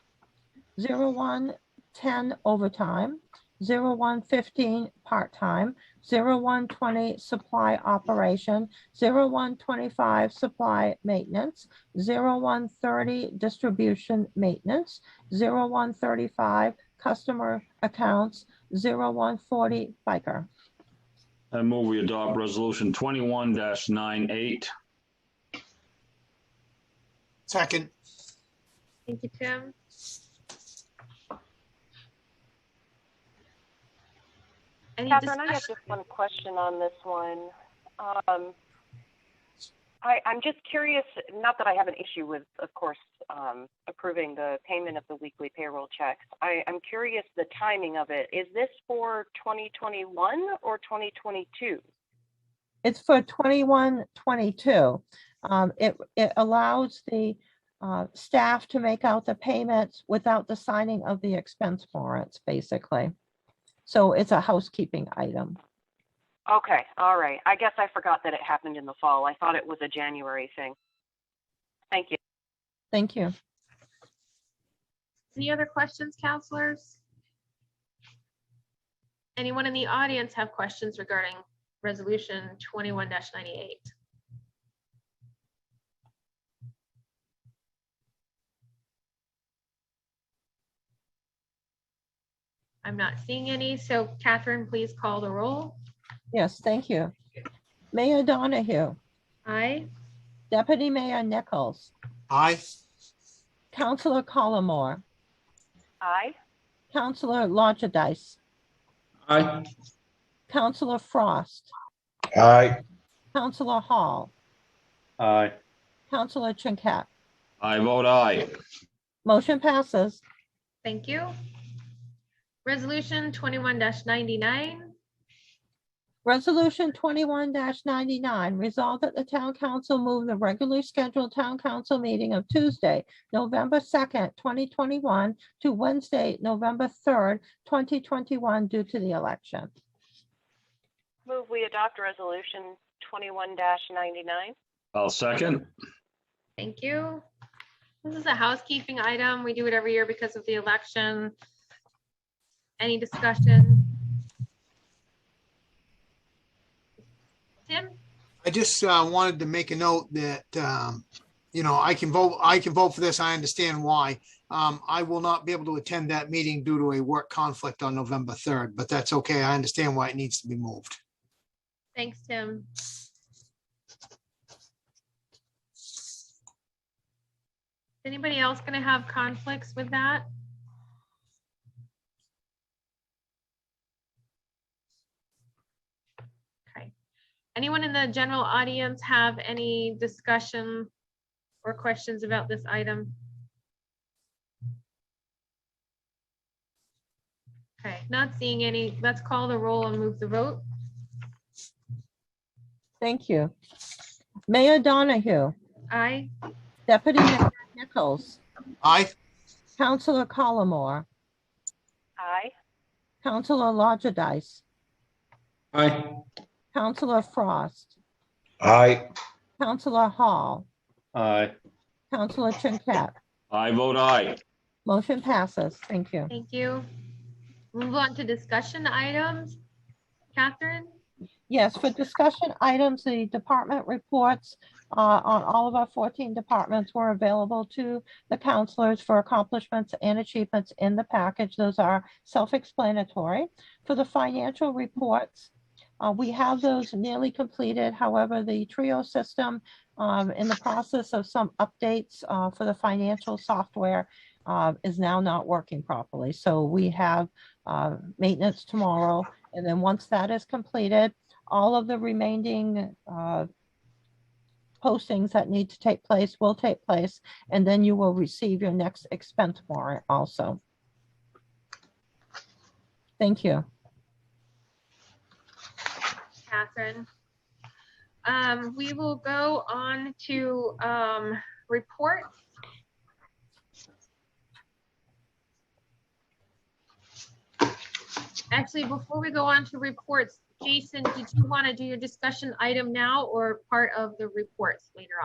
0110 overtime, 0115 part-time, 0120 supply operation, 0125 supply maintenance, 0130 distribution maintenance, 0135 customer accounts, 0140 biker. I move we adopt resolution 21-98. Second. Thank you, Tim. Any Catherine, I have discussion? just one question on this one. I'm just curious, not that I have an issue with, of course, approving the payment of the weekly payroll checks. I'm curious the timing of it. Is this for 2021 or 2022? It's for 21-22. It allows the staff to make out the payments without the signing of the expense warrants, basically. So it's a housekeeping item. Okay, all right. I guess I forgot that it happened in the fall. I thought it was a January thing. Thank you. Thank you. Any other questions, counselors? Anyone in the audience have questions regarding resolution 21-98? I'm not seeing any, so Catherine, please call the roll. Yes, thank you. Mayor Donahue, Aye. Deputy Mayor Nichols, Aye. Councilor Collmore, Aye. Councilor Lodgedice, Aye. Councilor Frost, Aye. Councilor Hall, Aye. Councilor Chinkat. I vote aye. Motion passes. Thank you. Resolution 21-99. Resolution 21-99, resolved that the town council move the regularly scheduled town council meeting of Tuesday, November 2nd, 2021 to Wednesday, November 3rd, 2021 due to the election. Move we adopt resolution 21-99. I'll second. Thank you. This is a housekeeping item. We do it every year because of the election. Any discussion? Tim? I just wanted to make a note that, I can vote for this. I understand why. I will not be able to attend that meeting due to a work conflict on November 3rd, but that's okay. I understand why it needs to be moved. Thanks, Tim. Is anybody else going to have conflicts with that? Okay. Anyone in the general audience have any discussion or questions about this item? Okay, not seeing any. Let's call the roll and move the vote. Thank you. Mayor Donahue, Aye. Deputy Mayor Nichols, Aye. Councilor Collmore, Aye. Councilor Lodgedice, Aye. Councilor Frost, Aye. Councilor Hall, Aye. Councilor Trinket. I vote aye. Motion passes. Thank you. Thank you. Move on to discussion items. Catherine? Yes, for discussion items, the department reports on all of our 14 departments were available to the counselors for accomplishments and achievements in the package. Those are self-explanatory. For the financial reports, we have those nearly completed. However, the TRIO system in the process of some updates for the financial software is now not working properly. So we have maintenance tomorrow. And then once that is completed, all of the remaining postings that need to take place will take place, and then you will receive your next expense warrant also. Thank you. Catherine. We will go on to reports. Actually, before we go on to reports, Jason, did you want to do your discussion item now or part of the reports later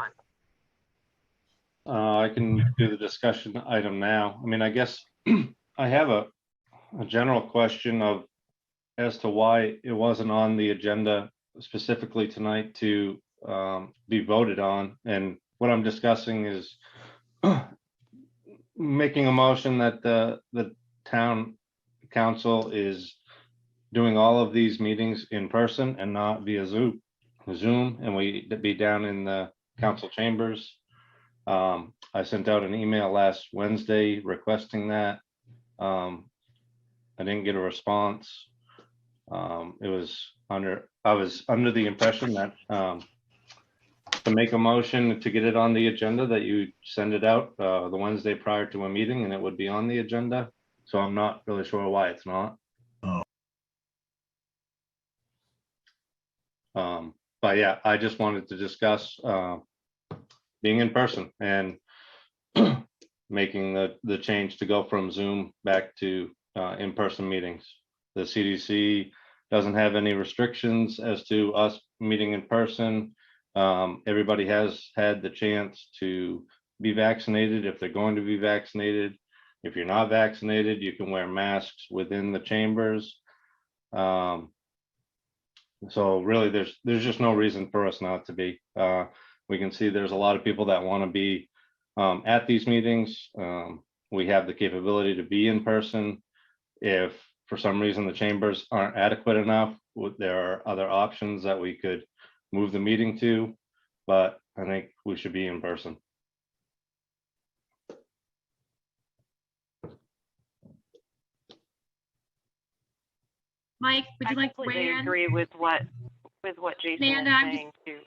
on? I can do the discussion item now. I mean, I guess I have a general question of as to why it wasn't on the agenda specifically tonight to be voted on. And what I'm discussing is making a motion that the town council is doing all of these meetings in person and not via Zoom, and we be down in the council chambers. I sent out an email last Wednesday requesting that. I didn't get a response. I was under the impression that to make a motion to get it on the agenda that you send it out the Wednesday prior to a meeting and it would be on the agenda. So I'm not really sure why it's not. But yeah, I just wanted to discuss being in person and making the change to go from Zoom back to in-person meetings. The CDC doesn't have any restrictions as to us meeting in person. Everybody has had the chance to be vaccinated if they're going to be vaccinated. If you're not vaccinated, you can wear masks within the chambers. So really, there's just no reason for us not to be. We can see there's a lot of people that want to be at these meetings. We have the capability to be in person. If for some reason the chambers aren't adequate enough, there are other options that we could move the meeting to, but I think we should be in person. Mike, would you like to weigh in? I agree with what Jason is saying too.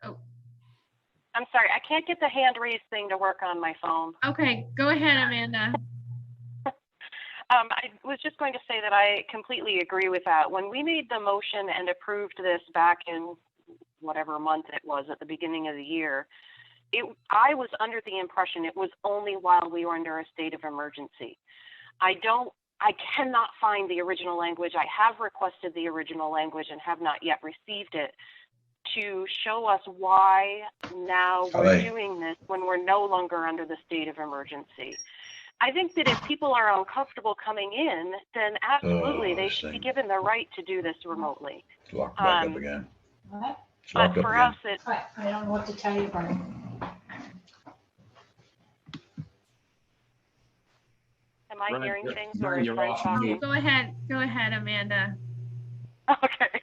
Oh. I'm sorry, I can't get the hand raise thing to work on my phone. Okay, go ahead, Amanda. I was just going to say that I completely agree with that. When we made the motion and approved this back in whatever month it was at the beginning of the year, I was under the impression it was only while we were under a state of emergency. I cannot find the original language. I have requested the original language and have not yet received it to show us why now we're doing this when we're no longer under the state of emergency. I think that if people are uncomfortable coming in, then absolutely they should be given the right to do this remotely. Lock back up again. It's But locked up for again. us, it, I don't know what to tell you, Bernie. am I Brent, hearing you're- things or Brent, is you're Frank off talking? mute. Go ahead, Amanda. Okay.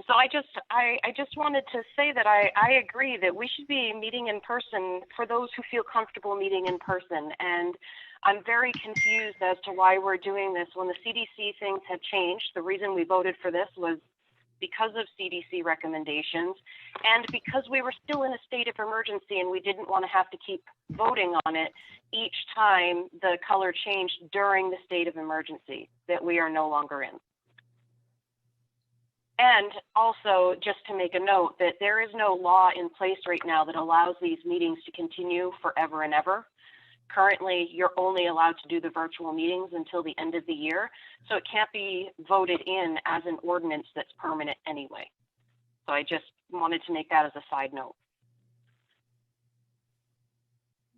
So I just wanted to say that I agree that we should be meeting in person for those who feel comfortable meeting in person. And I'm very confused as to why we're doing this when the CDC things have changed. The reason we voted for this was because of CDC recommendations and because we were still in a state of emergency and we didn't want to have to keep voting on it each time the color changed during the state of emergency that we are no longer in. And also, just to make a note that there is no law in place right now that allows these meetings to continue forever and ever. Currently, you're only allowed to do the virtual meetings until the end of the year, so it can't be voted in as an ordinance that's permanent anyway. So I just wanted to make that as a side note.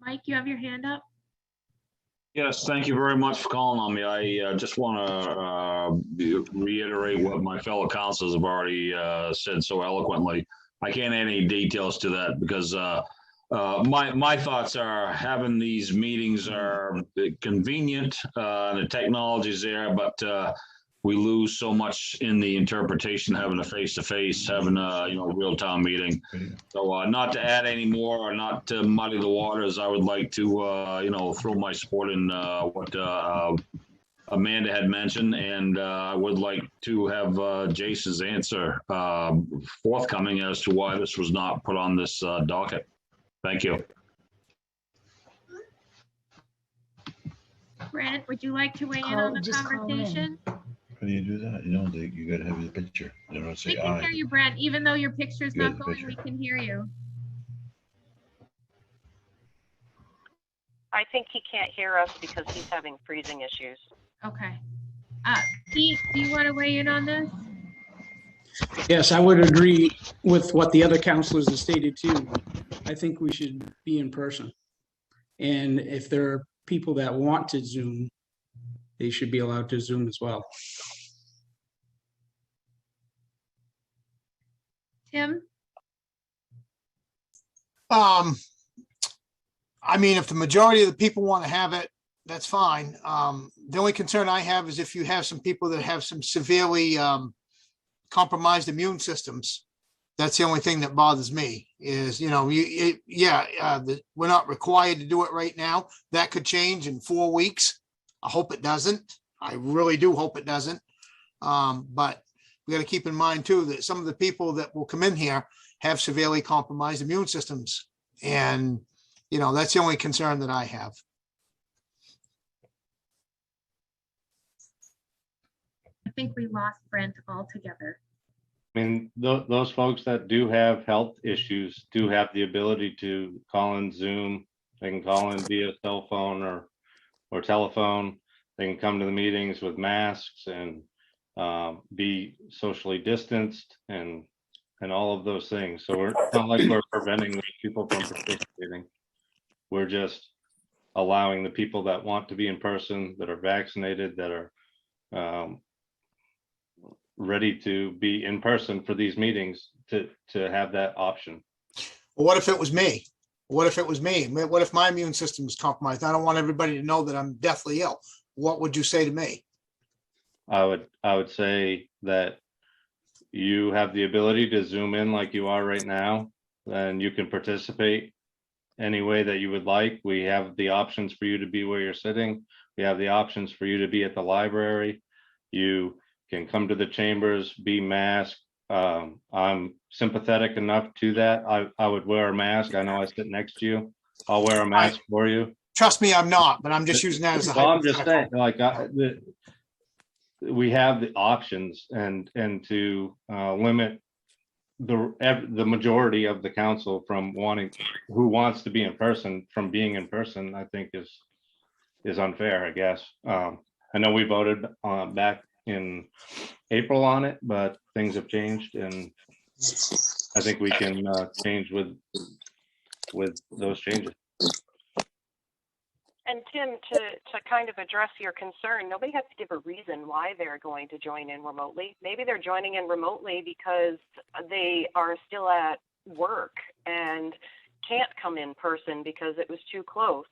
Mike, you have your hand up? Yes, thank you very much for calling on me. I just want to reiterate what my fellow councilors have already said so eloquently. I can't add any details to that because my thoughts are having these meetings are convenient. The technology's there, but we lose so much in the interpretation, having a face-to-face, having a real-time meeting. So not to add any more or not to muddy the waters, I would like to throw my support in what Amanda had mentioned, and I would like to have Jason's answer forthcoming as to why this was not put on this docket. Thank you. Brent, would you like to weigh in on the Just call in. conversation? How do you do that? You gotta have the picture. They don't We say can hear aye. you, Brent. Even though your picture's Yeah, not the going, picture. we can hear you. I think he can't hear us because he's having freezing issues. Okay. Pete, do you want to weigh in on this? Yes, I would agree with what the other counselors have stated too. I think we should be in person. And if there are people that want to Zoom, they should be allowed to Zoom as well. Tim? I mean, if the majority of the people want to have it, that's fine. The only concern I have is if you have some people that have some severely compromised immune systems. That's the only thing that bothers me is, we're not required to do it right now. That could change in 4 weeks. I hope it doesn't. I really do hope it doesn't. But we got to keep in mind too, that some of the people that will come in here have severely compromised immune systems. And, that's the only concern that I have. I think we lost Brent altogether. I mean, those folks that do have health issues do have the ability to call in Zoom. They can call in via cell phone or telephone. They can come to the meetings with masks and be socially distanced and all of those things. So it's not like we're preventing these people from participating. We're just allowing the people that want to be in person, that are vaccinated, that are ready to be in person for these meetings to have that option. Well, what if it was me? What if it was me? What if my immune system is compromised? I don't want everybody to know that I'm deathly ill. What would you say to me? I would say that you have the ability to Zoom in like you are right now, and you can participate any way that you would like. We have the options for you to be where you're sitting. We have the options for you to be at the library. You can come to the chambers, be masked. I'm sympathetic enough to that. I would wear a mask. I know I sit next to you. I'll wear a mask for you. Trust me, I'm not, but I'm just using that as a Well, I'm just saying, hypothetical. we have the options and to limit the majority of the council from who wants to be in person from being in person, I think is unfair, I guess. I know we voted back in April on it, but things have changed, and I think we can change with those changes. And Tim, to kind of address your concern, nobody has to give a reason why they're going to join in remotely. Maybe they're joining in remotely because they are still at work and can't come in person because it was too close.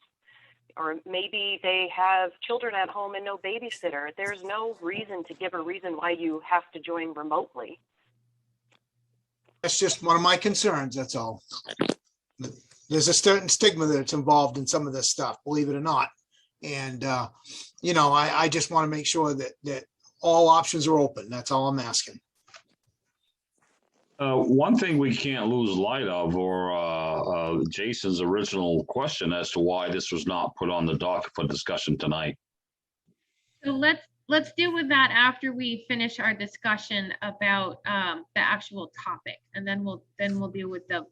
Or maybe they have children at home and no babysitter. There's no reason to give a reason why you have to join remotely. That's just one of my concerns, that's all. There's a certain stigma that's involved in some of this stuff, believe it or not. And, you know, I just want to make sure that all options are open. That's all I'm asking. One thing we can't lose light of, or Jason's original question as to why this was not put on the docket for discussion tonight. So let's deal with that after we finish our discussion about the actual topic, and then we'll deal with the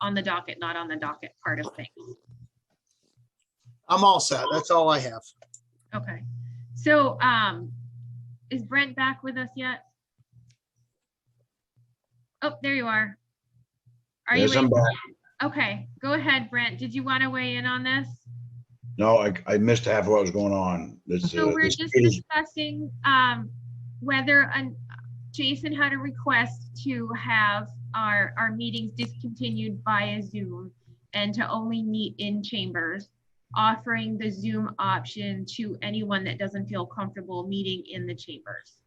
on the docket, not on the docket part of things. I'm all set. That's all I have. Okay. So is Brent back with us yet? Oh, there you are. Are Yes, you I'm able? back. Okay, go ahead, Brent. Did you want to weigh in on this? No, I missed half of what was going on. So we're just discussing whether Jason had a request to have our meetings discontinued via Zoom and to only meet in chambers, offering the Zoom option to anyone that doesn't feel comfortable meeting in the chambers.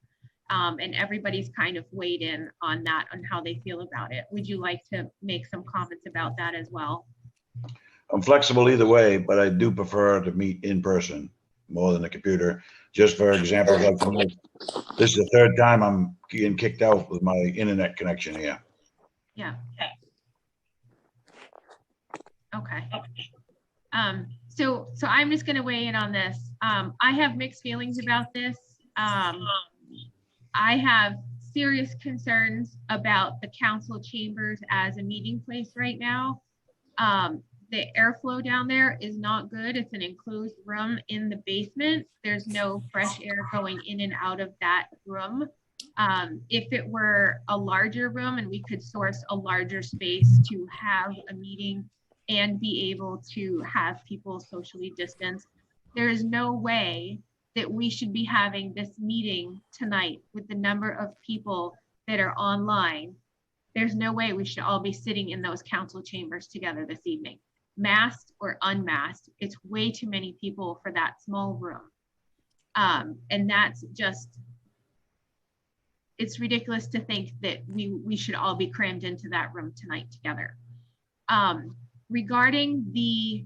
And everybody's kind of weighed in on that, on how they feel about it. Would you like to make some comments about that as well? I'm flexible either way, but I do prefer to meet in person more than the computer. Just for example, like tonight, this is the third time I'm getting kicked out with my internet connection here. Yeah. Okay. So I'm just going to weigh in on this. I have mixed feelings about this. I have serious concerns about the council chambers as a meeting place right now. The airflow down there is not good. It's an enclosed room in the basement. There's no fresh air going in and out of that room. If it were a larger room and we could source a larger space to have a meeting and be able to have people socially distanced, there is no way that we should be having this meeting tonight with the number of people that are online. There's no way we should all be sitting in those council chambers together this evening, masked or unmasked. It's way too many people for that small room. And that's just, it's ridiculous to think that we should all be crammed into that room tonight together. Regarding the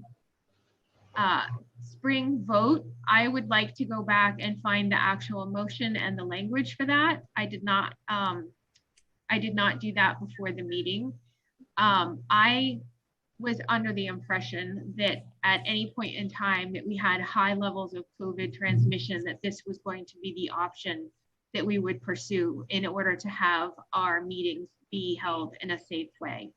spring vote, I would like to go back and find the actual motion and the language for that. I did not do that before the meeting. I was under the impression that at any point in time that we had high levels of COVID transmission, that this was going to be the option that we would pursue in order to have our meetings be held in a safe way.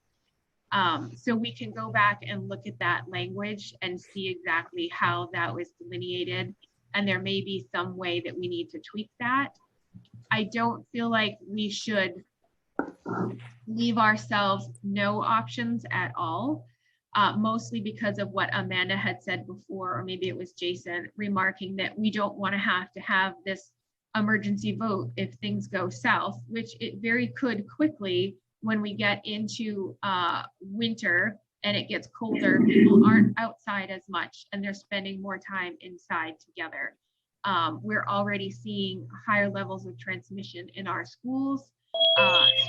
So we can go back and look at that language and see exactly how that was delineated. And there may be some way that we need to tweak that. I don't feel like we should leave ourselves no options at all, mostly because of what Amanda had said before, or maybe it was Jason, remarking that we don't want to have this emergency vote if things go south, which it very could quickly. When we get into winter and it gets colder, people aren't outside as much and they're spending more time inside together. We're already seeing higher levels of transmission in our schools.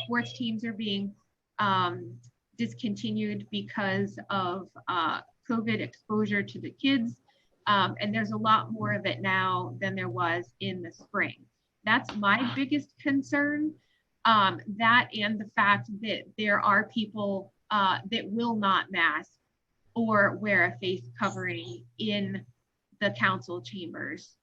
Sports teams are being discontinued because of COVID exposure to the kids. And there's a lot more of it now than there was in the spring. That's my biggest concern. That and the fact that there are people that will not mask or wear a face covering in the council chambers.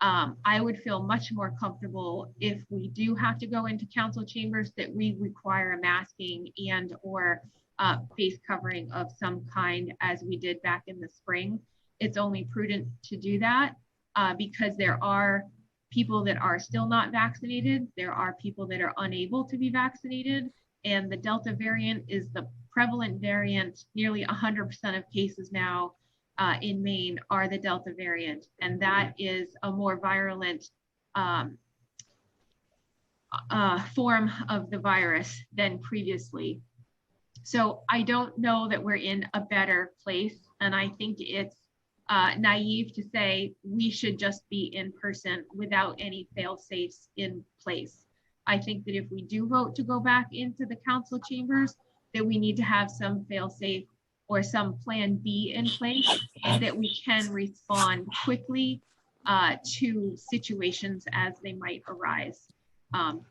I would feel much more comfortable if we do have to go into council chambers that we require a masking and or face covering of some kind as we did back in the spring. It's only prudent to do that because there are people that are still not vaccinated. There are people that are unable to be vaccinated. And the Delta variant is the prevalent variant, nearly 100% of cases now. in Maine are the Delta variant, and that is a more virulent form of the virus than previously. So I don't know that we're in a better place, and I think it's naive to say we should just be in person without any fail-safes in place. I think that if we do vote to go back into the council chambers, that we need to have some fail-safe or some plan B in place that we can respond quickly to situations as they might arise.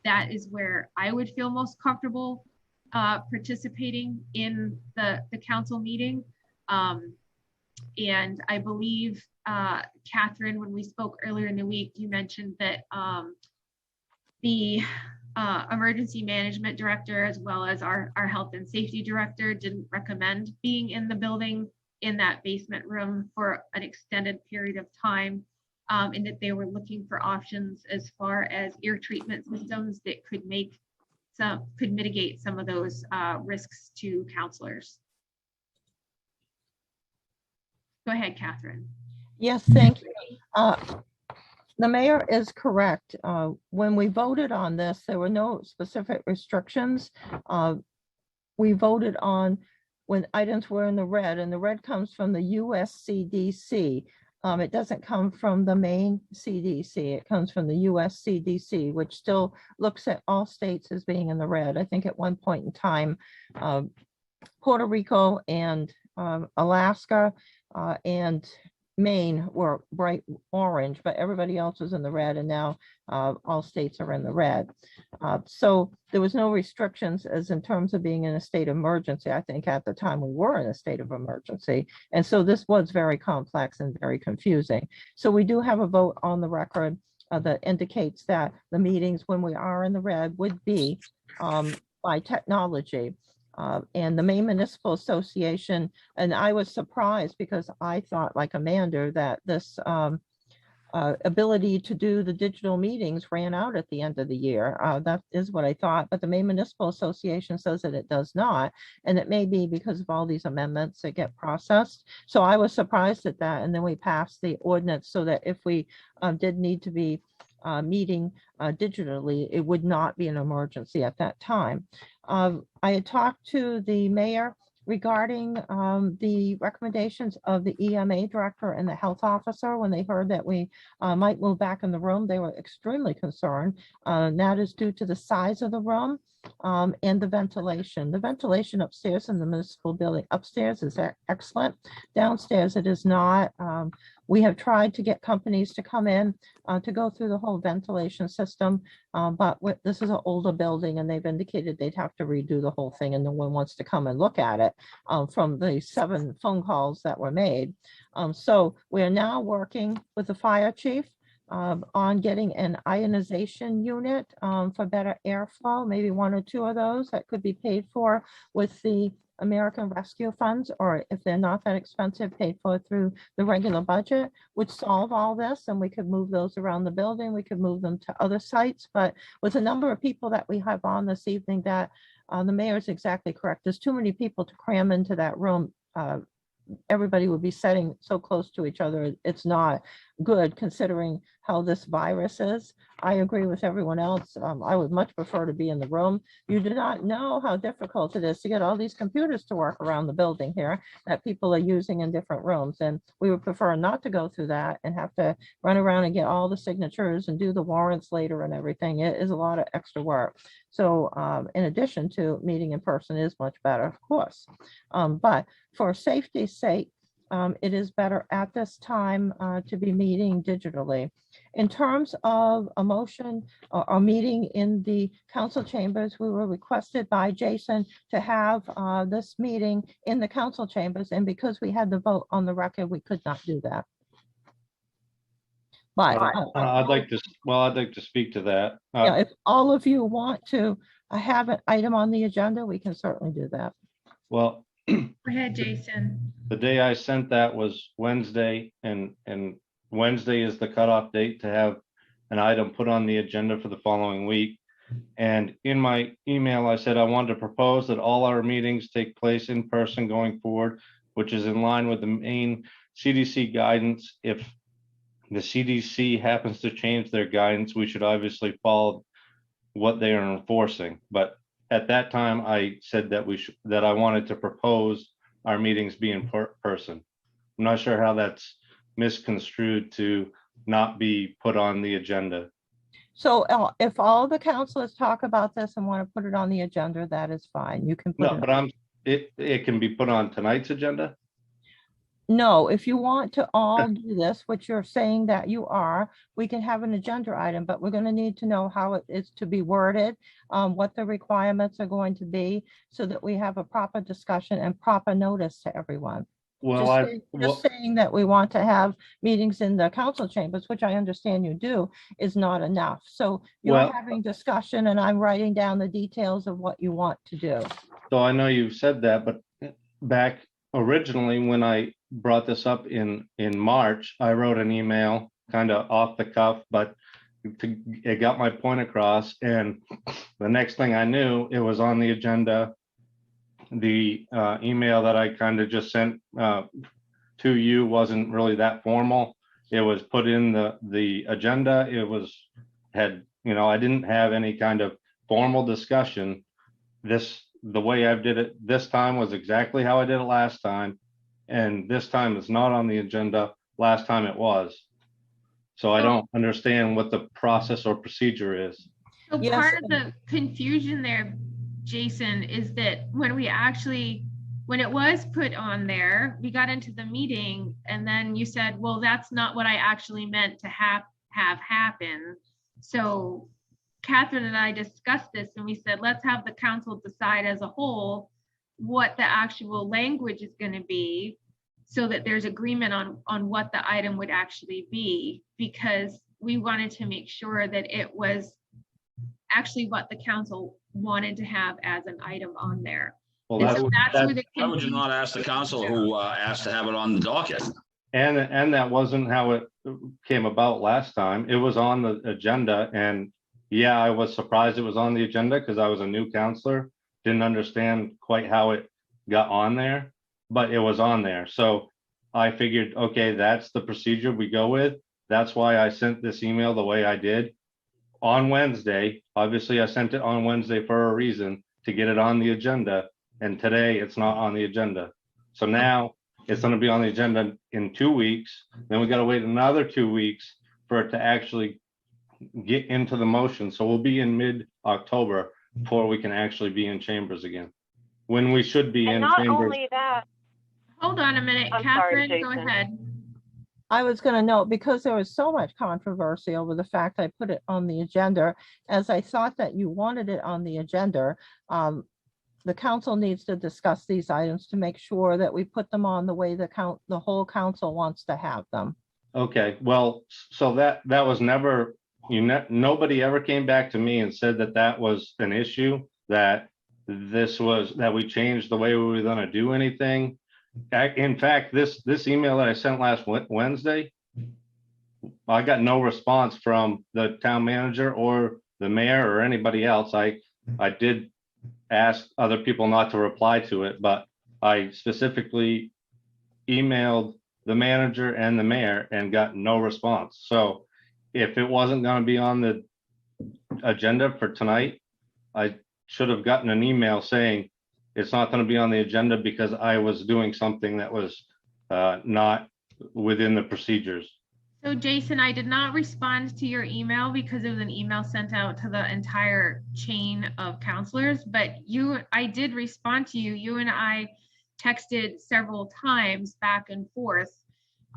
That is where I would feel most comfortable participating in the council meeting. And I believe, Catherine, when we spoke earlier in the week, you mentioned that the emergency management director, as well as our health and safety director, didn't recommend being in the building in that basement room for an extended period of time, and that they were looking for options as far as air treatment systems that could mitigate some of those risks to counselors. Go ahead, Catherine. Yes, thank you. The mayor is correct. When we voted on this, there were no specific restrictions. We voted on when items were in the red, and the red comes from the US CDC. It doesn't come from the Maine CDC. It comes from the US CDC, which still looks at all states as being in the red. I think at one point in time, Puerto Rico and Alaska and Maine were bright orange, but everybody else was in the red, and now all states are in the red. So there was no restrictions as in terms of being in a state of emergency. I think at the time we were in a state of emergency. And so this was very complex and very confusing. So we do have a vote on the record that indicates that the meetings when we are in the red would be by technology. And the Maine Municipal Association, and I was surprised because I thought, like Amanda, that this ability to do the digital meetings ran out at the end of the year. That is what I thought, but the Maine Municipal Association says that it does not, and it may be because of all these amendments that get processed. So I was surprised at that, and then we passed the ordinance so that if we did need to be meeting digitally, it would not be an emergency at that time. I had talked to the mayor regarding the recommendations of the EMA director and the health officer. When they heard that we might move back in the room, they were extremely concerned. That is due to the size of the room and the ventilation. The ventilation upstairs in the municipal building upstairs is excellent. Downstairs it is not. We have tried to get companies to come in to go through the whole ventilation system, but this is an older building and they've indicated they'd have to redo the whole thing and no one wants to come and look at it from the 7 phone calls that were made. So we're now working with the fire chief on getting an ionization unit for better airflow, maybe 1 or 2 of those that could be paid for with the American Rescue Funds, or if they're not that expensive, paid for through the regular budget, would solve all this, and we could move those around the building. We could move them to other sites, but with the number of people that we have on this evening, that the mayor is exactly correct. There's too many people to cram into that room. Everybody would be sitting so close to each other. It's not good considering how this virus is. I agree with everyone else. I would much prefer to be in the room. You do not know how difficult it is to get all these computers to work around the building here that people are using in different rooms. And we would prefer not to go through that and have to run around and get all the signatures and do the warrants later and everything. It is a lot of extra work. So in addition to meeting in person is much better, of course. But for safety's sake, it is better at this time to be meeting digitally. In terms of a motion or meeting in the council chambers, we were requested by Jason to have this meeting in the council chambers, and because we had the vote on the record, we could not do that. But I'd like to speak to that. yeah, if all of you want to have an item on the agenda, we can certainly do that. Well, Go ahead, Jason. the day I sent that was Wednesday, and Wednesday is the cutoff date to have an item put on the agenda for the following week. And in my email, I said I wanted to propose that all our meetings take place in person going forward, which is in line with the Maine CDC guidance. If the CDC happens to change their guidance, we should obviously follow what they are enforcing. But at that time, I said that that I wanted to propose our meetings be in person. I'm not sure how that's misconstrued to not be put on the agenda. So if all the councilors talk about this and want to put it on the agenda, that is fine. You can put No, it. but it can be put on tonight's agenda. No, if you want to all do this, which you're saying that you are, we can have an agenda item, but we're going to need to know how it is to be worded, what the requirements are going to be, so that we have a proper discussion and proper notice to everyone. Well, Just saying that we want to have meetings in the council chambers, which I understand you do, is not enough. So you're Well- having discussion and I'm writing down the details of what you want to do. So I know you've said that, but back originally when I brought this up in March, I wrote an email kind of off the cuff, but it got my point across. And the next thing I knew, it was on the agenda. The email that I kind of just sent to you wasn't really that formal. It was put in the agenda. It was I didn't have any kind of formal discussion. The way I did it this time was exactly how I did it last time. And this time it's not on the agenda. Last time it was. So I don't understand what the process or procedure is. So Yes, part of the confusion there, Jason, is that when it was put on there, we got into the meeting and then you said, well, that's not what I actually meant to have happen. So Catherine and I discussed this and we said, let's have the council decide as a whole what the actual language is going to be, so that there's agreement on what the item would actually be, because we wanted to make sure that it was actually what the council wanted to have as an item on there. Well, And that's, so that's where the Why would you confusion- not ask the council who asked to have it on the docket? and that wasn't how it came about last time. It was on the agenda, and yeah, I was surprised it was on the agenda because I was a new counselor, didn't understand quite how it got on there, but it was on there. So I figured, okay, that's the procedure we go with. That's why I sent this email the way I did on Wednesday. Obviously, I sent it on Wednesday for a reason, to get it on the agenda. And today it's not on the agenda. So now it's going to be on the agenda in 2 weeks. Then we got to wait another 2 weeks for it to actually get into the motion. So we'll be in mid-October before we can actually be in chambers again, when we should be in And not chambers. only that, Hold on a minute, I'm sorry, Catherine, go Jason. ahead. I was going to note, because there was so much controversy over the fact I put it on the agenda, as I thought that you wanted it on the agenda, the council needs to discuss these items to make sure that we put them on the way the whole council wants to have them. Okay, well, so that was never, nobody ever came back to me and said that that was an issue, that that we changed the way we were going to do anything. In fact, this email that I sent last Wednesday, I got no response from the town manager or the mayor or anybody else. I did ask other people not to reply to it, but I specifically emailed the manager and the mayor and got no response. So if it wasn't going to be on the agenda for tonight, I should have gotten an email saying it's not going to be on the agenda because I was doing something that was not within the procedures. So Jason, I did not respond to your email because it was an email sent out to the entire chain of counselors, but I did respond to you. You and I texted several times back and forth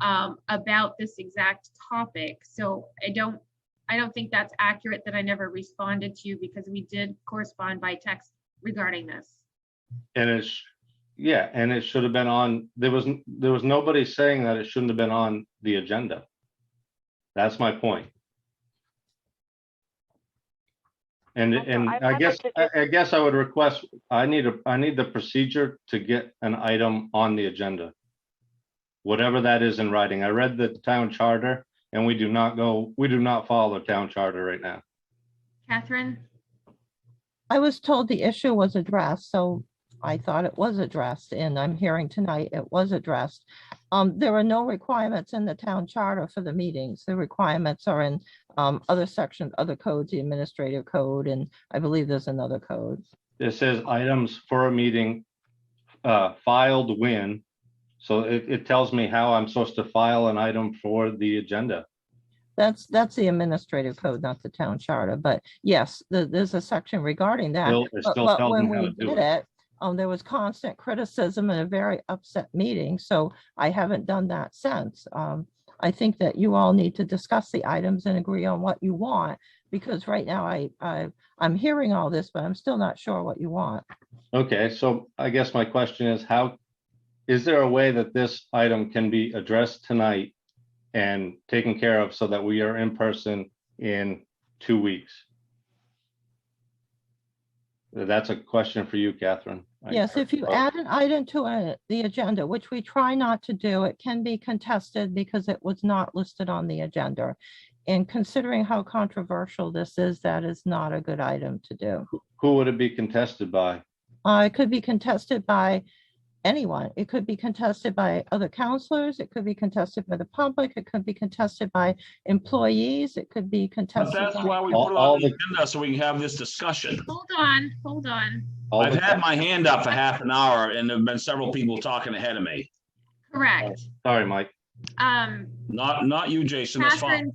about this exact topic. So I don't think that's accurate that I never responded to you, because we did correspond by text regarding this. And it should have been on, there was nobody saying that it shouldn't have been on the agenda. That's my point. And I guess I would request, I need the procedure to get an item on the agenda, whatever that is in writing. I read the town charter, and we do not follow the town charter right now. Catherine? I was told the issue was addressed, so I thought it was addressed, and I'm hearing tonight it was addressed. There are no requirements in the town charter for the meetings. The requirements are in other sections, other codes, the administrative code, and I believe there's another code. It says items for a meeting filed when. So it tells me how I'm supposed to file an item for the agenda. That's the administrative code, not the town charter. But yes, there's a section regarding that. It still But tells when me how we to do did it. it, there was constant criticism and a very upset meeting. So I haven't done that since. I think that you all need to discuss the items and agree on what you want, because right now I'm hearing all this, but I'm still not sure what you want. Okay, so I guess my question is, how is there a way that this item can be addressed tonight and taken care of so that we are in person in 2 weeks? That's a question for you, Catherine. Yes, if you add an item to the agenda, which we try not to do, it can be contested because it was not listed on the agenda. And considering how controversial this is, that is not a good item to do. Who would it be contested by? It could be contested by anyone. It could be contested by other counselors. It could be contested by the public. It could be contested by employees. It could be But contested. that's by- why we put it on the agenda, so we can have this discussion. Hold on, hold on. I've had my hand up for half an hour and there've been several people talking ahead of me. Correct. Sorry, Mike. Not you, Jason, that's fine.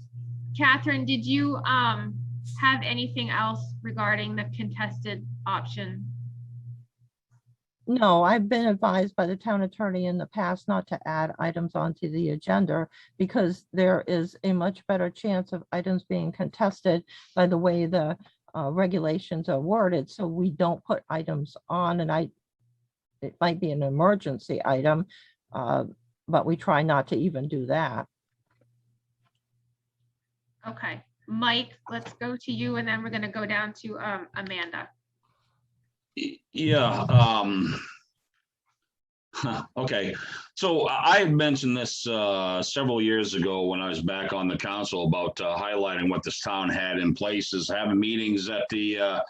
Catherine, did you have anything else regarding the contested option? No, I've been advised by the town attorney in the past not to add items onto the agenda because there is a much better chance of items being contested by the way the regulations are worded. So we don't put items on, and it might be an emergency item, but we try not to even do that. Okay, Mike, let's go to you and then we're gonna go down to Amanda. Yeah. Okay. So I had mentioned this several years ago when I was back on the council about highlighting what this town had in place, is having meetings at the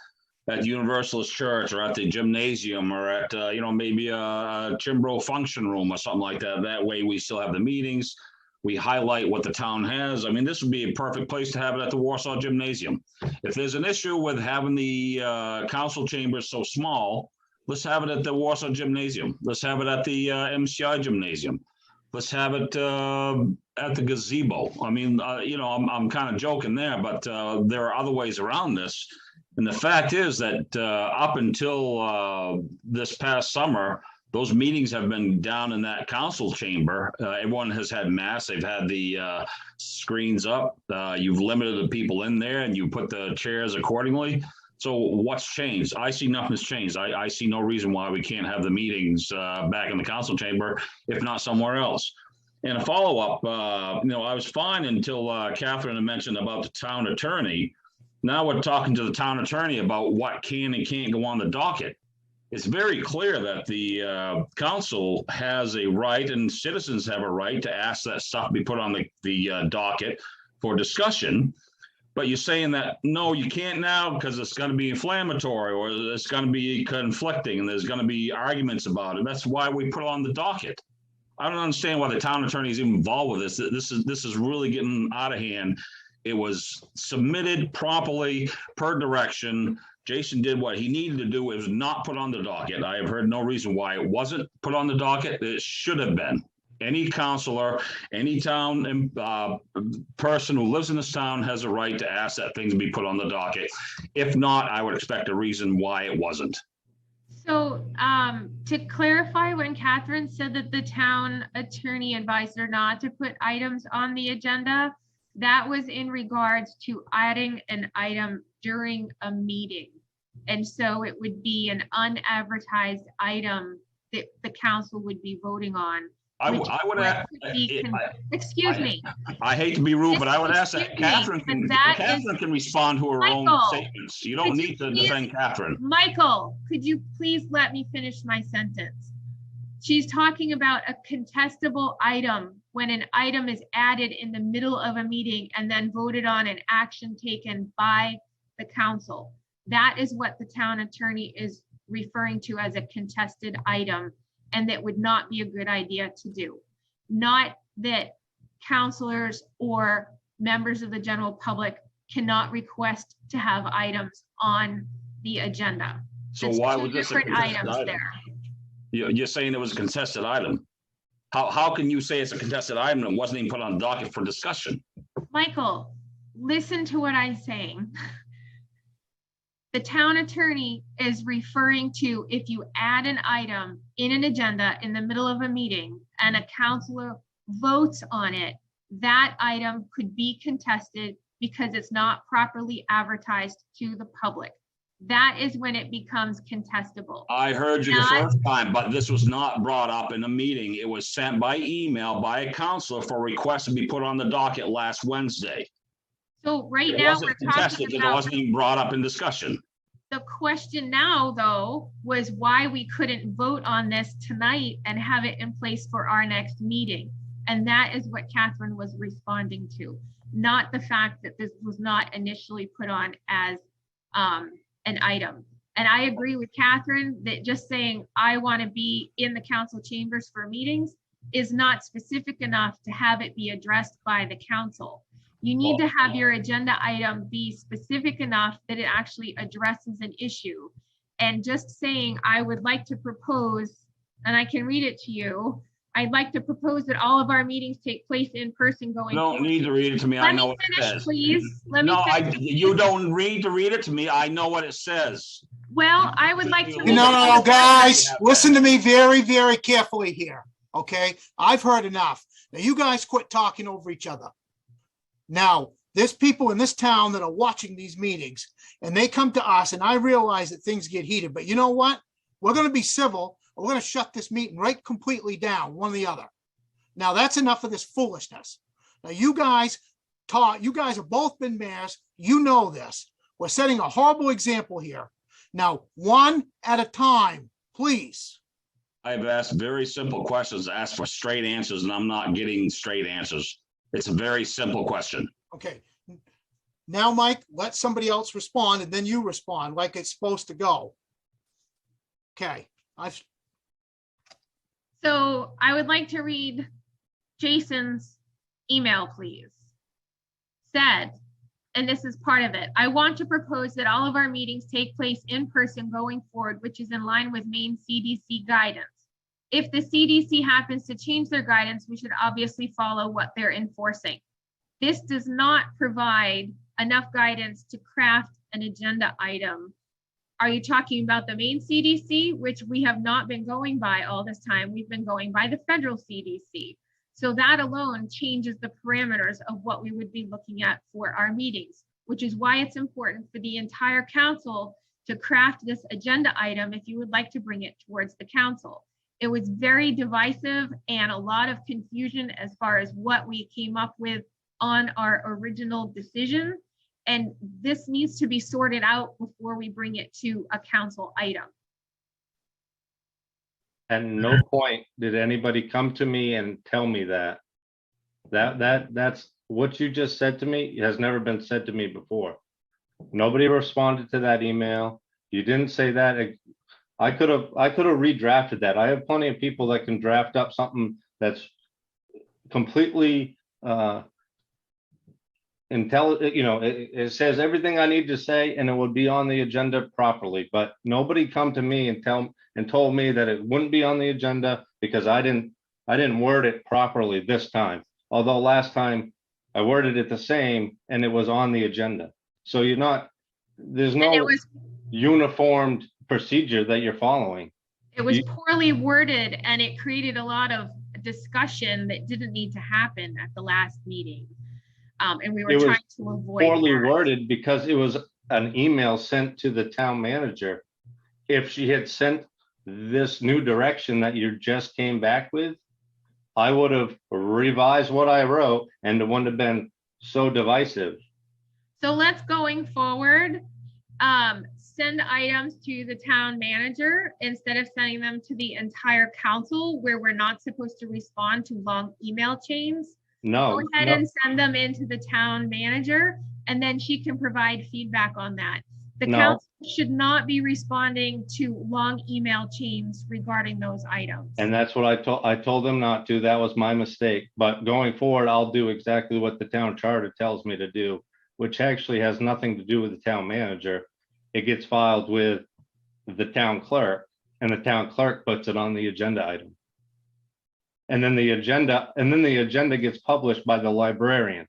Universalist Church or at the gymnasium or at maybe a Chimbro function room or something like that. That way we still have the meetings. We highlight what the town has. I mean, this would be a perfect place to have it at the Warsaw Gymnasium. If there's an issue with having the council chambers so small, let's have it at the Warsaw Gymnasium. Let's have it at the MCI Gymnasium. Let's have it at the gazebo. I mean, I'm kind of joking there, but there are other ways around this. And the fact is that up until this past summer, those meetings have been down in that council chamber. Everyone has had masks. They've had the screens up. You've limited the people in there and you put the chairs accordingly. So what's changed? I see nothing's changed. I see no reason why we can't have the meetings back in the council chamber, if not somewhere else. And a follow-up, I was fine until Catherine had mentioned about the town attorney. Now we're talking to the town attorney about what can and can't go on the docket. It's very clear that the council has a right and citizens have a right to ask that stuff be put on the docket for discussion. But you're saying that, no, you can't now because it's going to be inflammatory or it's going to be conflicting and there's going to be arguments about it. That's why we put it on the docket. I don't understand why the town attorney is even involved with this. This is really getting out of hand. It was submitted properly per direction. Jason did what he needed to do. It was not put on the docket. I have heard no reason why it wasn't put on the docket. It should have been. Any counselor, any town person who lives in this town has a right to ask that things be put on the docket. If not, I would expect a reason why it wasn't. So to clarify, when Catherine said that the town attorney advised her not to put items on the agenda, that was in regards to adding an item during a meeting. And so it would be an unadvertised item that the council would be voting on. Excuse me. I hate to be rude, but I would ask that Catherine can respond to her own statements. You don't need to defend Catherine. Michael, could you please let me finish my sentence? She's talking about a contestable item when an item is added in the middle of a meeting and then voted on and action taken by the council. That is what the town attorney is referring to as a contested item, and that would not be a good idea to do. Not that counselors or members of the general public cannot request to have items on the agenda. So It's why two was this a different contested items item? there. You're saying it was a contested item. How can you say it's a contested item and wasn't even put on the docket for discussion? Michael, listen to what I'm saying. The town attorney is referring to if you add an item in an agenda in the middle of a meeting and a counselor votes on it, that item could be contested because it's not properly advertised to the public. That is when it becomes contestable. I heard you the Not- first time, but this was not brought up in a meeting. It was sent by email by a counselor for a request to be put on the docket last Wednesday. So right It now, wasn't we're contested talking because it about, wasn't even brought up in discussion. the question now, though, was why we couldn't vote on this tonight and have it in place for our next meeting. And that is what Catherine was responding to, not the fact that this was not initially put on as an item. And I agree with Catherine that just saying, I want to be in the council chambers for meetings is not specific enough to have it be addressed by the council. You need to have your agenda item be specific enough that it actually addresses an issue. And just saying, I would like to propose, and I can read it to you, I'd like to propose that all of our meetings take place in person going You don't forward. need to read it to me. I Let know me what it finish, says. please. Let me No, finish. you don't need to read it to me. I know what it says. Well, I would like to. You read No, it. guys, listen to me very, very carefully here, okay? I've heard enough. Now, you guys quit talking over each other. Now, there's people in this town that are watching these meetings, and they come to us, and I realize that things get heated, but you know what? We're gonna be civil, or we're gonna shut this meeting right completely down, one or the other. Now, that's enough of this foolishness. Now, you guys have both been mayors, you know this. We're setting a horrible example here. Now, one at a time, please. I've asked very simple questions, asked for straight answers, and I'm not getting straight answers. It's a very simple question. Okay. Now, Mike, let somebody else respond and then you respond like it's supposed to go. Okay, So I would like to read Jason's email, please. Said, and this is part of it, I want to propose that all of our meetings take place in person going forward, which is in line with Maine CDC guidance. If the CDC happens to change their guidance, we should obviously follow what they're enforcing. This does not provide enough guidance to craft an agenda item. Are you talking about the Maine CDC, which we have not been going by all this time? We've been going by the federal CDC. So that alone changes the parameters of what we would be looking at for our meetings, which is why it's important for the entire council to craft this agenda item if you would like to bring it towards the council. It was very divisive and a lot of confusion as far as what we came up with on our original decision. And this needs to be sorted out before we bring it to a council item. At no point did anybody come to me and tell me that. That's what you just said to me has never been said to me before. Nobody responded to that email. You didn't say that. I could have redrafted that. I have plenty of people that can draft up something that's completely intelligent, it says everything I need to say and it would be on the agenda properly, but nobody come to me and told me that it wouldn't be on the agenda because I didn't word it properly this time. Although last time I worded it the same and it was on the agenda. So there's no uniformed procedure that you're following. It was poorly worded and it created a lot of discussion that didn't need to happen at the last meeting. And we were trying to avoid poorly that. worded because it was an email sent to the town manager. If she had sent this new direction that you just came back with, I would have revised what I wrote and it wouldn't have been so divisive. So let's going forward, send items to the town manager instead of sending them to the entire council where we're not supposed to respond to long email chains. No. Go ahead and send them into the town manager and then she can provide feedback on that. The No. council should not be responding to long email chains regarding those items. And that's what I told them not to. That was my mistake. But going forward, I'll do exactly what the town charter tells me to do, which actually has nothing to do with the town manager. It gets filed with the town clerk, and the town clerk puts it on the agenda item. And then the agenda gets published by the librarian.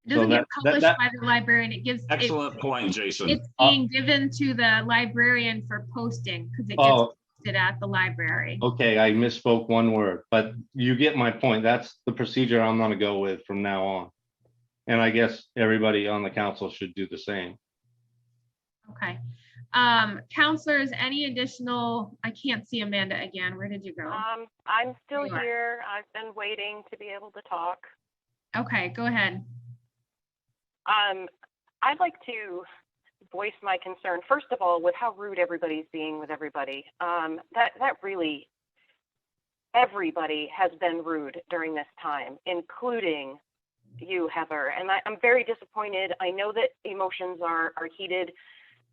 It doesn't So get published by the librarian. It gives. Excellent point, Jason. It's being given to the librarian for posting because it gets posted at the library. Okay, I misspoke one word, but you get my point. That's the procedure I'm gonna go with from now on. And I guess everybody on the council should do the same. Okay. Counselors, any additional, I can't see Amanda again. Where did you go? I'm still There you are. here. I've been waiting to be able to talk. Okay, go ahead. I'd like to voice my concern, first of all, with how rude everybody's being with everybody. That really, everybody has been rude during this time, including you, Heather. And I'm very disappointed. I know that emotions are heated,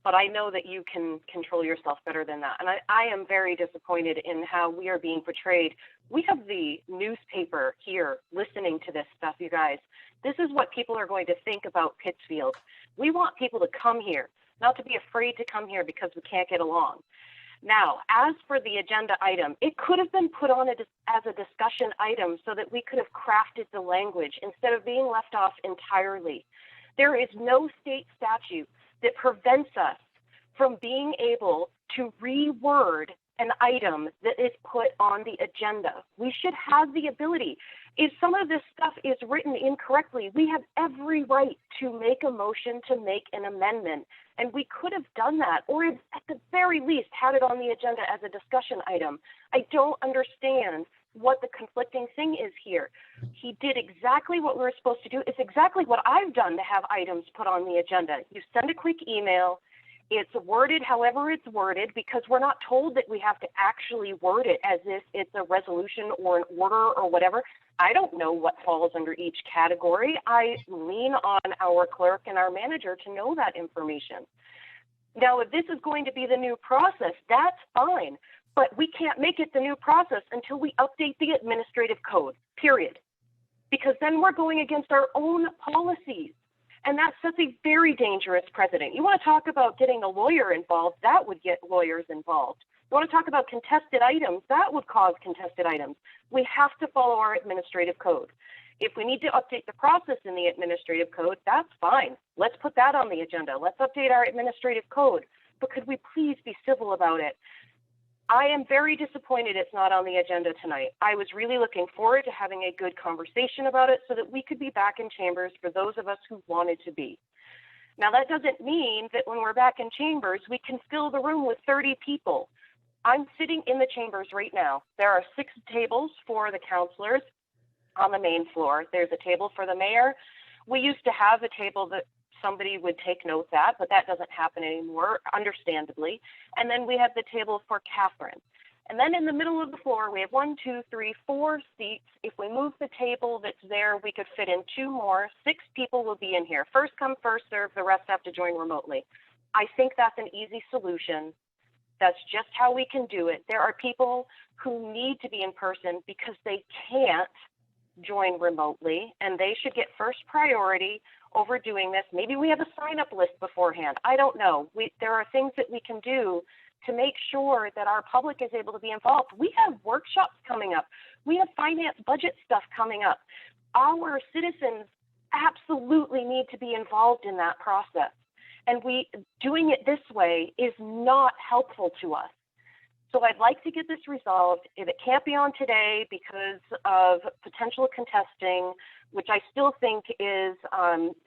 but I know that you can control yourself better than that. And I am very disappointed in how we are being portrayed. We have the newspaper here listening to this stuff, you guys. This is what people are going to think about Pittsfield. We want people to come here, not to be afraid to come here because we can't get along. Now, as for the agenda item, it could have been put on as a discussion item so that we could have crafted the language instead of being left off entirely. There is no state statute that prevents us from being able to reword an item that is put on the agenda. We should have the ability. If some of this stuff is written incorrectly, we have every right to make a motion to make an amendment. And we could have done that, or at the very least had it on the agenda as a discussion item. I don't understand what the conflicting thing is here. He did exactly what we were supposed to do. It's exactly what I've done to have items put on the agenda. You send a quick email. It's worded however it's worded, because we're not told that we have to actually word it as if it's a resolution or an order or whatever. I don't know what falls under each category. I lean on our clerk and our manager to know that information. Now, if this is going to be the new process, that's fine, but we can't make it the new process until we update the administrative code, period. Because then we're going against our own policies. And that sets a very dangerous precedent. You want to talk about getting a lawyer involved, that would get lawyers involved. You want to talk about contested items, that would cause contested items. We have to follow our administrative code. If we need to update the process in the administrative code, that's fine. Let's put that on the agenda. Let's update our administrative code. But could we please be civil about it? I am very disappointed it's not on the agenda tonight. I was really looking forward to having a good conversation about it so that we could be back in chambers for those of us who wanted to be. Now, that doesn't mean that when we're back in chambers, we can fill the room with 30 people. I'm sitting in the chambers right now. There are 6 tables for the councilors on the main floor. There's a table for the mayor. We used to have a table that somebody would take notes at, but that doesn't happen anymore, understandably. And then we have the table for Catherine. And then in the middle of the floor, we have 1, 2, 3, 4 seats. If we move the table that's there, we could fit in 2 more. 6 people will be in here. First come, first serve. The rest have to join remotely. I think that's an easy solution. That's just how we can do it. There are people who need to be in person because they can't join remotely, and they should get first priority over doing this. Maybe we have a sign-up list beforehand. I don't know. There are things that we can do to make sure that our public is able to be involved. We have workshops coming up. We have finance budget stuff coming up. Our citizens absolutely need to be involved in that process. And doing it this way is not helpful to us. So I'd like to get this resolved. If it can't be on today because of potential contesting, which I still think is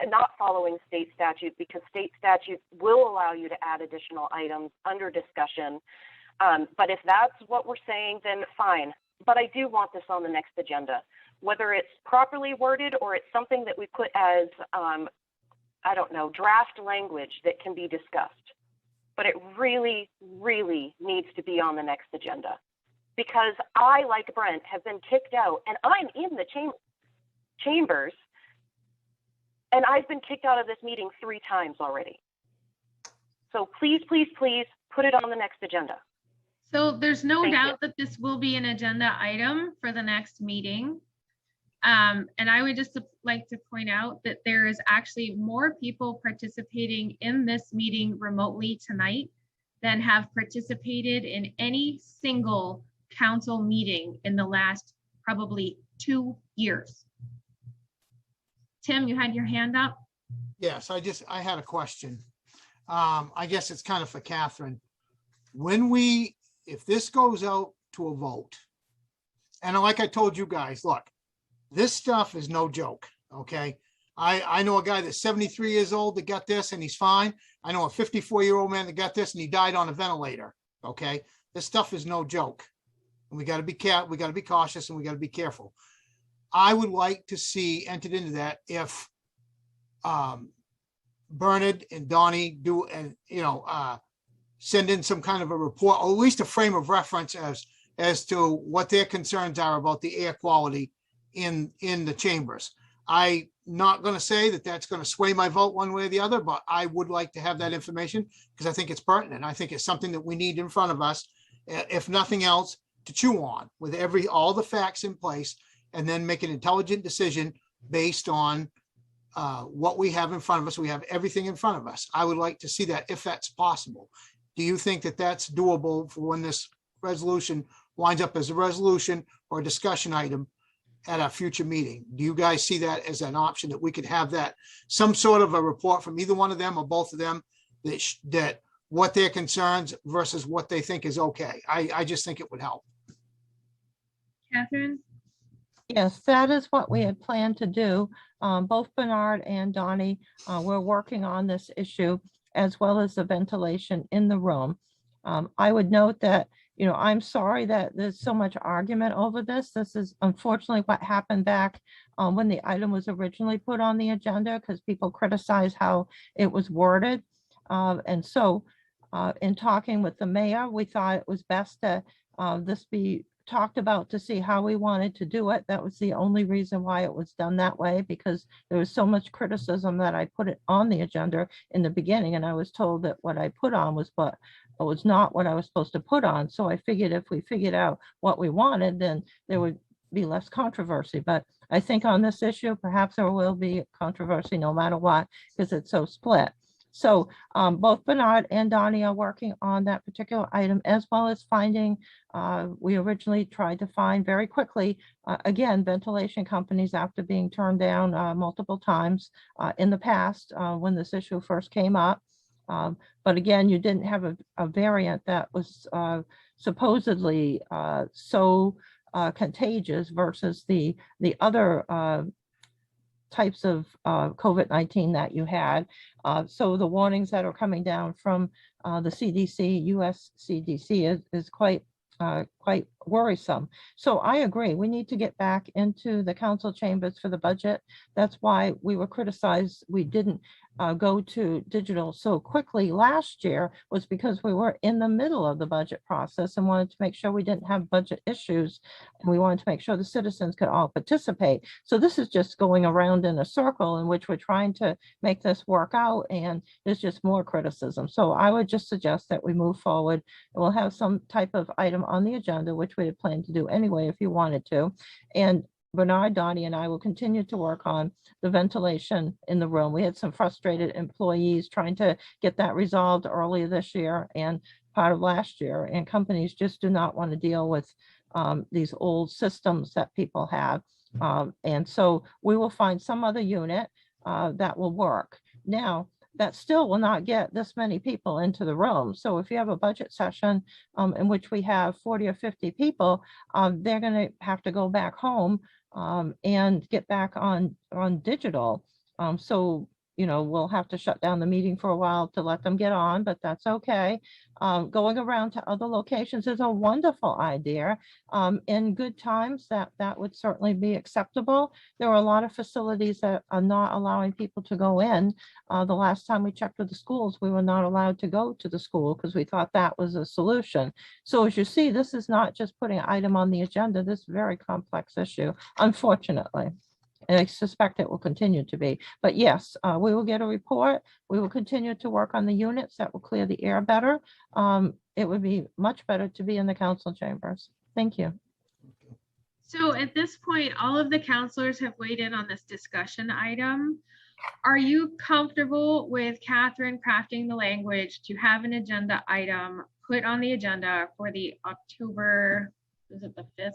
not following state statute, because state statute will allow you to add additional items under discussion. But if that's what we're saying, then fine. But I do want this on the next agenda, whether it's properly worded or it's something that we put as, I don't know, draft language that can be discussed. But it really, really needs to be on the next agenda, because I, like Brent, have been kicked out, and I'm in the chambers, and And I've been kicked out of this meeting 3 times already. So please, please, please put it on the next agenda. So there's no Thank you. doubt that this will be an agenda item for the next meeting. And I would just like to point out that there is actually more people participating in this meeting remotely tonight than have participated in any single council meeting in the last probably 2 years. Tim, you had your hand up? Yes, I had a question. I guess it's kind of for Catherine. If this goes out to a vote, and like I told you guys, look, this stuff is no joke, okay? I know a guy that's 73 years old that got this and he's fine. I know a 54-year-old man that got this and he died on a ventilator, okay? This stuff is no joke. And we got to be cautious and we got to be careful. I would like to see entered into that if Bernard and Donnie do, and send in some kind of a report, or at least a frame of reference as to what their concerns are about the air quality in the chambers. I'm not going to say that that's going to sway my vote one way or the other, but I would like to have that information because I think it's pertinent. I think it's something that we need in front of us, if nothing else, to chew on with all the facts in place, and then make an intelligent decision based on what we have in front of us. We have everything in front of us. I would like to see that if that's possible. Do you think that that's doable for when this resolution winds up as a resolution or a discussion item at a future meeting? Do you guys see that as an option, that we could have that, some sort of a report from either one of them or both of them, that what their concerns versus what they think is okay? I just think it would help. Catherine? Yes, that is what we had planned to do. Both Bernard and Donnie were working on this issue, as well as the ventilation in the room. I would note that, I'm sorry that there's so much argument over this. This is unfortunately what happened back when the item was originally put on the agenda, because people criticized how it was worded. And so in talking with the mayor, we thought it was best that this be talked about to see how we wanted to do it. That was the only reason why it was done that way, because there was so much criticism that I put it on the agenda in the beginning, and I was told that what I put on was not what I was supposed to put on. So I figured if we figured out what we wanted, then there would be less controversy. But I think on this issue, perhaps there will be controversy no matter what, because it's so split. So both Bernard and Donnie are working on that particular item, as well as finding, we originally tried to find very quickly, again, ventilation companies after being turned down multiple times in the past when this issue first came up. But again, you didn't have a variant that was supposedly so contagious versus the other types of COVID-19 that you had. So the warnings that are coming down from the CDC, US CDC is quite worrisome. So I agree, we need to get back into the council chambers for the budget. That's why we were criticized we didn't go to digital so quickly last year, was because we were in the middle of the budget process and wanted to make sure we didn't have budget issues. And we wanted to make sure the citizens could all participate. So this is just going around in a circle in which we're trying to make this work out, and there's just more criticism. So I would just suggest that we move forward, and we'll have some type of item on the agenda, which we had planned to do anyway if you wanted to. And Bernard, Donnie, and I will continue to work on the ventilation in the room. We had some frustrated employees trying to get that resolved earlier this year and part of last year, and companies just do not want to deal with these old systems that people have. And so we will find some other unit that will work. Now, that still will not get this many people into the room. So if you have a budget session in which we have 40 or 50 people, they're going to have to go back home and get back on digital. So, we'll have to shut down the meeting for a while to let them get on, but that's okay. Going around to other locations is a wonderful idea. In good times, that would certainly be acceptable. There are a lot of facilities that are not allowing people to go in. The last time we checked with the schools, we were not allowed to go to the school because we thought that was a solution. So as you see, this is not just putting an item on the agenda, this very complex issue, unfortunately. And I suspect it will continue to be. But yes, we will get a report. We will continue to work on the units that will clear the air better. It would be much better to be in the council chambers. Thank you. So at this point, all of the counselors have weighed in on this discussion item. Are you comfortable with Catherine crafting the language to have an agenda item put on the agenda for the October, is it the 5th?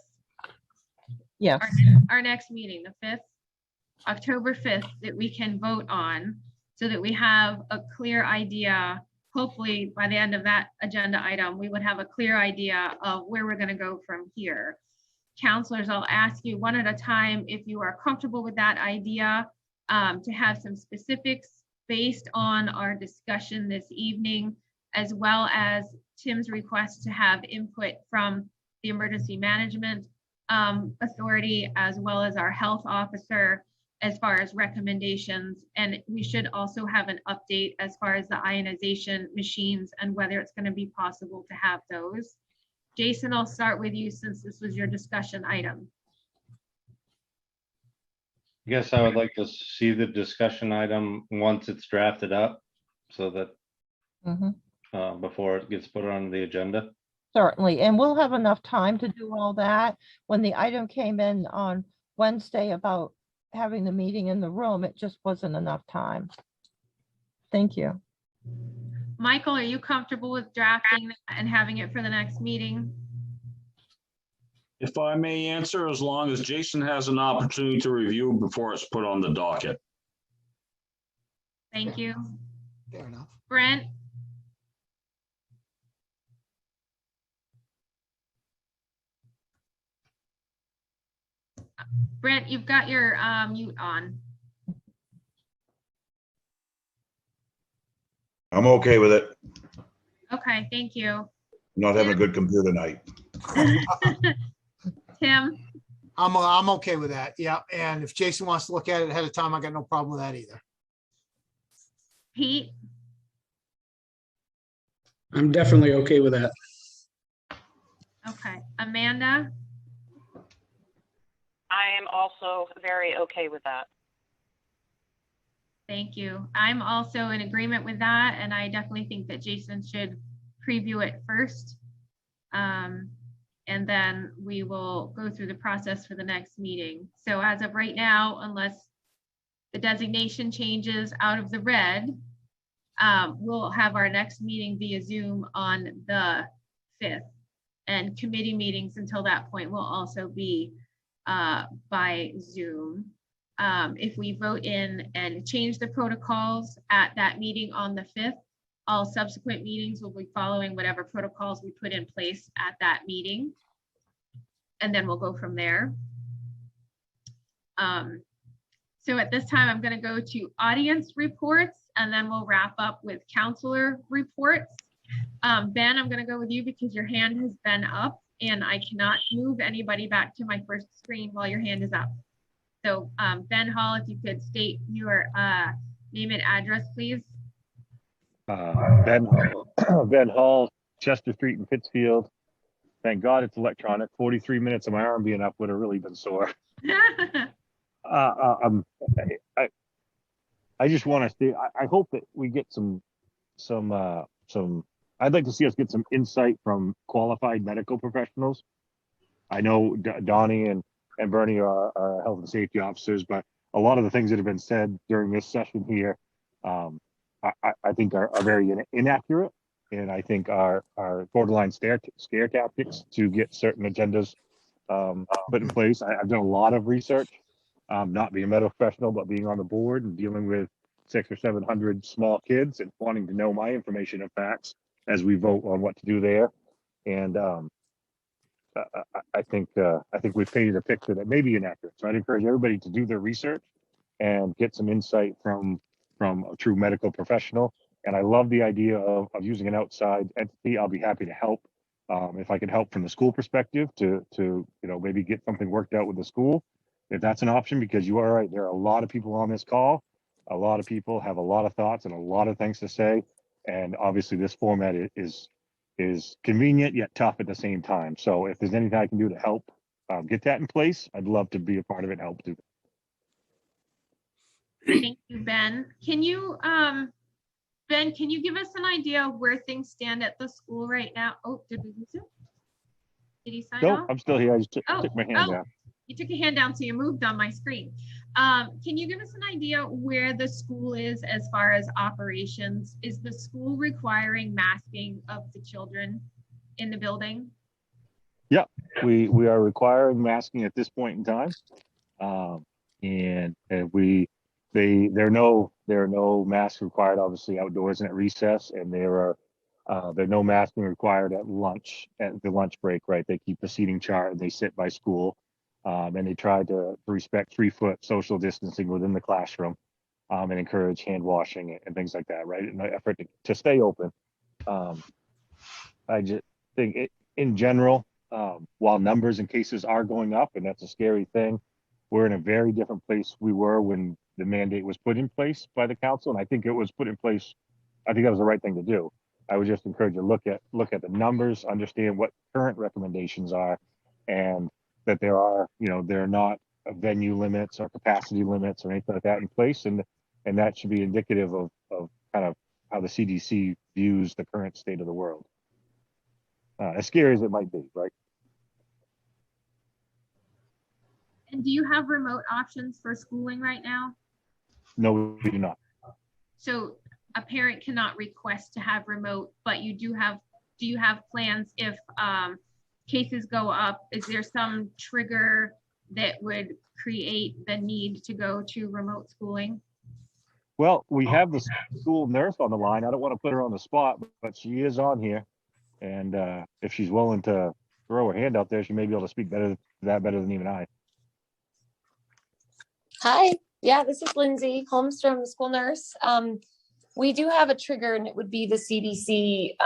Yes. Our next meeting, the 5th, October 5th, that we can vote on so that we have a clear idea. Hopefully by the end of that agenda item, we would have a clear idea of where we're going to go from here. Counselors, I'll ask you one at a time if you are comfortable with that idea, to have some specifics based on our discussion this evening, as well as Tim's request to have input from the Emergency Management Authority, as well as our health officer, as far as recommendations. And we should also have an update as far as the ionization machines and whether it's going to be possible to have those. Jason, I'll start with you since this was your discussion item. I guess I would like to see the discussion item once it's drafted up so that before it gets put on the agenda. Certainly, and we'll have enough time to do all that. When the item came in on Wednesday about having the meeting in the room, it just wasn't enough time. Thank you. Michael, are you comfortable with drafting that and having it for the next meeting? If I may answer, as long as Jason has an opportunity to review before it's put on the docket. Thank you. Fair enough. Brent? Brent, you've got your mute on. I'm okay with it. Okay, thank you. Not having a good computer night. Tim? I'm okay with that. Yeah. And if Jason wants to look at it ahead of time, I got no problem with that either. Pete? I'm definitely okay with that. Okay. Amanda? I am also very okay with that. Thank you. I'm also in agreement with that, and I definitely think that Jason should preview it first. And then we will go through the process for the next meeting. So as of right now, unless the designation changes out of the red, we'll have our next meeting via Zoom on the 5th. And committee meetings until that point will also be by Zoom. If we vote in and change the protocols at that meeting on the 5th, all subsequent meetings will be following whatever protocols we put in place at that meeting. And then we'll go from there. So at this time, I'm going to go to audience reports, and then we'll wrap up with counselor reports. Ben, I'm going to go with you because your hand has been up, and I cannot move anybody back to my first screen while your hand is up. So Ben Hall, if you could state your name and address, please. Ben Hall, Chester Street in Pittsfield. Thank God it's electronic. 43 minutes of my arm being up would have really been sore. I just want to say, I hope that we get some, I'd like to see us get some insight from qualified medical professionals. I know Donnie and Bernie are health and safety officers, but a lot of the things that have been said during this session here, I think are very inaccurate, and I think are borderline scare tactics to get certain agendas put in place. I've done a lot of research, not being a medical professional, but being on the board and dealing with 600 or 700 small kids and wanting to know my information and facts as we vote on what to do there. And I think we've painted a picture that may be inaccurate. So I'd encourage everybody to do their research and get some insight from a true medical professional. And I love the idea of using an outside entity. I'll be happy to help if I can help from the school perspective to maybe get something worked out with the school, if that's an option, because you are right. There are a lot of people on this call. A lot of people have a lot of thoughts and a lot of things to say. And obviously this format is convenient yet tough at the same time. So if there's anything I can do to help get that in place, I'd love to be a part of it and help do that. Thank you, Ben. Can you, Ben, can you give us an idea of where things stand at the school right now? Oh, did we lose him? Did he sign Nope, off? I'm still here. I just took Oh, my hand oh. down. You took a hand down, so you moved on my screen. Can you give us an idea where the school is as far as operations? Is the school requiring masking of the children in the building? Yeah, we are requiring masking at this point in time. And there are no masks required, obviously, outdoors and at recess, and there are no masking required at lunch, at the lunch break, right? They keep the seating chart and they sit by school. And they try to respect 3-foot social distancing within the classroom, and encourage hand washing and things like that, right? In an effort to stay open. I just think in general, while numbers and cases are going up, and that's a scary thing, we're in a very different place we were when the mandate was put in place by the council. And I think it was put in place. I think that was the right thing to do. I would just encourage you to look at the numbers, understand what current recommendations are, and that there are not venue limits or capacity limits or anything like that in place. And that should be indicative of kind of how the CDC views the current state of the world. As scary as it might be, right? And do you have remote options for schooling right now? No, we do not. So a parent cannot request to have remote, but do you have plans if cases go up? Is there some trigger that would create the need to go to remote schooling? Well, we have the school nurse on the line. I don't want to put her on the spot, but she is on here. And if she's willing to throw her hand out there, she may be able to speak better than even I. Hi, yeah, this is Lindsay Holmstrom, school nurse. We do have a trigger, and it would be the CDC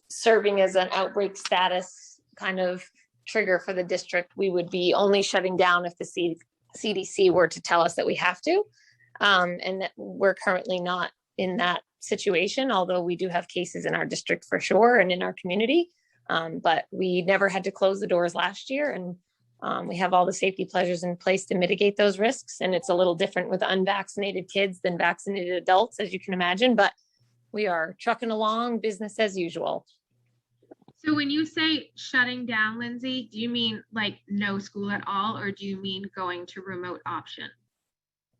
serving as an outbreak status kind of trigger for the district. We would be only shutting down if the CDC were to tell us that we have to. And that we're currently not in that situation, although we do have cases in our district for sure and in our community. But we never had to close the doors last year, and we have all the safety measures in place to mitigate those risks. And it's a little different with unvaccinated kids than vaccinated adults, as you can imagine, but we are trucking along, business as usual. So when you say shutting down, Lindsay, do you mean like no school at all, or do you mean going to remote option?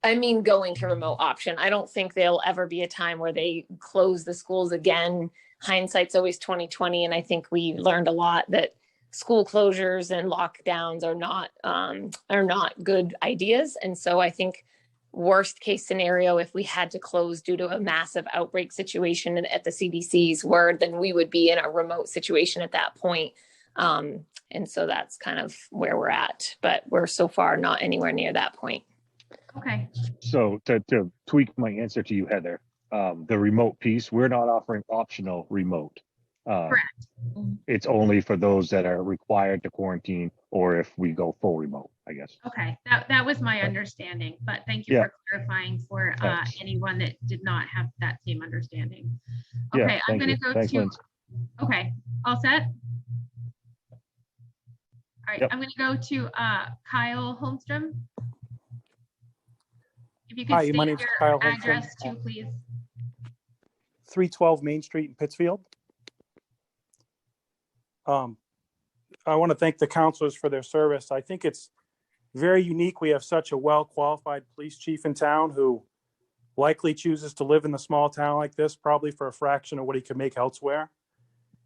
I mean, going to remote option. I don't think there'll ever be a time where they close the schools again. Hindsight's always 2020. And I think we learned a lot that school closures and lockdowns are not good ideas. And so I think worst case scenario, if we had to close due to a massive outbreak situation and at the CDC's word, then we would be in a remote situation at that point. And so that's kind of where we're at, but we're so far not anywhere near that point. Okay. So to tweak my answer to you, Heather, the remote piece, we're not offering optional remote. Correct. It's only for those that are required to quarantine, or if we go full remote, I guess. Okay, that was my understanding, but thank you for clarifying for anyone that did not have that same understanding. Okay, Yeah, I'm going to go to, Lindsay. okay, all set? All right, Yep. I'm going to go to Kyle Holmstrom. If you could Hi, state my name's your Kyle Holmstrom. address too, please. 312 Main Street in Pittsfield. I want to thank the counselors for their service. I think it's very unique. We have such a well-qualified police chief in town who likely chooses to live in a small town like this, probably for a fraction of what he could make elsewhere,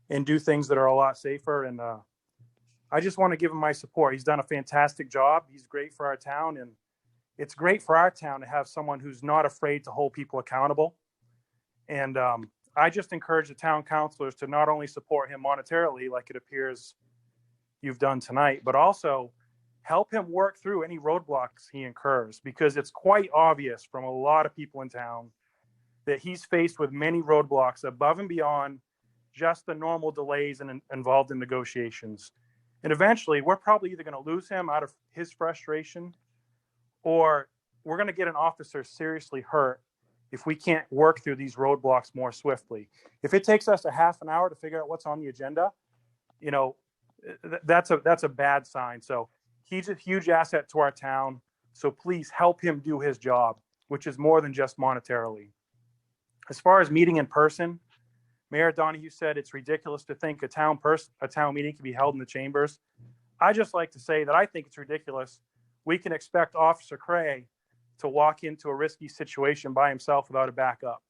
and do things that are a lot safer. And I just want to give him my support. He's done a fantastic job. He's great for our town, and it's great for our town to have someone who's not afraid to hold people accountable. And I just encourage the town councilors to not only support him monetarily, like it appears you've done tonight, but also help him work through any roadblocks he incurs, because it's quite obvious from a lot of people in town that he's faced with many roadblocks above and beyond just the normal delays and involved in negotiations. And eventually we're probably either going to lose him out of his frustration, or we're going to get an officer seriously hurt if we can't work through these roadblocks more swiftly. If it takes us a half an hour to figure out what's on the agenda, you know, that's a bad sign. So he's a huge asset to our town. So please help him do his job. which is more than just monetarily. As far as meeting in person, Mayor Donahue said it's ridiculous to think a town meeting can be held in the chambers. I just like to say that I think it's ridiculous we can expect Officer Cray to walk into a risky situation by himself without a backup,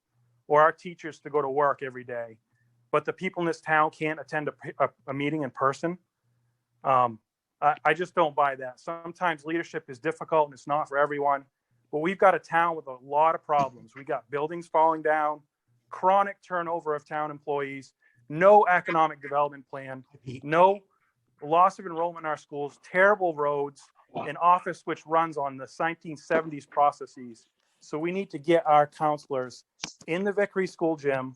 or our teachers to go to work every day, but the people in this town can't attend a meeting in person. I just don't buy that. Sometimes leadership is difficult and it's not for everyone, but we've got a town with a lot of problems. We got buildings falling down, chronic turnover of town employees, no economic development plan, no loss of enrollment in our schools, terrible roads, an office which runs on the 1970s processes. So we need to get our counselors in the Vickery School gym,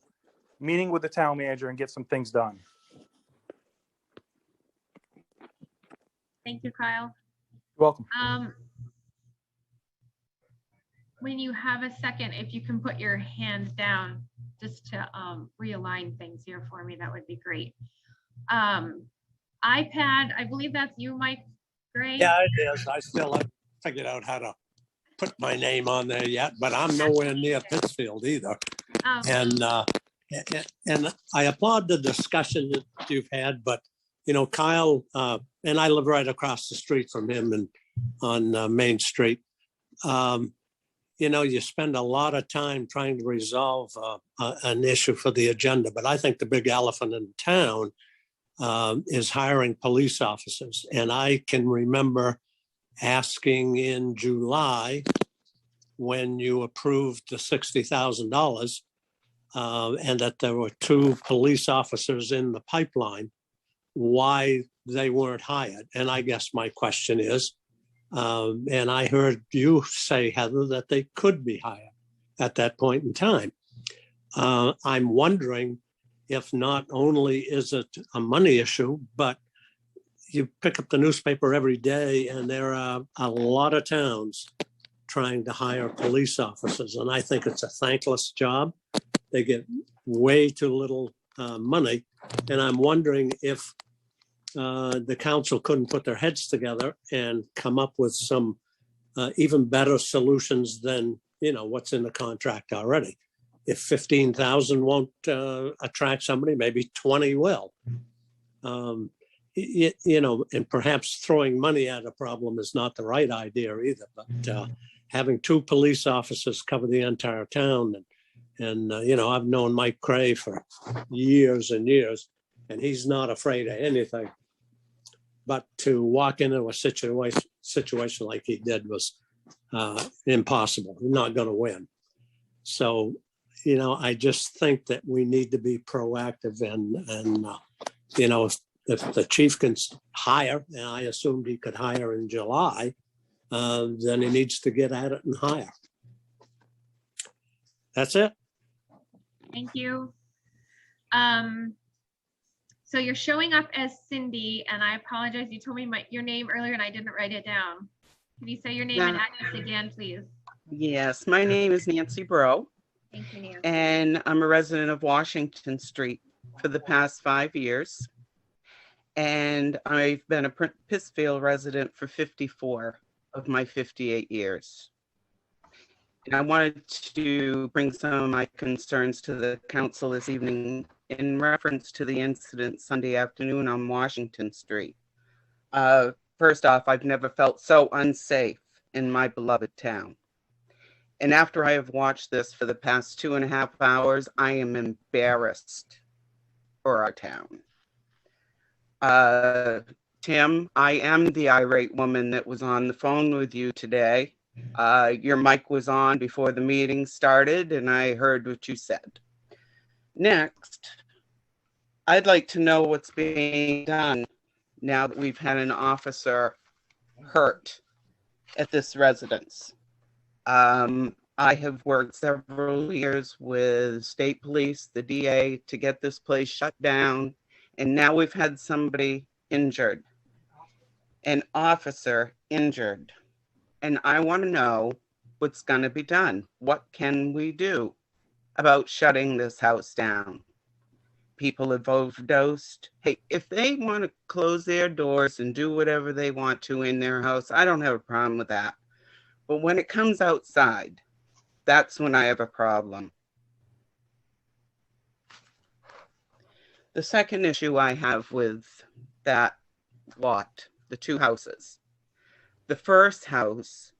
meeting with the town manager, and get some things done. Thank you, Kyle. You're welcome. When you have a second, if you can put your hand down just to realign things here for me, that would be great. iPad, I believe that's you, Mike Gray. Yeah, it is. I still haven't figured out how to put my name on there yet, but I'm nowhere near Pittsfield either. And I applaud the discussion that you've had, but you know, Kyle, and I live right across the street from him and on Main Street. You know, you spend a lot of time trying to resolve an issue for the agenda, but I think the big elephant in town is hiring police officers. And I can remember asking in July when you approved the $60,000 and that there were 2 police officers in the pipeline, why they weren't hired. And I guess my question is, and I heard you say, Heather, that they could be hired at that point in time. I'm wondering if not only is it a money issue, but you pick up the newspaper every day and there are a lot of towns trying to hire police officers. And I think it's a thankless job. They get way too little money. And I'm wondering if the council couldn't put their heads together and come up with some even better solutions than, you know, what's in the contract already. If 15,000 won't attract somebody, maybe 20 will. You know, and perhaps throwing money at a problem is not the right idea either, but having 2 police officers cover the entire town. And you know, I've known Mike Cray for years and years, and he's not afraid of anything. But to walk into a situation like he did was impossible. You're not going to win. So, you know, I just think that we need to be proactive and you know, if the chief can hire, and I assumed he could hire in July, then he needs to get at it and hire. That's it. Thank you. So you're showing up as Cindy, and I apologize. You told me your name earlier and I didn't write it down. Can you say your name and address again, please? Yes, my name is Nancy Bro. Thank you, Nancy. And I'm a resident of Washington Street for the past 5 years. And I've been a Pittsfield resident for 54 of my 58 years. And I wanted to bring some of my concerns to the council this evening in reference to the incident Sunday afternoon on Washington Street. First off, I've never felt so unsafe in my beloved town. And after I have watched this for the past 2.5 hours, I am embarrassed for our town. Tim, I am the irate woman that was on the phone with you today. Your mic was on before the meeting started, and I heard what you said. Next, I'd like to know what's being done now that we've had an officer hurt at this residence. I have worked several years with state police, the DA, to get this place shut down, and now we've had somebody injured, an officer injured. And I want to know what's going to be done. What can we do about shutting this house down? People have overdosed. Hey, if they want to close their doors and do whatever they want to in their house, I don't have a problem with that. But when it comes outside, That's when I have a problem. The second issue I have with that lot, the two houses. The first house,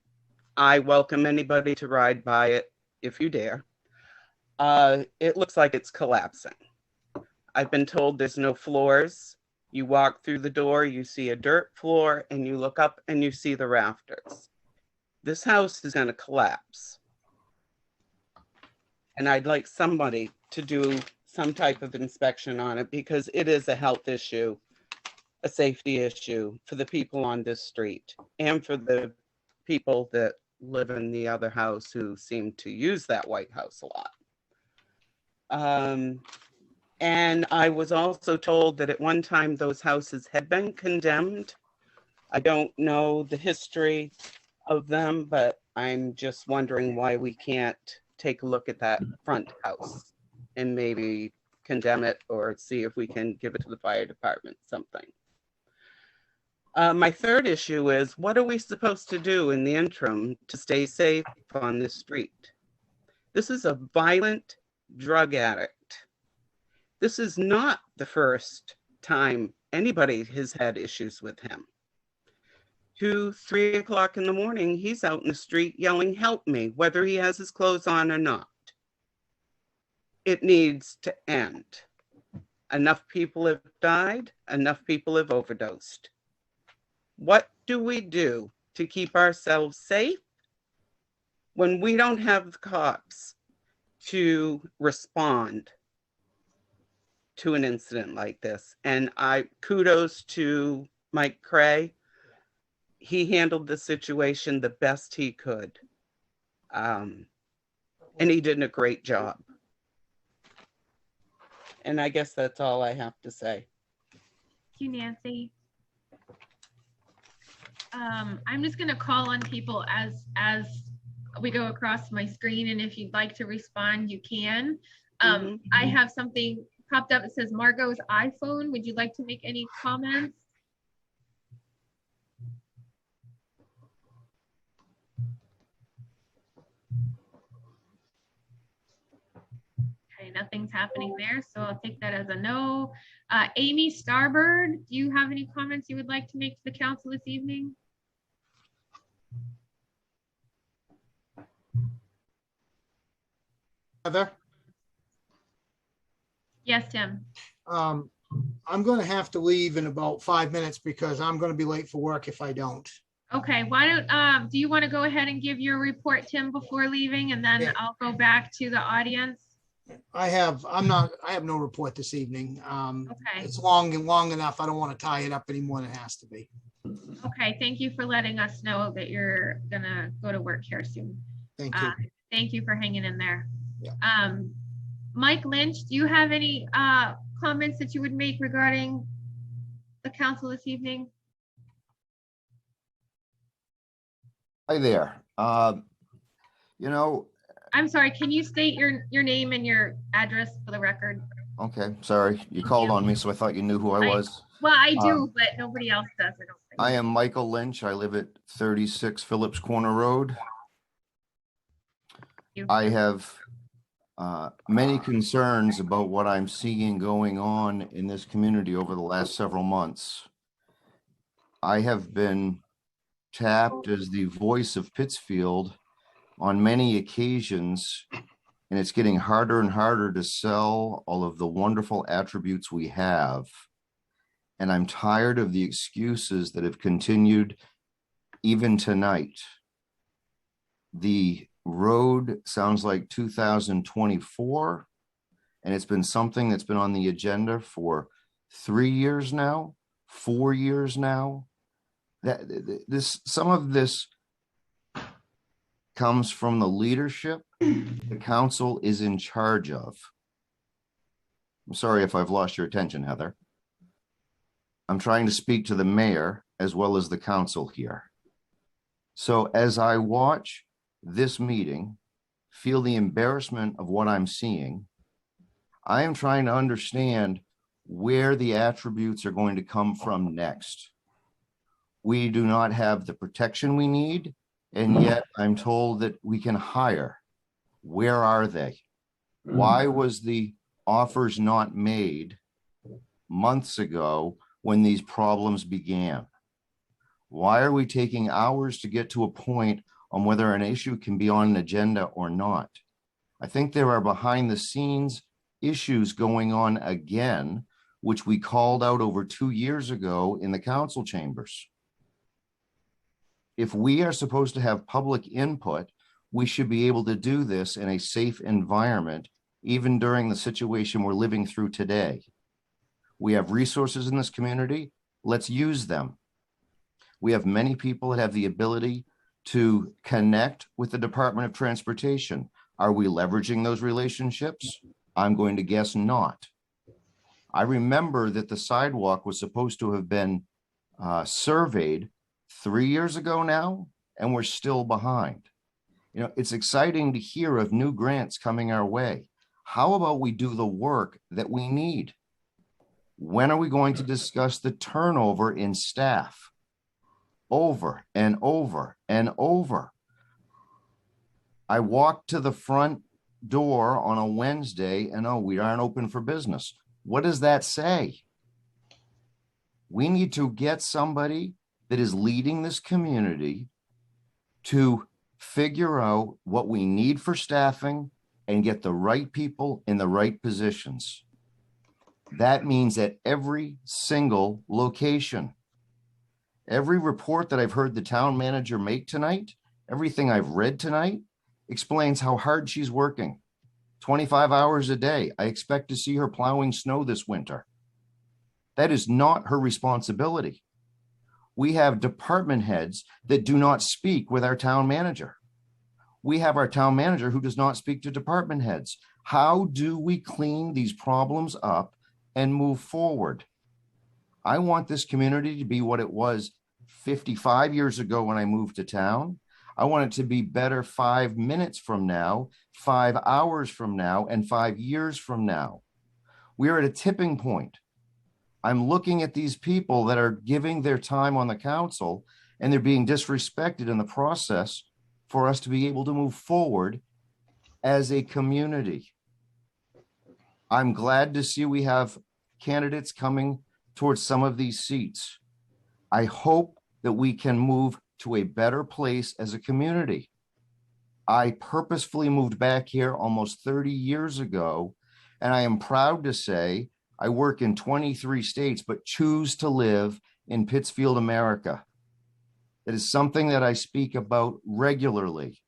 I welcome anybody to ride by it if you dare. It looks like it's collapsing. I've been told there's no floors. You walk through the door, you see a dirt floor, and you look up and you see the rafters. This house is going to collapse. And I'd like somebody to do some type of inspection on it because it is a health issue, a safety issue for the people on this street and for the people that live in the other house who seem to use that White House a lot. And I was also told that at one time those houses had been condemned. I don't know the history of them, but I'm just wondering why we can't take a look at that front house and maybe condemn it or see if we can give it to the fire department, something. My third issue is, what are we supposed to do in the interim to stay safe on this street? This is a violent drug addict. This is not the first time anybody has had issues with him. 2, 3 o'clock in the morning, he's out in the street yelling, "Help me," whether he has his clothes on or not. It needs to end. Enough people have died, enough people have overdosed. What do we do to keep ourselves safe when we don't have the cops to respond to an incident like this? And kudos to Mike Cray. He handled the situation the best he could. And he did a great job. And I guess that's all I have to say. Thank you, Nancy. I'm just going to call on people as we go across my screen, and if you'd like to respond, you can. I have something popped up that says Margot's iPhone. Would you like to make any comments? Okay, nothing's happening there, so I'll take that as a no. Amy Starbird, do you have any comments you would like to make to the council this evening? Heather? Yes, Tim. I'm going to have to leave in about 5 minutes because I'm going to be late for work if I don't. Okay, why don't, do you want to go ahead and give your report, Tim, before leaving, and then I'll go back to the audience? I have no report this evening. Okay. It's long enough. I don't want to tie it up any more than it has to be. Okay, thank you for letting us know that you're gonna go to work here soon. Thank you. Thank you for hanging in there. Yeah. Mike Lynch, do you have any comments that you would make regarding the council this evening? Hi there. You know, I'm sorry, can you state your name and your address for the record? okay, sorry, you called on me, so I thought you knew who I was. Well, I do, but nobody else does, I don't think. I am Michael Lynch. I live at 36 Phillips Corner Road. I have many concerns about what I'm seeing going on in this community over the last several months. I have been tapped as the voice of Pittsfield on many occasions, and it's getting harder and harder to sell all of the wonderful attributes we have. And I'm tired of the excuses that have continued even tonight. The road sounds like 2024, and it's been something that's been on the agenda for 3 years now, 4 years now. Some of this comes from the leadership the council is in charge of. I'm sorry if I've lost your attention, Heather. I'm trying to speak to the mayor as well as the council here. So as I watch this meeting, feel the embarrassment of what I'm seeing, I am trying to understand where the attributes are going to come from next. We do not have the protection we need, and yet I'm told that we can hire. Where are they? Why was the offers not made months ago when these problems began? Why are we taking hours to get to a point on whether an issue can be on an agenda or not? I think there are behind the scenes issues going on again, which we called out over 2 years ago in the council chambers. If we are supposed to have public input, we should be able to do this in a safe environment, even during the situation we're living through today. We have resources in this community. Let's use them. We have many people that have the ability to connect with the Department of Transportation. Are we leveraging those relationships? I'm going to guess not. I remember that the sidewalk was supposed to have been surveyed 3 years ago now, and we're still behind. You know, it's exciting to hear of new grants coming our way. How about we do the work that we need? When are we going to discuss the turnover in staff? Over and over and over. I walked to the front door on a Wednesday and, oh, we aren't open for business. What does that say? We need to get somebody that is leading this community to figure out what we need for staffing and get the right people in the right positions. That means at every single location. Every report that I've heard the town manager make tonight, everything I've read tonight, explains how hard she's working. 25 hours a day. I expect to see her plowing snow this winter. That is not her responsibility. We have department heads that do not speak with our town manager. We have our town manager who does not speak to department heads. How do we clean these problems up and move forward? I want this community to be what it was 55 years ago when I moved to town. I want it to be better 5 minutes from now, 5 hours from now, and 5 years from now. We are at a tipping point. I'm looking at these people that are giving their time on the council and they're being disrespected in the process for us to be able to move forward as a community. I'm glad to see we have candidates coming towards some of these seats. I hope that we can move to a better place as a community. I purposefully moved back here almost 30 years ago, and I am proud to say I work in 23 states, but choose to live in Pittsfield, America. It is something that I speak about regularly.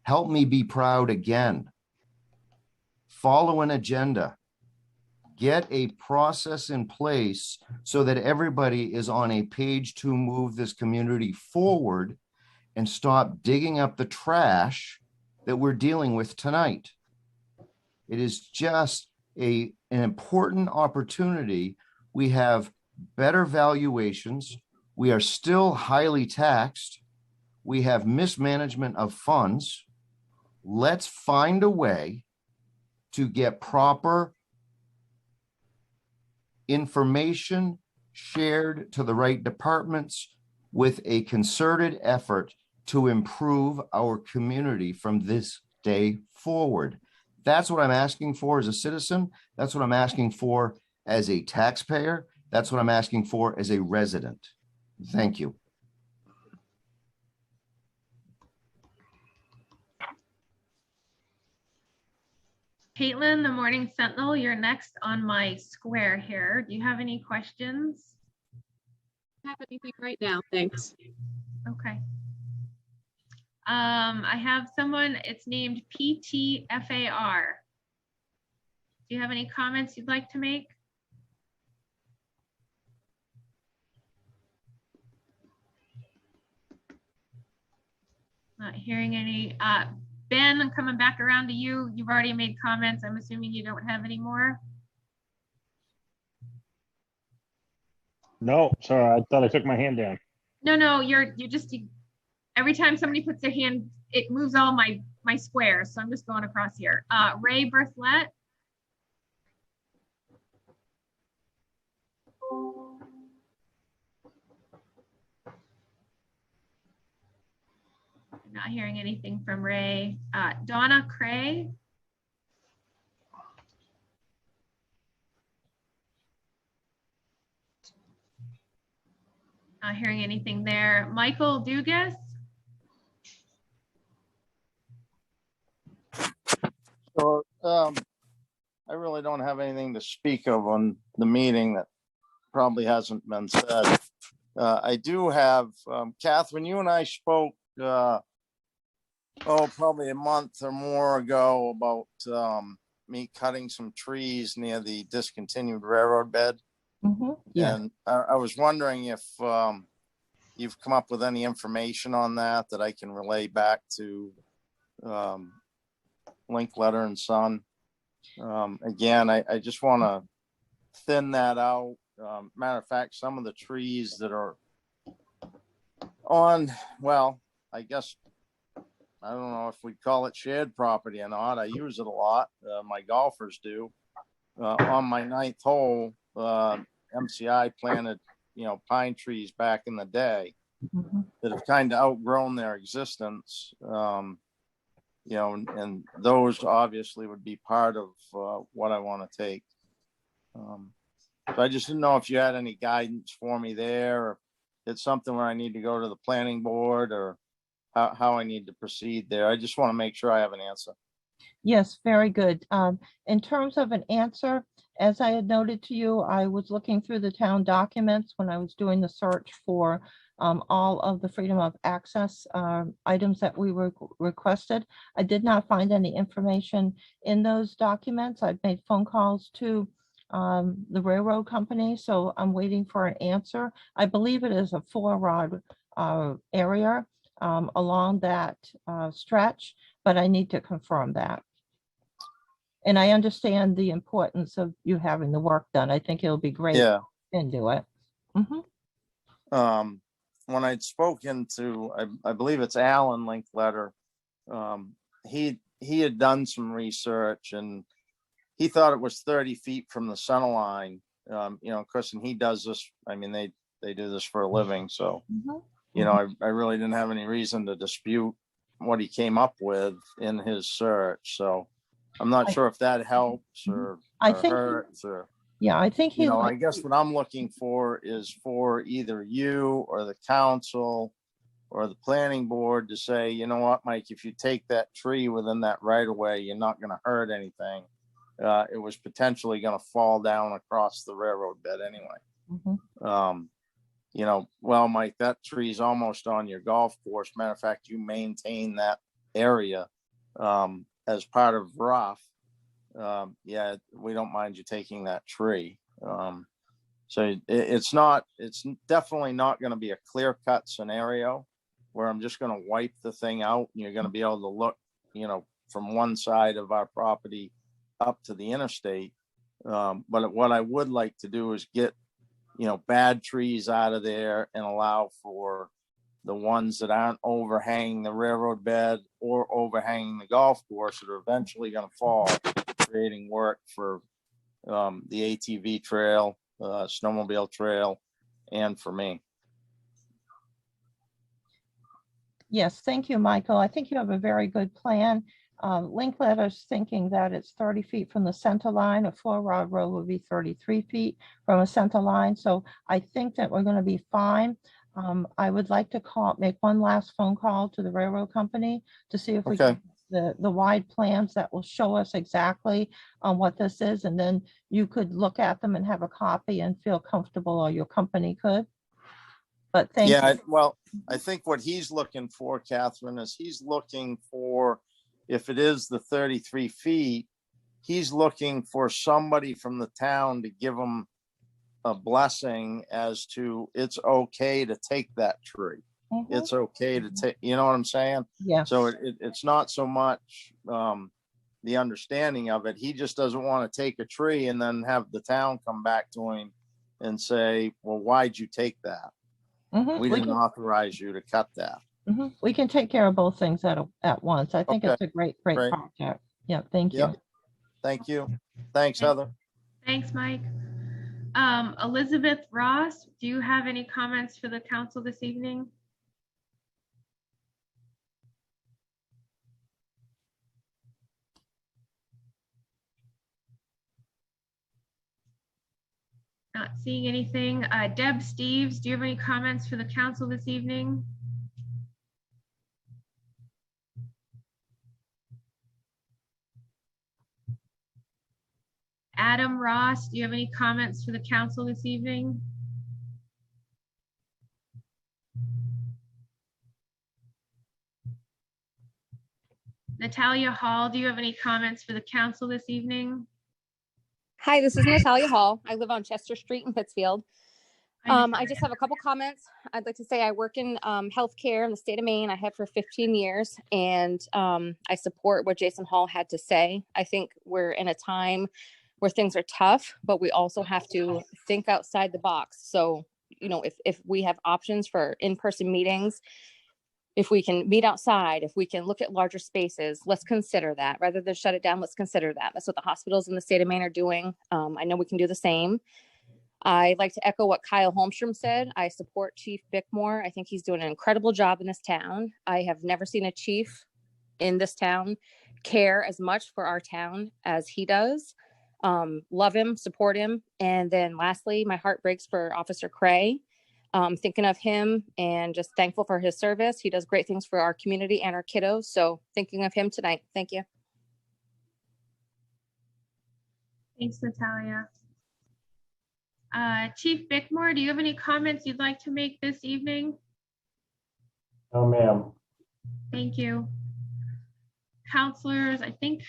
Help me be proud again. Follow an agenda. Get a process in place so that everybody is on a page to move this community forward and stop digging up the trash that we're dealing with tonight. It is just an important opportunity. We have better valuations. We are still highly taxed. We have mismanagement of funds. Let's find a way to get proper information shared to the right departments with a concerted effort to improve our community from this day forward. That's what I'm asking for as a citizen. That's what I'm asking for as a taxpayer. That's what I'm asking for as a resident. Thank you. Caitlin, the Morning Sentinel, you're next on my square here. Do you have any questions? I have anything right now, thanks. Okay. I have someone, it's named PTFAR. Do you have any comments you'd like to make? Not hearing any. Ben, I'm coming back around to you. You've already made comments. I'm assuming you don't have any more. No, sorry, I thought I took my hand down. No, every time somebody puts their hand, it moves all my squares. So I'm just going across here. Ray Berthlet. Not hearing anything from Ray. Donna Cray. Not hearing anything there. Michael Dugas. So I really don't have anything to speak of on the meeting that probably hasn't been said. I do have, Catherine, you and I spoke, probably a month or more ago about me cutting some trees near the discontinued railroad bed. Yeah. And I was wondering if you've come up with any information on that I can relay back to Linkletter and Son. Again, I just want to thin that out. Matter of fact, some of the trees that are on, well, I guess, I don't know if we'd call it shared property or not. I use it a lot. My golfers do. On my 9th hole, MCI planted, pine trees back in the day that have kind of outgrown their existence. And those obviously would be part of what I want to take. So I just didn't know if you had any guidance for me there, or it's something where I need to go to the planning board, or how I need to proceed there. I just want to make sure I have an answer. Yes, very good. In terms of an answer, as I had noted to you, I was looking through the town documents when I was doing the search for all of the freedom of access items that we were requested. I did not find any information in those documents. I've made phone calls to the railroad company, so I'm waiting for an answer. I believe it is a 4-rod area along that stretch, but I need to confirm that. And I understand the importance of you having the work done. I think it'll be great. Yeah. And do it. When I'd spoken to, I believe it's Alan Linkletter, he had done some research and he thought it was 30 feet from the center line. Chris, and he does this. I mean, they do this for a living. So, I really didn't have any reason to dispute what he came up with in his search. So I'm not sure if that helps or hurts or. Yeah, I think he. I guess what I'm looking for is for either you or the council or the planning board to say, you know what, Mike, if you take that tree within that right of way, you're not going to hurt anything. It was potentially going to fall down across the railroad bed anyway. Well, Mike, that tree's almost on your golf course. Matter of fact, you maintain that area as part of RUF. Yeah, we don't mind you taking that tree. So it's definitely not going to be a clear cut scenario where I'm just going to wipe the thing out and you're going to be able to look, from one side of our property up to the interstate. But what I would like to do is get, bad trees out of there and allow for the ones that aren't overhanging the railroad bed or overhanging the golf course that are eventually going to fall, creating work for the ATV trail, snowmobile trail, and for me. Yes, thank you, Michael. I think you have a very good plan. Linkletter's thinking that it's 30 feet from the center line. A 4-rod road would be 33 feet from a center line. So I think that we're going to be fine. I would like to make one last phone call to the railroad company to see if we can get the wide plans that will show us exactly what this is. And then you could look at them and have a copy and feel comfortable, or your company could. But thank you. Well, I think what he's looking for, Catherine, is he's looking for, if it is the 33 feet, he's looking for somebody from the town to give him a blessing as to it's okay to take that tree. It's okay to take, you know what I'm saying? Yeah. So it's not so much the understanding of it. He just doesn't want to take a tree and then have the town come back to him and say, well, why'd you take that? We didn't authorize you to cut that. We can take care of both things at once. I think it's a great project. Yeah, thank you. Thank you. Thanks, Heather. Thanks, Mike. Elizabeth Ross, do you have any comments for the council this evening? Not seeing anything. Deb Steves, do you have any comments for the council this evening? Adam Ross, do you have any comments for the council this evening? Natalia Hall, do you have any comments for the council this evening? Hi, this is Natalia Hall. I live on Chester Street in Pittsfield. I just have a couple comments. I'd like to say I work in healthcare in the state of Maine. I have for 15 years, and I support what Jason Hall had to say. I think we're in a time where things are tough, but we also have to think outside the box. So, you know, if we have options for in-person meetings, if we can meet outside, if we can look at larger spaces, let's consider that. Rather than shut it down, let's consider that. That's what the hospitals in the state of Maine are doing. I know we can do the same. I'd like to echo what Kyle Holmstrom said. I support Chief Bickmore. I think he's doing an incredible job in this town. I have never seen a chief in this town care as much for our town as he does. Love him, support him. And then lastly, my heart breaks for Officer Cray. Thinking of him and just thankful for his service. He does great things for our community and our kiddos. So thinking of him tonight. Thank you. Thanks, Natalia. Chief Bickmore, do you have any comments you'd like to make this evening? No, ma'am. Thank you. Counselors, I think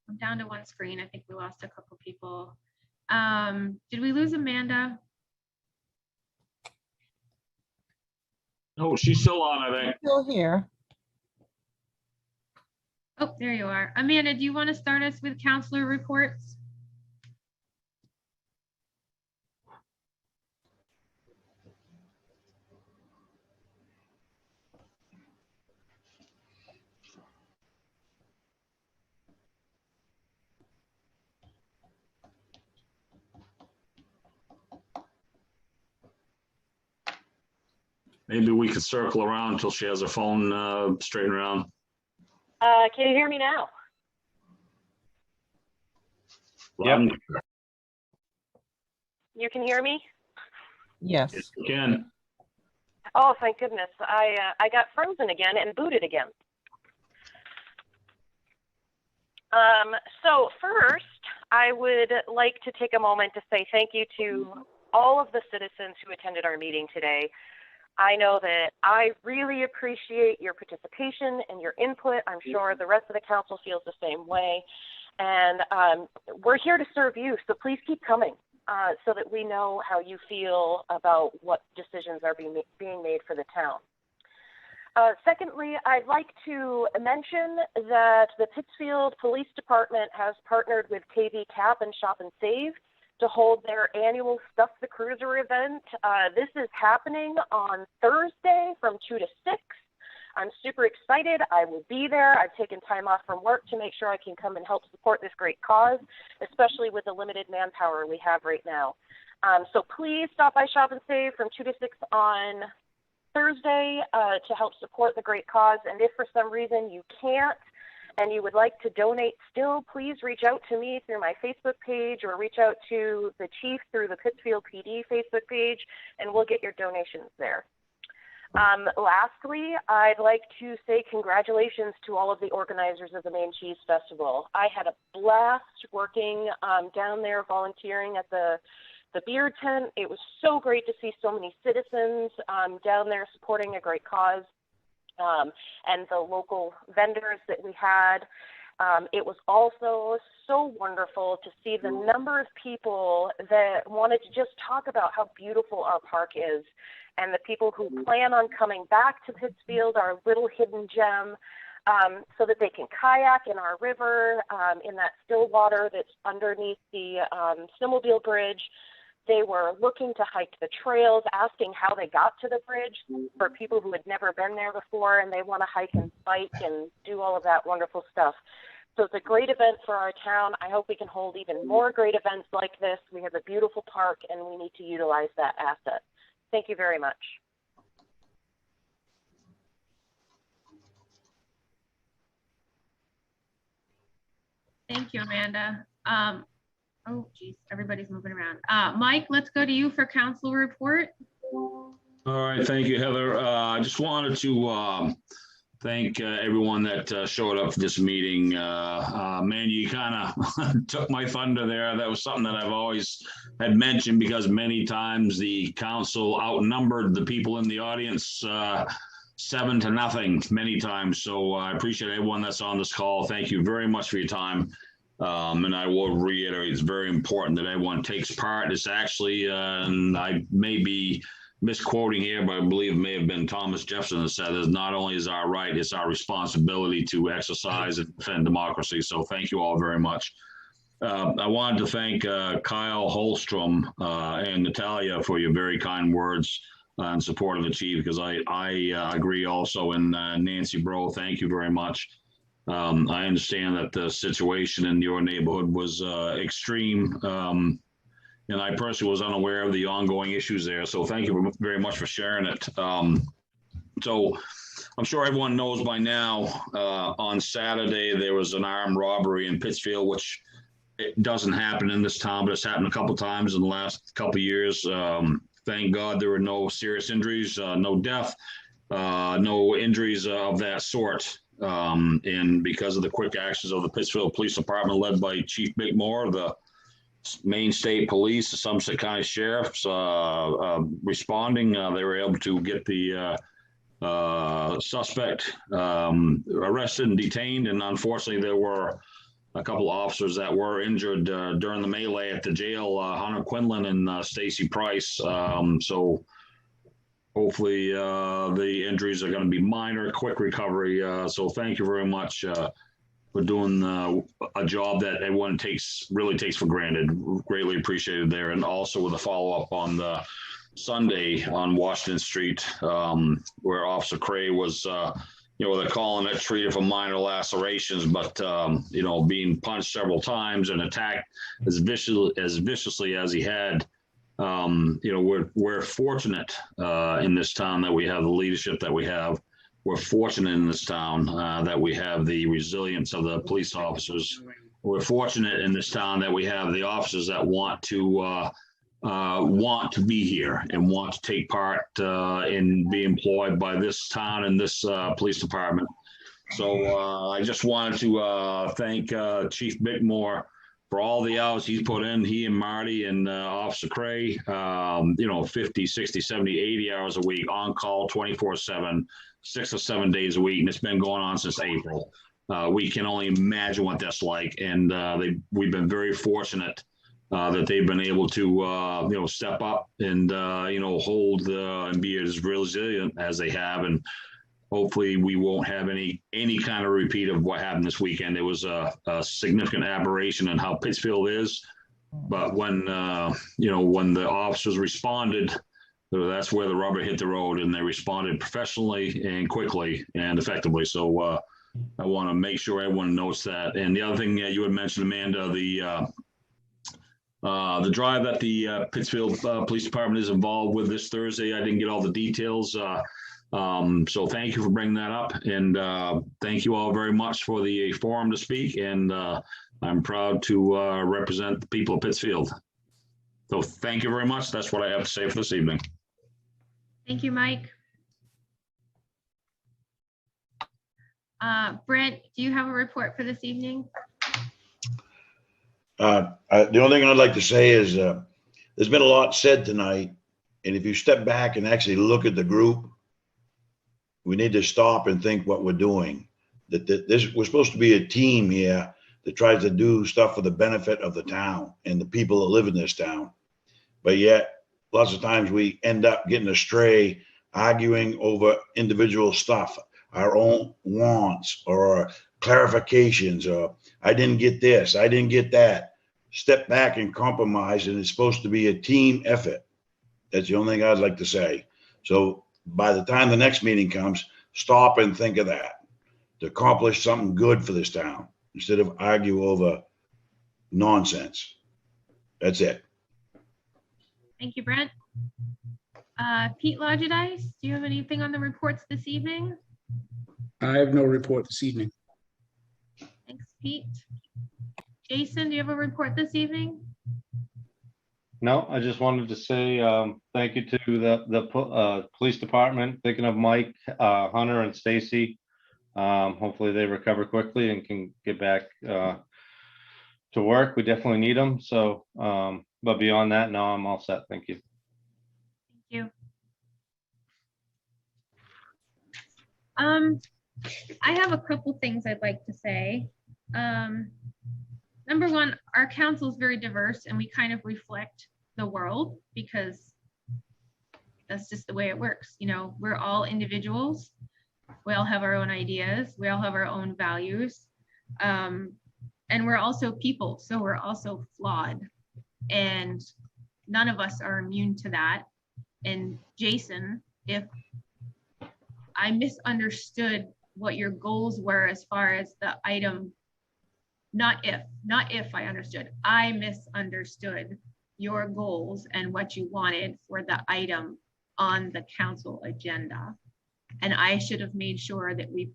I'm down to one screen. I think we lost a couple people. Did we lose Amanda? Oh, she's still on, I think. Still here. Oh, there you are. Amanda, do you want to start us with counselor reports? Maybe we could circle around until she has her phone straightened around. Can you hear me now? Yep. You can hear me? Yes. Yes, you can. Oh, thank goodness. I got frozen again and booted again. So first, I would like to take a moment to say thank you to all of the citizens who attended our meeting today. I know that I really appreciate your participation and your input. I'm sure the rest of the council feels the same way. And we're here to serve you, so please keep coming so that we know how you feel about what decisions are being made for the town. Secondly, I'd like to mention that the Pittsfield Police Department has partnered with KV Cap and Shop and Save to hold their annual Stuff the Cruiser event. This is happening on Thursday from 2 to 6. I'm super excited. I will be there. I've taken time off from work to make sure I can come and help support this great cause, especially with the limited manpower we have right now. So please stop by Shop and Save from 2 to 6 on Thursday to help support the great cause. And if for some reason you can't, and you would like to donate still, please reach out to me through my Facebook page or reach out to the chief through the Pittsfield PD Facebook page, and we'll get your donations there. Lastly, I'd like to say congratulations to all of the organizers of the Maine Cheese Festival. I had a blast working down there, volunteering at the beer tent. It was so great to see so many citizens down there supporting a great cause. And the local vendors that we had. It was also so wonderful to see the number of people that wanted to just talk about how beautiful our park is, and the people who plan on coming back to Pittsfield, our little hidden gem, so that they can kayak in our river, in that still water that's underneath the snowmobile bridge. They were looking to hike the trails, asking how they got to the bridge for people who had never been there before, and they want to hike and bike and do all of that wonderful stuff. So it's a great event for our town. I hope we can hold even more great events like this. We have a beautiful park, and we need to utilize that asset. Thank you very much. Thank you, Amanda. Oh, geez, everybody's moving around. Mike, let's go to you for council report. All right, thank you, Heather. I just wanted to thank everyone that showed up for this meeting. Man, you kind of took my thunder there. That was something that I've always had mentioned because many times the council outnumbered the people in the audience 7-0 many times. So I appreciate everyone that's on this call. Thank you very much for your time. And I will reiterate, it's very important that everyone takes part. It's actually, and I may be misquoting here, but I believe it may have been Thomas Jefferson that said, "It's not only is our right, it's our responsibility to exercise and defend democracy." So thank you all very much. I wanted to thank Kyle Holstrom and Natalia for your very kind words in support of the chief, because I agree also. And Nancy Bro, thank you very much. I understand that the situation in your neighborhood was extreme. And I personally was unaware of the ongoing issues there. So thank you very much for sharing it. So I'm sure everyone knows by now, on Saturday, there was an armed robbery in Pittsfield, which it doesn't happen in this town, but it's happened a couple of times in the last couple of years. Thank God there were no serious injuries, no death, no injuries of that sort. And because of the quick actions of the Pittsfield Police Department led by Chief Bickmore, the Maine State Police, the Somerset County Sheriffs responding, they were able to get the suspect arrested and detained. And unfortunately, there were a couple of officers that were injured during the melee at the jail, Hunter Quinlan and Stacy Price. So hopefully the injuries are going to be minor, quick recovery. So thank you very much for doing a job that everyone really takes for granted. Greatly appreciated there. And also with a follow-up on the Sunday on Washington Street, where Officer Cray was, they're calling it treated for minor lacerations, but, being punched several times and attacked as viciously as he had. We're fortunate in this town that we have the leadership that we have. We're fortunate in this town that we have the resilience of the police officers. We're fortunate in this town that we have the officers that want to be here and want to take part and be employed by this town and this police department. So I just wanted to thank Chief Bickmore for all the hours he's put in, he and Marty and Officer Cray, 50, 60, 70, 80 hours a week on call 24/7, 6 or 7 days a week. And it's been going on since April. We can only imagine what that's like. And we've been very fortunate that they've been able to, step up and, hold and be as resilient as they have. And hopefully we won't have any kind of repeat of what happened this weekend. It was a significant aberration in how Pittsfield is. But when the officers responded, that's where the rubber hit the road, and they responded professionally and quickly and effectively. So I want to make sure everyone notes that. And the other thing you had mentioned, Amanda, the drive that the Pittsfield Police Department is involved with this Thursday. I didn't get all the details. So thank you for bringing that up. And thank you all very much for the forum to speak. And I'm proud to represent the people of Pittsfield. So thank you very much. That's what I have to say for this evening. Thank you, Mike. Brent, do you have a report for this evening? The only thing I'd like to say is there's been a lot said tonight. And if you step back and actually look at the group, we need to stop and think what we're doing. We're supposed to be a team here that tries to do stuff for the benefit of the town and the people that live in this town. But yet, lots of times we end up getting astray, arguing over individual stuff, our own wants or clarifications, or I didn't get this, I didn't get that. Step back and compromise, and it's supposed to be a team effort. That's the only thing I'd like to say. So by the time the next meeting comes, stop and think of that, to accomplish something good for this town instead of argue over nonsense. That's it. Thank you, Brent. Pete Lodgedice, do you have anything on the reports this evening? I have no report this evening. Thanks, Pete. Jason, do you have a report this evening? No, I just wanted to say thank you to the police department, thinking of Mike, Hunter, and Stacy. Hopefully they recover quickly and can get back to work. We definitely need them. So, but beyond that, no, I'm all set. Thank you. Thank you. I have a couple things I'd like to say. Number one, our council is very diverse and we kind of reflect the world because that's just the way it works. You know, we're all individuals. We all have our own ideas. We all have our own values. And we're also people, so we're also flawed. And none of us are immune to that. And Jason, if I misunderstood what your goals were as far as the item, not if I understood, I misunderstood your goals and what you wanted for the item on the council agenda. And I should have made sure that we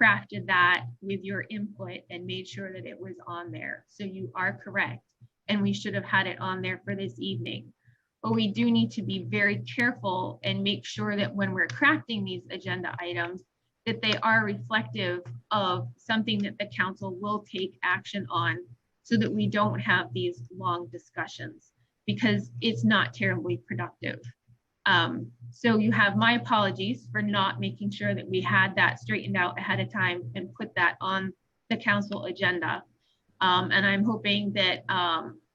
crafted that with your input and made sure that it was on there. So you are correct. And we should have had it on there for this evening. But we do need to be very careful and make sure that when we're crafting these agenda items, that they are reflective of something that the council will take action on so that we don't have these long discussions because it's not terribly productive. So you have my apologies for not making sure that we had that straightened out ahead of time and put that on the council agenda. And I'm hoping that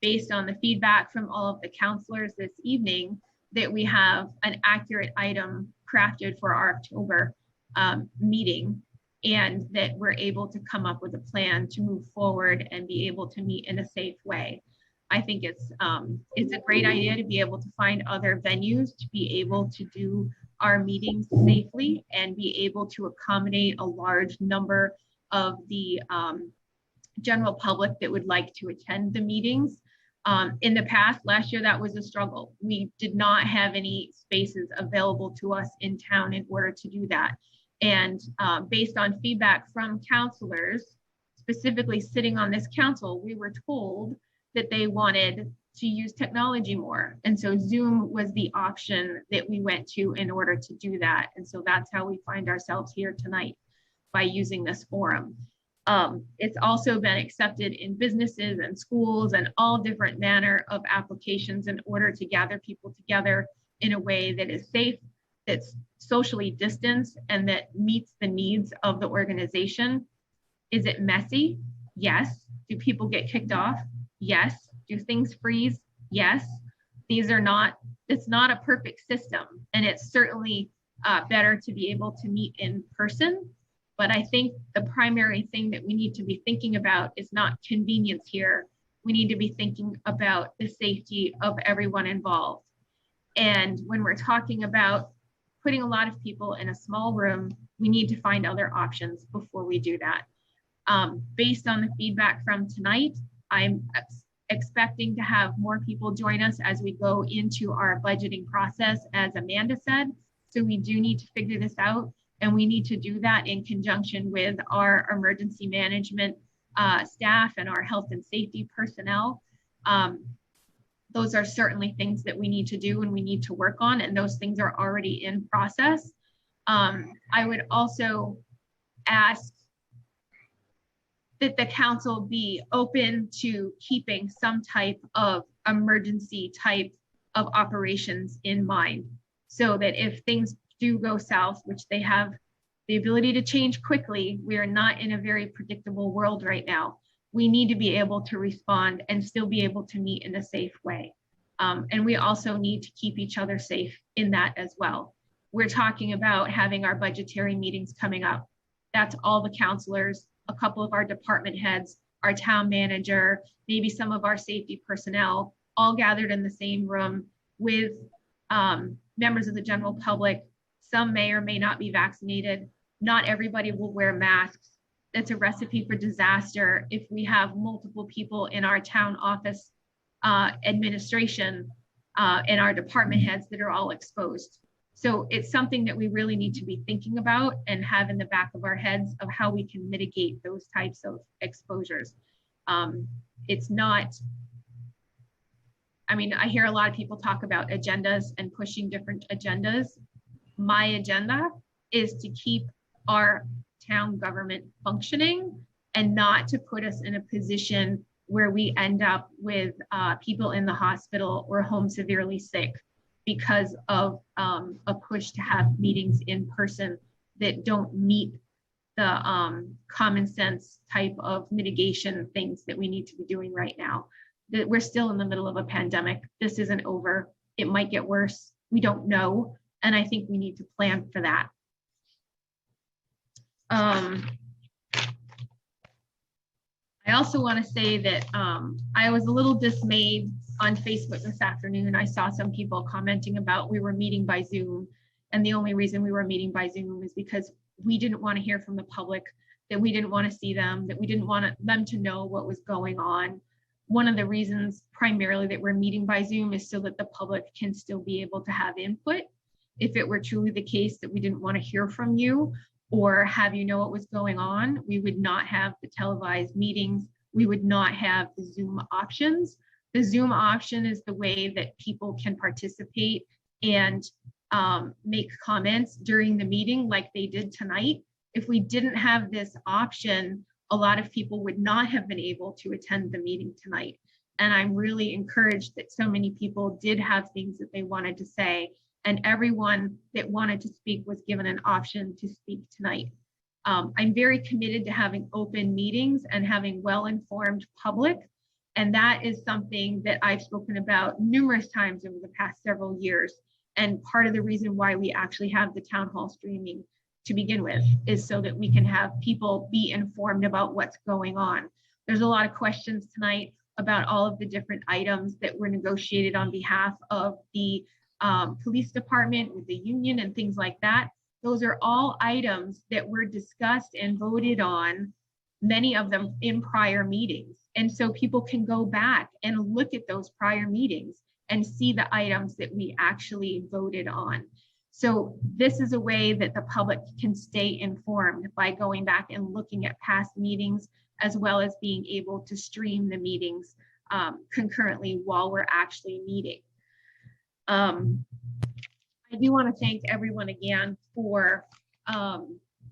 based on the feedback from all of the counselors this evening, that we have an accurate item crafted for our October meeting and that we're able to come up with a plan to move forward and be able to meet in a safe way. I think it's a great idea to be able to find other venues to be able to do our meetings safely and be able to accommodate a large number of the general public that would like to attend the meetings. In the past, last year, that was a struggle. We did not have any spaces available to us in town in order to do that. And based on feedback from counselors, specifically sitting on this council, we were told that they wanted to use technology more. And so Zoom was the option that we went to in order to do that. And so that's how we find ourselves here tonight, by using this forum. It's also been accepted in businesses and schools and all different manner of applications in order to gather people together in a way that is safe, that's socially distanced, and that meets the needs of the organization. Is it messy? Yes. Do people get kicked off? Yes. Do things freeze? Yes. It's not a perfect system, and it's certainly better to be able to meet in person. But I think the primary thing that we need to be thinking about is not convenience here. We need to be thinking about the safety of everyone involved. And when we're talking about putting a lot of people in a small room, we need to find other options before we do that. Based on the feedback from tonight, I'm expecting to have more people join us as we go into our budgeting process, as Amanda said. So we do need to figure this out, and we need to do that in conjunction with our emergency management staff and our health and safety personnel. Those are certainly things that we need to do and we need to work on, and those things are already in process. I would also ask that the council be open to keeping some type of emergency type of operations in mind, so that if things do go south, which they have the ability to change quickly, we are not in a very predictable world right now. We need to be able to respond and still be able to meet in a safe way. And we also need to keep each other safe in that as well. We're talking about having our budgetary meetings coming up. That's all the counselors, a couple of our department heads, our town manager, maybe some of our safety personnel, all gathered in the same room with members of the general public. Some may or may not be vaccinated. Not everybody will wear masks. That's a recipe for disaster if we have multiple people in our town office administration and our department heads that are all exposed. So it's something that we really need to be thinking about and have in the back of our heads of how we can mitigate those types of exposures. It's not, I mean, I hear a lot of people talk about agendas and pushing different agendas. My agenda is to keep our town government functioning and not to put us in a position where we end up with people in the hospital or home severely sick because of a push to have meetings in person that don't meet the common sense type of mitigation things that we need to be doing right now. That we're still in the middle of a pandemic. This isn't over. It might get worse. We don't know. And I think we need to plan for that. I also want to say that I was a little dismayed on Facebook this afternoon. I saw some people commenting about we were meeting by Zoom. And the only reason we were meeting by Zoom is because we didn't want to hear from the public, that we didn't want to see them, that we didn't want them to know what was going on. One of the reasons primarily that we're meeting by Zoom is so that the public can still be able to have input. If it were truly the case that we didn't want to hear from you or have you know what was going on, we would not have the televised meetings. We would not have the Zoom options. The Zoom option is the way that people can participate and make comments during the meeting like they did tonight. If we didn't have this option, a lot of people would not have been able to attend the meeting tonight. And I'm really encouraged that so many people did have things that they wanted to say, and everyone that wanted to speak was given an option to speak tonight. I'm very committed to having open meetings and having well-informed public. And that is something that I've spoken about numerous times over the past several years. And part of the reason why we actually have the town hall streaming to begin with is so that we can have people be informed about what's going on. There's a lot of questions tonight about all of the different items that were negotiated on behalf of the police department with the union and things like that. Those are all items that were discussed and voted on, many of them in prior meetings. And so people can go back and look at those prior meetings and see the items that we actually voted on. So this is a way that the public can stay informed by going back and looking at past meetings, as well as being able to stream the meetings concurrently while we're actually meeting. I do want to thank everyone again for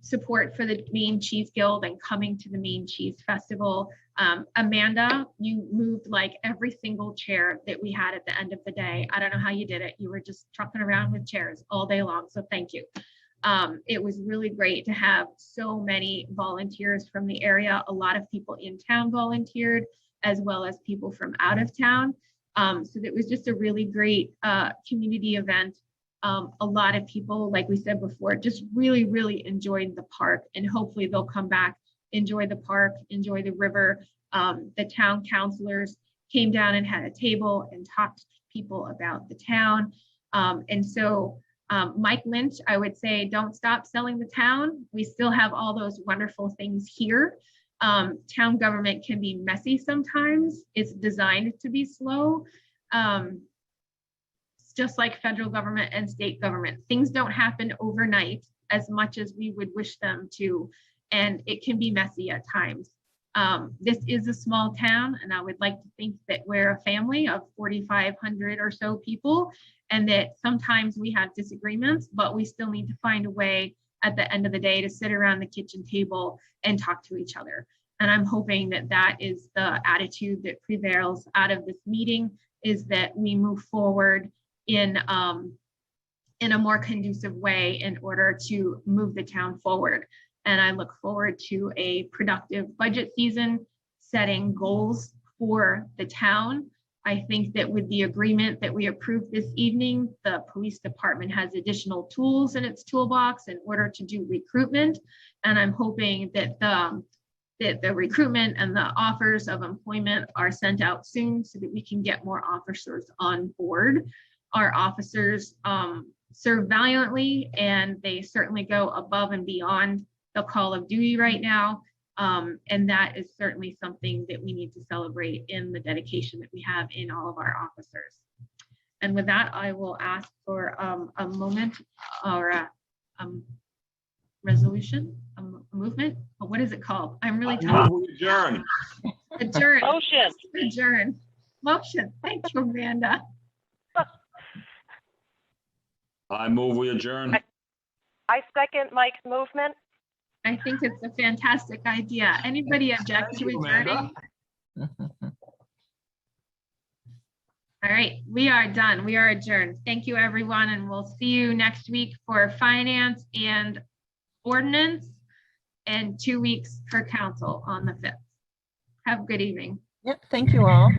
support for the Maine Cheese Guild and coming to the Maine Cheese Festival. Amanda, you moved like every single chair that we had at the end of the day. I don't know how you did it. You were just trucking around with chairs all day long. So thank you. It was really great to have so many volunteers from the area. A lot of people in town volunteered, as well as people from out of town. So that was just a really great community event. A lot of people, like we said before, just really, really enjoyed the park, and hopefully they'll come back, enjoy the park, enjoy the river. The town councilors came down and had a table and talked to people about the town. And so Mike Lynch, I would say, don't stop selling the town. We still have all those wonderful things here. Town government can be messy sometimes. It's designed to be slow. Just like federal government and state government. Things don't happen overnight as much as we would wish them to, and it can be messy at times. This is a small town, and I would like to think that we're a family of 4,500 or so people, and that sometimes we have disagreements, but we still need to find a way at the end of the day to sit around the kitchen table and talk to each other. And I'm hoping that that is the attitude that prevails out of this meeting, is that we move forward in a more conducive way in order to move the town forward. And I look forward to a productive budget season, setting goals for the town. I think that with the agreement that we approved this evening, the police department has additional tools in its toolbox in order to do recruitment. And I'm hoping that the recruitment and the offers of employment are sent out soon so that we can get more officers on board. Our officers serve valiantly, and they certainly go above and beyond the call of duty right now. And that is certainly something that we need to celebrate in the dedication that we have in all of our officers. And with that, I will ask for a moment or a resolution, a movement. What is it called? I'm really tired. Adjourn. Adjourn. Motion. Adjourn. Motion. Thank you, Amanda. I move we adjourn. I second Mike's movement. I think it's a fantastic idea. Anybody object to adjourning? All right, we are done. We are adjourned. Thank you, everyone, and we'll see you next week for finance and ordinance, and 2 weeks for council on the 5th. Have a good evening. Yep, thank you all.